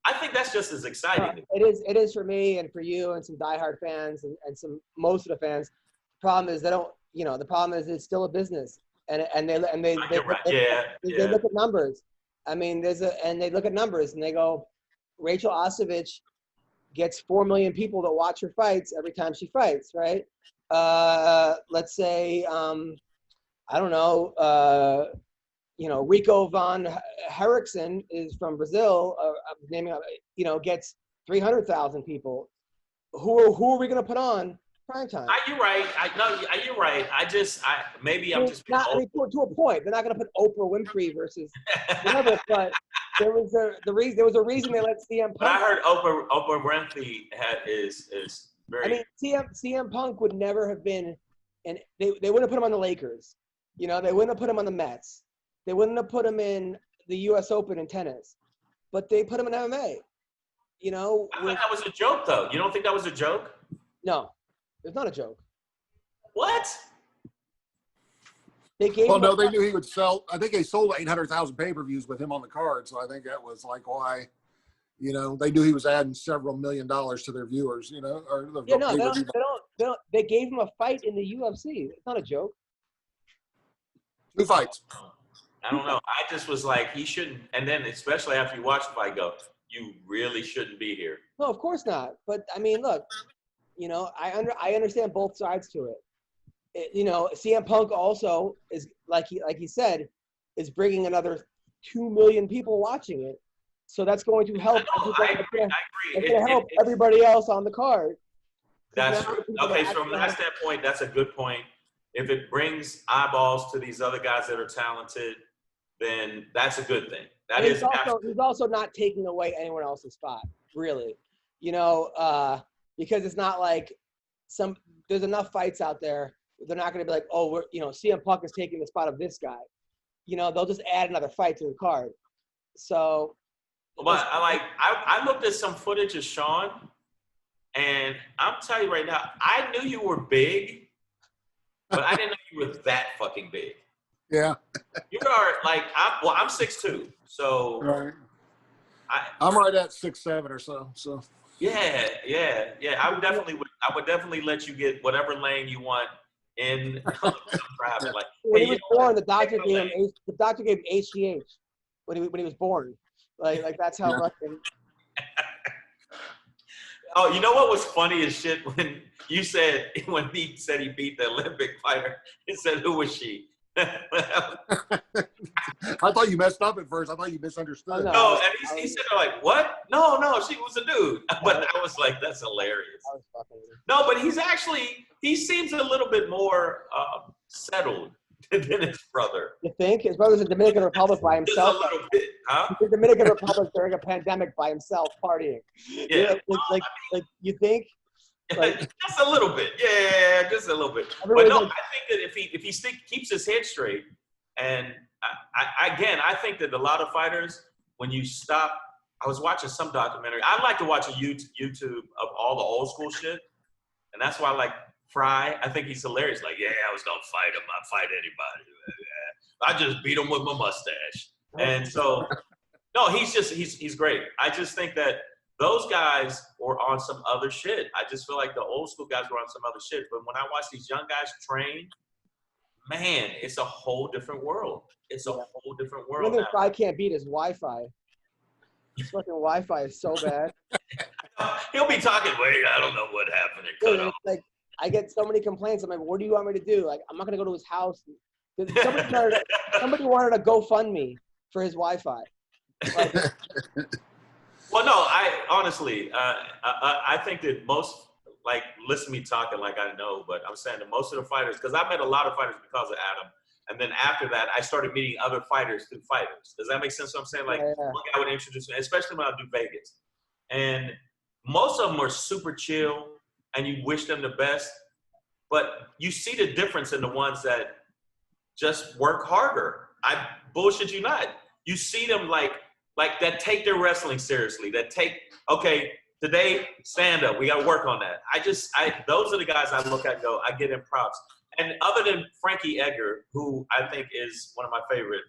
I think that's just as exciting. It is for me and for you and some diehard fans and most of the fans. The problem is they don't. The problem is it's still a business, and they look at numbers. I mean, they look at numbers and they go, Rachel Ostovich gets 4 million people that watch her fights every time she fights, right? Let's say, I don't know, Rico von Herrickson is from Brazil, gets 300,000 people. Who are we going to put on prime time? You're right. You're right. To a point. They're not going to put Oprah Winfrey versus whatever, but there was a reason they let CM Punk. But I heard Oprah Winfrey is very. I mean, CM Punk would never have been, and they wouldn't have put him on the Lakers. They wouldn't have put him on the Mets. They wouldn't have put him in the U.S. Open in tennis, but they put him in MMA. I thought that was a joke, though. You don't think that was a joke? No, it's not a joke. What? They knew he would sell. I think they sold 800,000 pay-per-views with him on the card, so I think that was like why. They knew he was adding several $1 million to their viewers. They gave him a fight in the UFC. It's not a joke. 2 fights. I don't know. I just was like, he shouldn't. And then, especially after you watch the fight, go, you really shouldn't be here. No, of course not. But I mean, look, I understand both sides to it. CM Punk also is like he said, is bringing another 2 million people watching it. So that's going to help. I agree. It's going to help everybody else on the card. That's true. Okay, so from that standpoint, that's a good point. If it brings eyeballs to these other guys that are talented, then that's a good thing. He's also not taking away anyone else's spot, really. Because it's not like there's enough fights out there. They're not going to be like, CM Punk is taking the spot of this guy. They'll just add another fight to the card. So. But I looked at some footage of Sean, and I'm telling you right now, I knew you were big, but I didn't know you were that fucking big. Yeah. You are like, I'm 6'2", so. Right. I'm right at 6'7" or so. So. Yeah. I would definitely let you get whatever lane you want in traffic. Like, when he was born, the doctor gave him HGH when he was born. Like that's how much. Oh, you know what was funny as shit when he said he beat the Olympic fighter? He said, "Who was she?" I thought you messed up at first. I thought you misunderstood. No, and he said, like, what? No, she was a dude. But I was like, that's hilarious. No, but he seems a little bit more settled than his brother. You think? His brother's in Dominican Republic by Just himself. a little bit, huh? He's in Dominican Republic during a pandemic by himself partying. Yeah. Like you think? Like, just a little bit. Yeah, just a little bit. But no, I think that if he keeps his head straight, and I think that a lot of fighters, when you stop, I was watching some documentary. I like to watch a YouTube of all the old school shit, and that's why I like Fry. I think he's hilarious. Like, yeah, I was gonna fight him. I'd fight anybody. I just beat him with my mustache. And so, no, he's great. I just think that those guys were on some other shit. I just feel like the old school guys were on some other shit. But when I watch these young guys train, man, it's a whole different world. It's a whole different world. One thing Fry can't beat is Wi-Fi. His fucking Wi-Fi is so bad. He'll be talking, wait, I don't know what happened. Dude, like, I get so many complaints. I'm like, what do you want me to do? Like, I'm not going to go to his house. Somebody wanted to GoFundMe for his Wi-Fi. Like, well, no, I think that most, like, listen to me talking like I know, but I'm saying that most of the fighters, because I met a lot of fighters because of Adam. And then after that, I started meeting other fighters through fighters. Does that make sense what I'm saying? Like, one guy would introduce me, especially when I do Vegas. And most of them are super chill, and you wish them the best. But you see the difference in the ones that just work harder. I bullshit you not. You see them like that take their wrestling seriously, that take, okay, today, stand up. We got to work on that. Those are the guys I look at and go, I give them props. And other than Frankie Edgar, who I think is one of my favorite,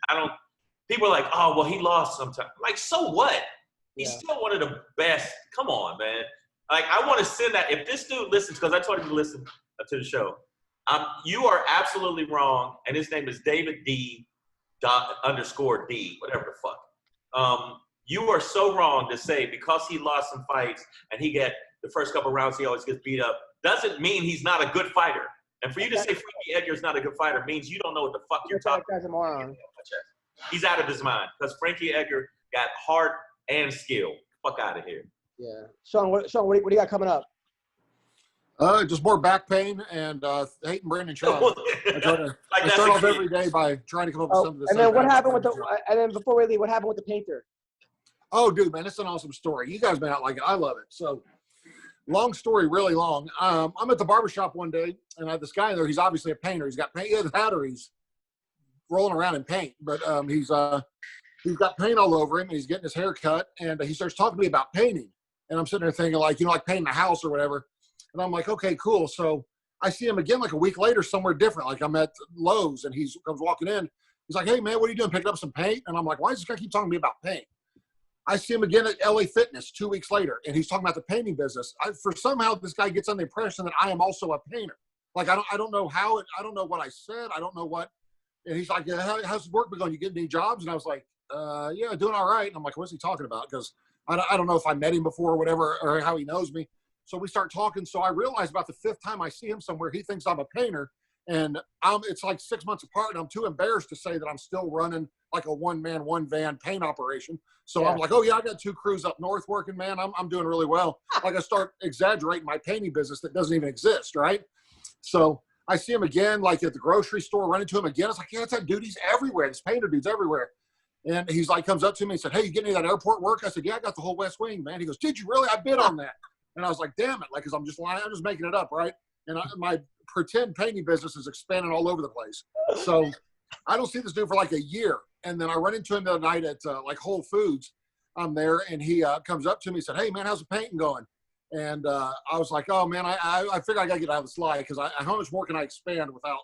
people are like, oh, well, he lost sometime. Like, so what? He's still one of the best. Come on, man. Like, I want to send that. If this dude listens, because I told him to listen to the show, you are absolutely wrong. And his name is David D. _D, whatever the fuck. You are so wrong to say because he lost some fights and he get the first couple rounds, he always gets beat up, doesn't mean he's not a good fighter. And for you to say Frankie Edgar's not a good fighter means you don't know what the fuck you're talking about. He's out of his mind because Frankie Edgar got heart and skill. Fuck out of here. Yeah. Sean, what do you got coming up? Just more back pain and hating Brandon Sean. I start off every day by trying to come up with something. And then what happened with and then before we leave, what happened with the painter? Oh, dude, man, it's an awesome story. You guys may not like it. I love it. So, long story, really long. I'm at the barbershop one day, and I have this guy in there. He's obviously a painter. He's got paint. He has hat or he's rolling around in paint. But he's got paint all over him, and he's getting his hair cut. And he starts talking to me about painting. And I'm sitting there thinking, like, like painting a house or whatever. And I'm like, okay, cool. So I see him again like a week later somewhere different. Like I'm at Lowe's, and he comes walking in. He's like, hey, man, what are you doing? Picking up some paint? And I'm like, why does this guy keep talking to me about paint? I see him again at LA Fitness 2 weeks later, and he's talking about the painting business. Somehow this guy gets on the impression that I am also a painter. Like, I don't know how I don't know what I said. I don't know what. And he's like, how's the work been going? You getting any jobs? And I was like, yeah, doing all right. And I'm like, what's he talking about? Because I don't know if I met him before or whatever, or how he knows me. So we start talking. So I realize about the fifth time I see him somewhere, he thinks I'm a painter. And it's like 6 months apart, and I'm too embarrassed to say that I'm still running like a one-man, one-van paint operation. So I'm like, oh, yeah, I got 2 crews up north working, man. I'm doing really well. Like I start exaggerating my painting business that doesn't even exist, right? So I see him again, like at the grocery store, run into him again. I was like, yeah, it's that dude. He's everywhere. This painter dude's everywhere. And he's like, comes up to me and said, hey, you getting any of that airport work? I said, yeah, I got the whole West Wing, man. He goes, did you really? I bid on that. And I was like, damn it. Like, because I'm just lying. I'm just making it up, right? And my pretend painting business is expanding all over the place. So I don't see this dude for like a year. And then I run into him the other night at like Whole Foods. I'm there, and he comes up to me and said, hey, man, how's the painting going? And I was like, oh, man, I figure I got to get out of the slide because how much more can I expand without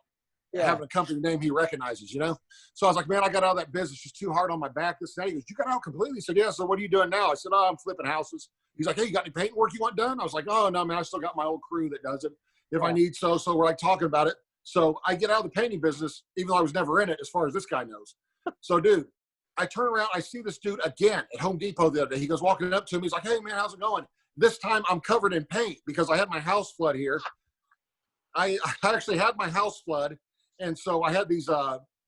having a company name he recognizes, you know? So I was like, man, I got out of that business. Just too hard on my back this day. He goes, you got out completely? He said, yeah. So what are you doing now? I said, oh, I'm flipping houses. He's like, hey, you got any paint work you want done? I was like, oh, no, man, I still got my old crew that does it if I need so. So we're like talking about it. So I get out of the painting business, even though I was never in it, as far as this guy knows. So, dude, I turn around. I see this dude again at Home Depot the other day. He goes walking up to me. He's like, hey, man, how's it going? This time I'm covered in paint because I had my house flood here. I actually had my house flood. And so I had these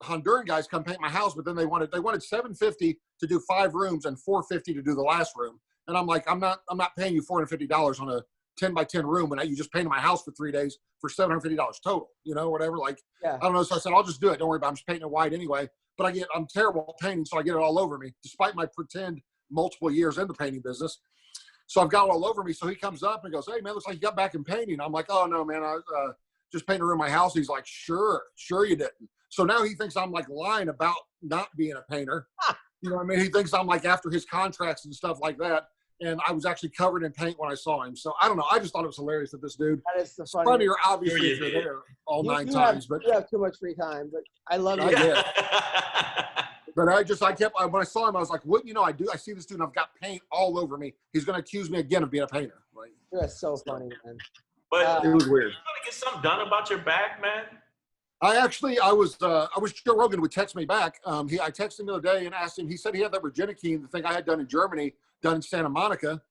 Honduran guys come paint my house, but then they wanted $750 to do 5 rooms and $450 to do the last room. And I'm like, I'm not paying you $450 on a 10 by 10 room, and you just painted my house for 3 days for $750 total, whatever. Like, Yeah. I don't know. So I said, I'll just do it. Don't worry about it. I'm just painting it white anyway. But I'm terrible at painting, so I get it all over me, despite my pretend multiple years in the painting business. So I've got it all over me. So he comes up and goes, hey, man, looks like you got back in painting. I'm like, oh, no, man, I just painted a room in my house. He's like, sure you didn't. So now he thinks I'm like lying about not being a painter. You know what I mean? He thinks I'm like after his contracts and stuff like that. And I was actually covered in paint when I saw him. So I don't know. I just thought it was hilarious that this dude. That is the funny. Funnier, obviously, if you're there all 9 times. But you have too much free time. But I love I it. did. But when I saw him, I was like, what? I see this dude and I've got paint all over me. He's going to accuse me again of being a painter. Like, That's so funny, man. But it was weird. you want to get something done about your back, man? I was Joe Rogan would text me back. I texted him the other day and asked him, he said he had that Virginicine, the thing I had done in Germany, done in Santa Monica.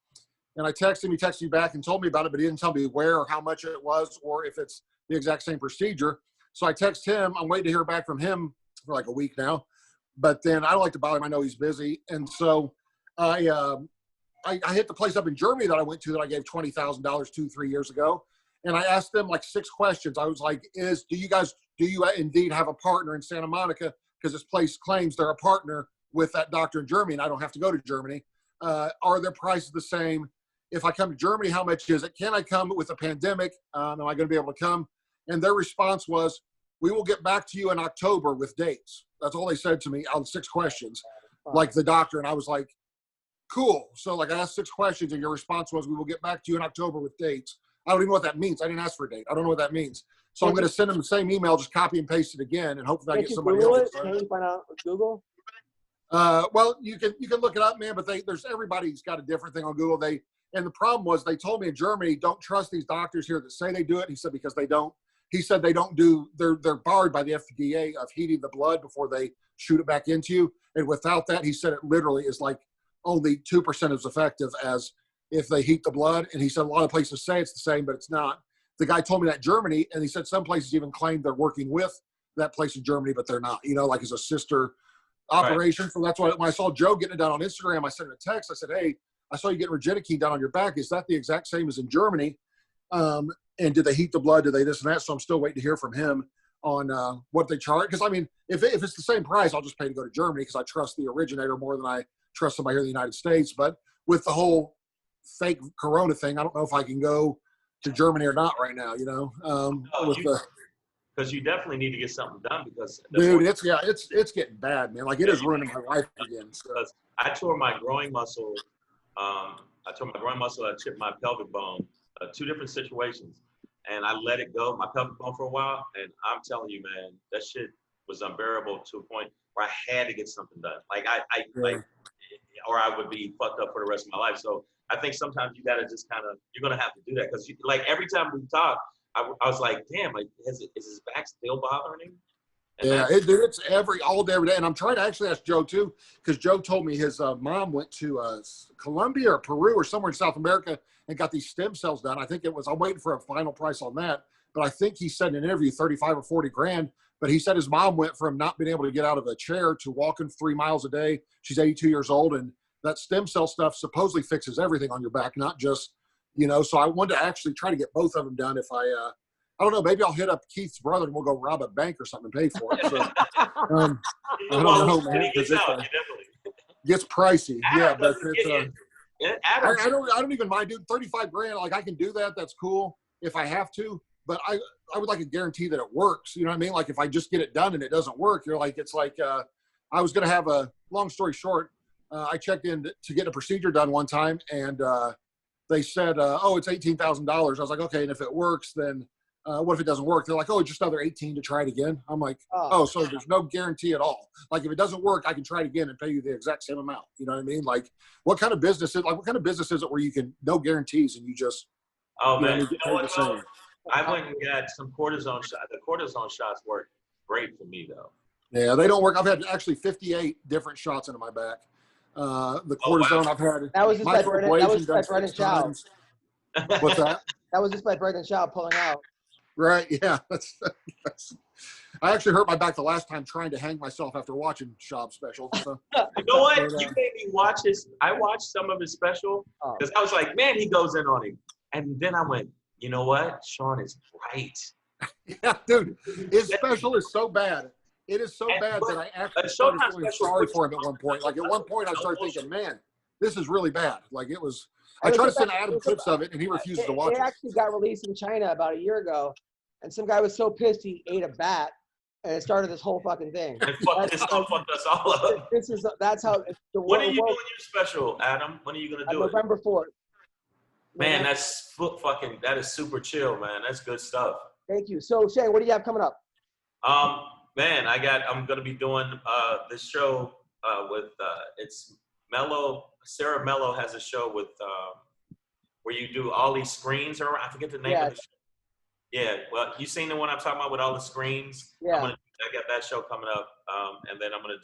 And I texted him, he texted me back and told me about it, but he didn't tell me where or how much it was or if it's the exact same procedure. So I text him, I'm waiting to hear back from him for like a week now. But then I don't like to bother him. I know he's busy. And so I hit the place up in Germany that I went to that I gave $20,000 2-3 years ago. And I asked them like 6 questions. I was like, do you indeed have a partner in Santa Monica? Because this place claims they're a partner with that doctor in Germany and I don't have to go to Germany. Are their prices the same? If I come to Germany, how much is it? Can I come with a pandemic? Am I going to be able to come? And their response was, we will get back to you in October with dates. That's all they said to me on 6 questions, like the doctor. And I was like, cool. So like I asked 6 questions and your response was, we will get back to you in October with dates. I don't even know what that means. I didn't ask for a date. I don't know what that means. So I'm going to send them the same email, just copy and paste it again, and hopefully I get somebody else. Can you find out Google? Well, you can look it up, man. But everybody's got a different thing on Google. And the problem was they told me in Germany, don't trust these doctors here that say they do it. He said because they don't. He said they don't do. They're barred by the FDA of heating the blood before they shoot it back into you. And without that, he said it literally is like only 2% as effective as if they heat the blood. And he said a lot of places say it's the same, but it's not. The guy told me that Germany, and he said some places even claim they're working with that place in Germany, but they're not, like as a sister operation. Right. So that's why when I saw Joe getting it done on Instagram, I sent him a text. I said, hey, I saw you getting Virginicine done on your back. Is that the exact same as in Germany? And did they heat the blood? Do they this and that? So I'm still waiting to hear from him on what they charge. Because, I mean, if it's the same price, I'll just pay to go to Germany because I trust the originator more than I trust somebody here in the United States. But with the whole fake Corona thing, I don't know if I can go to Germany or not right now, because you definitely need to get something done because dude, it's getting bad, man. Like it is ruining my life again. So. I tore my groin muscle. I chipped my pelvic bone. 2 different situations, and I let it go, my pelvic bone, for a while. And I'm telling you, man, that shit was unbearable to a point where I had to get something done. Like or I would be fucked up for the rest of my life. So I think sometimes you gotta just you're gonna have to do that because like every time we talk, I was like, damn, like is his back still bothering him? And it's all day, every day. And I'm trying to actually ask Joe too, because Joe told me his mom went to Colombia or Peru or somewhere in South America and got these stem cells done. I think I'm waiting for a final price on that. But I think he said in an interview 35 or 40 grand. But he said his mom went from not being able to get out of a chair to walking 3 miles a day. She's 82 years old. And that stem cell stuff supposedly fixes everything on your back, not just, So I wanted to actually try to get both of them done if I don't know, maybe I'll hit up Keith's brother and we'll go rob a bank or something and pay for it. So, I don't know, man. It gets pricey. Yeah, but I don't even mind, dude. 35 grand, like I can do that. That's cool if I have to. But I would like a guarantee that it works. You know what I mean? Like if I just get it done and it doesn't work, it's like I was going to have long story short, I checked in to get a procedure done one time and they said, it's $18,000. I was like, okay, and if it works, then what if it doesn't work? They're like, just another 18 to try it again. I'm like, so there's no guarantee at all. Like if it doesn't work, I can try it again and pay you the exact same amount. You know what I mean? Like what kind of business is it where you can no guarantees and you just man, I went and got some cortisone shots. The cortisone shots work great for me though. Yeah, they don't work. I've had actually 58 different shots into my back. The cortisone I've had. That was just by Brendan Shaw. What's that? That was just by Brendan Shaw pulling out. Right, yeah. That's I actually hurt my back the last time trying to hang myself after watching Schaub specials. So. You know what? You made me watch I watched some of his special because I was like, man, he goes in on him. And then I went, you know what? Sean is right. Yeah, dude, his special is so bad. It is so bad that I actually started feeling sorry for him at one point. Like at one point, I started thinking, man, this is really bad. Like it was. I tried to send Adam clips of it, and he refuses to watch it. It actually got released in China about a year ago, and some guy was so pissed he ate a bat, and it started this whole fucking thing. And fucked us all up. That's how. When are you doing your special, Adam? When are you gonna do it? November 4th. Man, that is super chill, man. That's good stuff. Thank you. So Shang, what do you have coming up? Man, I'm gonna be doing this show with it's Mello. Sarah Mello has a show with where you do all these screens around. I forget the name of the show. Yeah, well, you seen the one I'm talking about with all the screens? Yeah. I got that show coming up, and then I'm gonna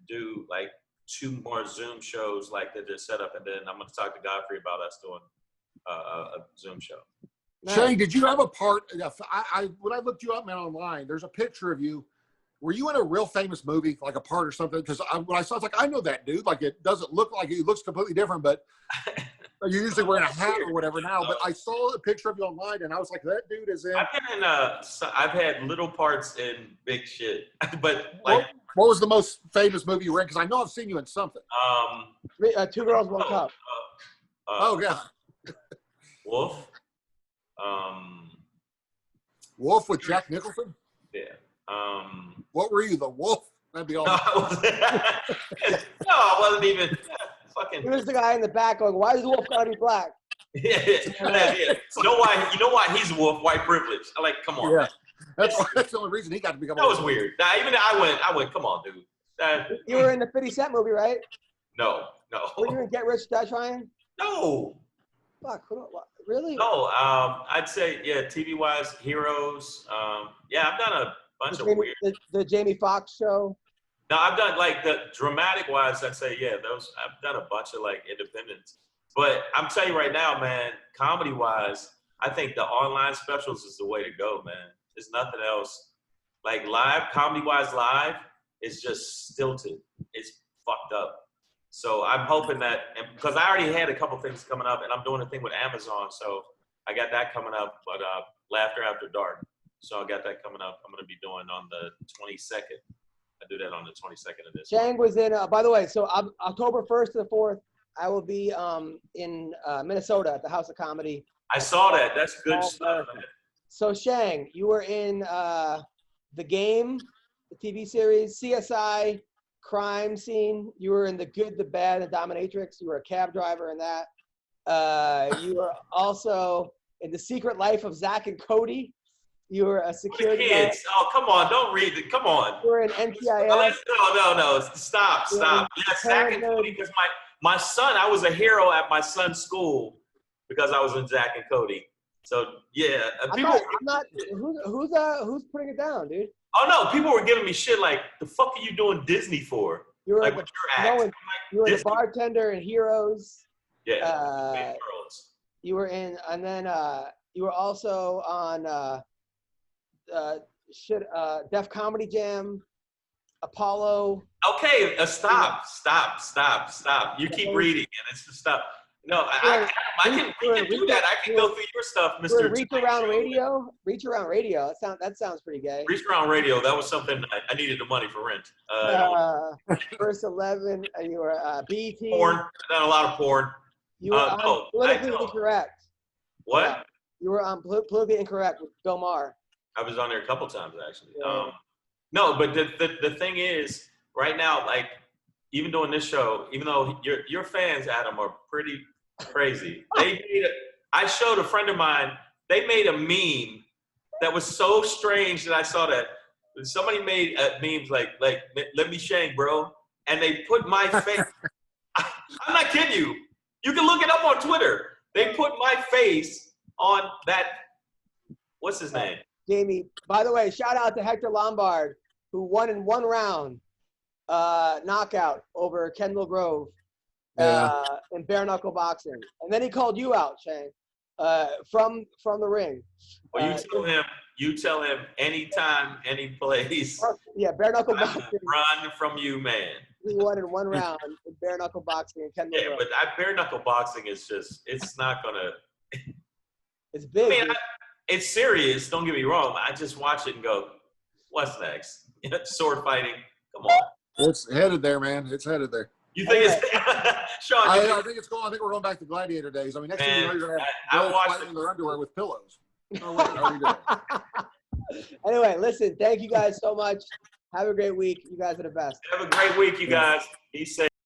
do like 2 more Zoom shows like that they're set up, and then I'm gonna talk to Godfrey about us doing a Zoom show. Shang, did you have a part? When I looked you up, man, online, there's a picture of you. Were you in a real famous movie, like a part or something? Because when I saw it, I was like, I know that dude. Like, it doesn't look like it looks completely different, but you're usually wearing a hat or whatever now. But I saw a picture of you online, and I was like, that dude is in. I've been in I've had little parts in big shit, but like. What was the most famous movie you were in? Because I know I've seen you in something. 2 Girls, 1 Cup. Oh, God. Wolf. Wolf with Jack Nicholson? Yeah. What were you, the wolf? That'd be all. No, I wasn't even fucking. He was the guy in the back going, "Why is the wolf gotta be black?" Yeah. You know why he's a wolf? White privilege. I'm like, come on. Yeah. That's the only reason he got to become. That was weird. Even I went. Come on, dude. You were in the 50 Cent movie, right? No. Were you in Get Rich, Die Trying? No. Fuck. Really? No. I'd say TV wise, Heroes. I've done a bunch of weird. The Jamie Foxx show. No, I've done like the dramatic wise. I'd say those. I've done a bunch of like independents. But I'm telling you right now, man. Comedy wise, I think the online specials is the way to go, man. There's nothing else. Like live, comedy-wise live, is just stilted. It's fucked up. So I'm hoping that, because I already had a couple things coming up, and I'm doing a thing with Amazon, so I got that coming up, but Laughter After Dark. So I got that coming up. I'm going to be doing on the 22nd. I do that on the 22nd of this month. Shang was in, by the way, so October 1st to the 4th, I will be in Minnesota at the House of Comedy. I saw that. That's good stuff, man. So Shang, you were in The Game, the TV series, CSI, Crime Scene. You were in The Good, the Bad, and Dominatrix. You were a cab driver in that. You were also in The Secret Life of Zach and Cody. You were a security guard. Oh, come on. Don't read it. Come on. You were in NCIS. No. Stop. Yes, Zach and Cody, because my son, I was a hero at my son's school because I was in Zach and Cody. So yeah, who's putting it down, dude? Oh no, people were giving me shit like, "The fuck are you doing Disney for?" You were like with your act. You were the bartender in Heroes. Yeah. You were in, and then you were also on Def Comedy Jam, Apollo. Okay, stop. You keep reading, and it's just stop. No, we can do that. I can go through your stuff, Mr. Reach Around Radio. Reach Around Radio. That sounds pretty gay. Reach Around Radio. That was something I needed the money for rent. First 11. You were BET. Porn. I've done a lot of porn. You were on Politically Incorrect. What? You were on Politically Incorrect with Bill Maher. I was on there a couple times actually. Yeah. No, but the thing is, right now, like even doing this show, even though your fans, Adam, are pretty crazy. I showed a friend of mine, they made a meme that was so strange that I saw that. Somebody made memes like let me Shang, bro. And they put my face. I'm not kidding you. You can look it up on Twitter. They put my face on that. What's his name? Jamie. By the way, shout out to Hector Lombard, who won in 1 round knockout over Kendall Grove. In bare knuckle boxing, and then he called you out, Shang, from the ring. Well, you tell him anytime, any place. Yeah, bare knuckle boxing. Run from you, man. He won in 1 round in bare knuckle boxing in Kendall. Yeah, but bare knuckle boxing is just, it's not gonna. It's big. I mean, it's serious. Don't get me wrong. I just watch it and go, "What's next?" Sword fighting. Come on. It's headed there, man. It's headed there. You think it's Sean? I think it's going. I think we're going back to gladiator days. I mean, next thing you know, you're going to have girls fighting in their underwear with pillows. No, what are we doing? Anyway, listen. Thank you guys so much. Have a great week. You guys are the best. Have a great week, you guys. Be safe.